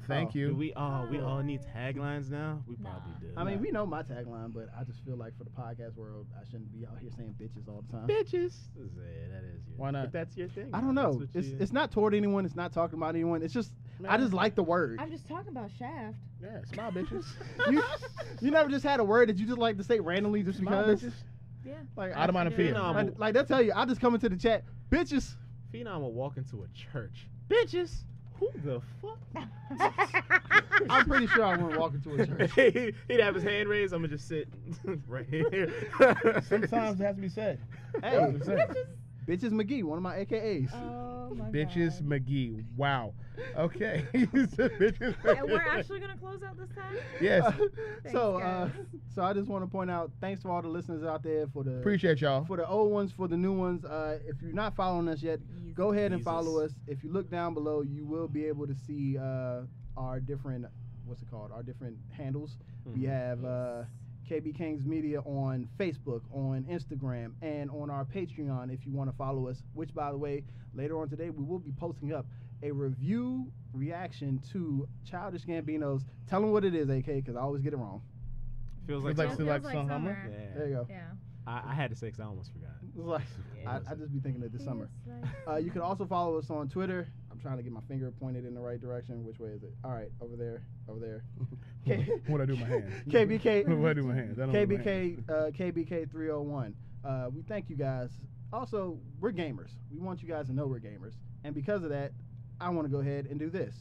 Thank Oh. Do you. we all need taglines now? We probably Nah. do. I mean, we know my tagline, but I just feel like for the podcast world, I shouldn't be out here saying bitches all the time. bitches. That is your. Why not? But that's your thing. I don't That's know. what It's you- it's not toward anyone. It's not talking about anyone. It's just I just like the word. I'm just talking about Shaft. Yeah, smile, bitches. you never just had a word that you just like to say randomly just Smile, because. bitches. Yeah. Like Out of mind and fear. like they'll tell you. I just come into the chat, bitches. Phenom will walk into a church. Bitches. Who the fuck? I'm pretty sure I wouldn't walk into a church. He'd have his hand raised. I'm gonna just sit right here. Sometimes it has to be said. Hey, I'm saying. bitches McGee, one of my AKAs. Oh my Bitches God. McGee. Wow. Okay. He said bitches And we're McGee. actually gonna close out this time. Yes. so guys. so I just want to point out, thanks to all the listeners out there for the Appreciate y'all. for the old ones, for the new ones. If you're not following us yet, go ahead and Jesus. follow us. If you look down below, you will be able to see our different, what's it called? Our different handles. We Mhm. have Yes. KB Kings Media on Facebook, on Instagram, and on our Patreon if you want to follow us. Which, by the way, later on today we will be posting up a review reaction to Childish Gambino's. Tell them what it is, AK, because I always get it wrong. Feels Feels like like summer. Select Summer. Yeah. There you go. Yeah. I had to say 'cause I almost forgot. It's like Yeah. I just be thinking of this summer. Feels like You can also follow us on Twitter. I'm trying to get my finger pointed in the right direction. Which way is it? All right, over there, over there. What I do with my hands? KBK. What do I do with my hands? I don't know my hands. KBK 301. We thank you guys. Also, we're gamers. We want you guys to know we're gamers, and because of that, I want to go ahead and do this.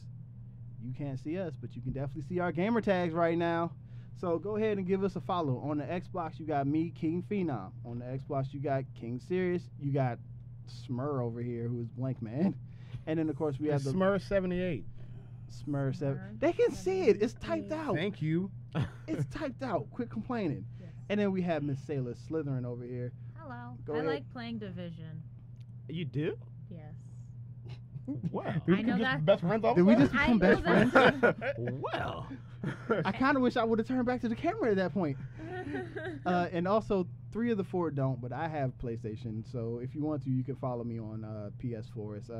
You can't see us, but you can definitely see our gamer tags right now. So go ahead and give us a follow. On the Xbox, you got me, King Phenom. On the Xbox, you got King Serious. You got Smur over here, who is Blank Man. And then, of course, we have the Smurf 78. Smur 7. Smur They can see it. It's typed 78. out. Thank you. It's typed out. Quit complaining. Yes. And then we have Miss Sailor Slytherin over here. Hello. Go I ahead. like playing Division. You do? Yes. Wow. We I know become just that- best friends all Did of we a just sudden? I become best know friends? that. Well. I kind of wish I would have turned back to the camera at that point. And also, 3 of the 4 don't, but I have PlayStation. So if you want to, you can follow me on PS4. It's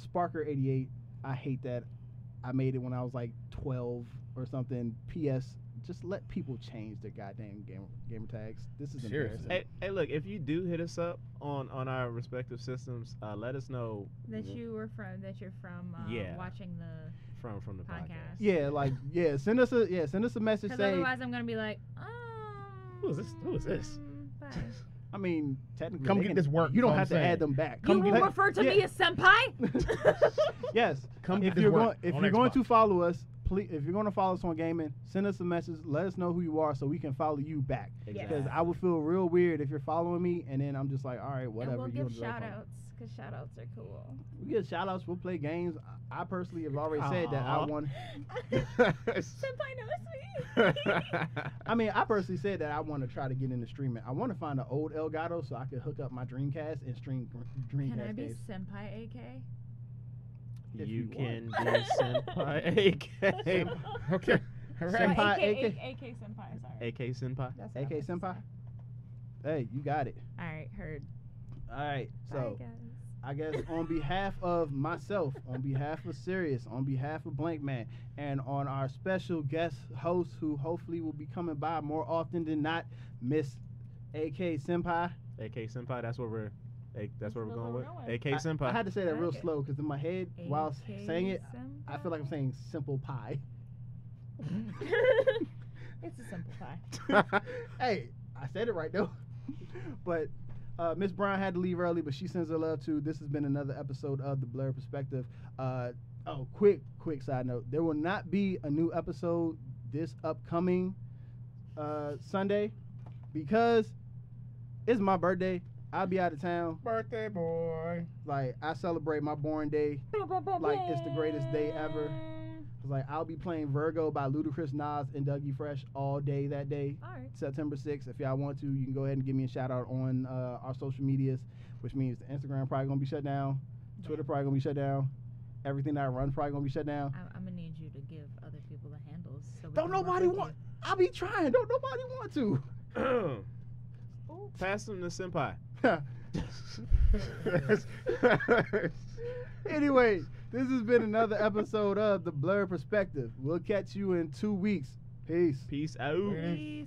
Sparker88. I hate that. I made it when I was like 12 or something. PS, just let people change their goddamn gamer tags. This is Seriously. embarrassing. Hey, look, if you do hit us up on our respective systems, let us know that you're from Yeah. watching the from the podcast. podcast. Send us a message. because Say, otherwise I'm gonna be like, Who is this? Who is this? bye. I mean, technically, Come they get can- this work, You don't is what have I'm to add saying. them back. You will get- refer to yeah. me as senpai? Yes. Come if get this you're work going, if on you're going Xbox. to follow us, please, if you're going to follow us on gaming, send us a message. Let us know who you are so we can follow you back. Exactly. Because I would feel real weird if you're following me and then I'm just like, all right, whatever. And we'll you give don't deserve shout follow. outs because shout outs are cool. We get shout outs. We'll play games. I personally have already said that I Aw. want. Senpai knows me. I mean, I personally said that I want to try to get into streaming. I want to find an old Elgato so I could hook up my Dreamcast and stream Dreamcast Can I be games. senpai AK? If You you can want. be senpai AK. Okay. All right. Senpai, AK senpai. Sorry. AK senpai. That's what I AK meant to Senpai? say. Hey, you got it. All right, heard. All right. So. Bye, guys. I guess on behalf of myself, on behalf of Sirius, on behalf of Blank Man, and on our special guest host who hopefully will be coming by more often than not, Miss AK Senpai. AK senpai. That's what we're. That's what we're That's going what with. we're going. AK senpai. I had to say that real Okay. slow because in my head, while AK saying it, I feel like I'm saying simple pie. It's a simple pie. Hey, I said it right though. But Miss Brown had to leave early, but she sends her love too. This has been another episode of The Blur Perspective. Quick side note. There will not be a new episode this upcoming Sunday because it's my birthday. I'll be out of town. Birthday boy. Like, I celebrate my born day like it's the greatest day ever. It's like, I'll be playing Virgo by Ludacris, Nas, and Dougie Fresh all day that day. All right. September 6th. If y'all want to, you can go ahead and give me a shout out on our social medias, which means the Instagram probably gonna be shut down, Twitter probably gonna be shut down, everything that I run probably gonna be shut down. I'm gonna need you to give other people the handles. So we Don't can work nobody with want. I'll be trying. Don't nobody want to. you. Pass them to senpai. Anyway, this has been another episode of The Blur Perspective. We'll catch you in 2 weeks. Peace. Peace out. Peace.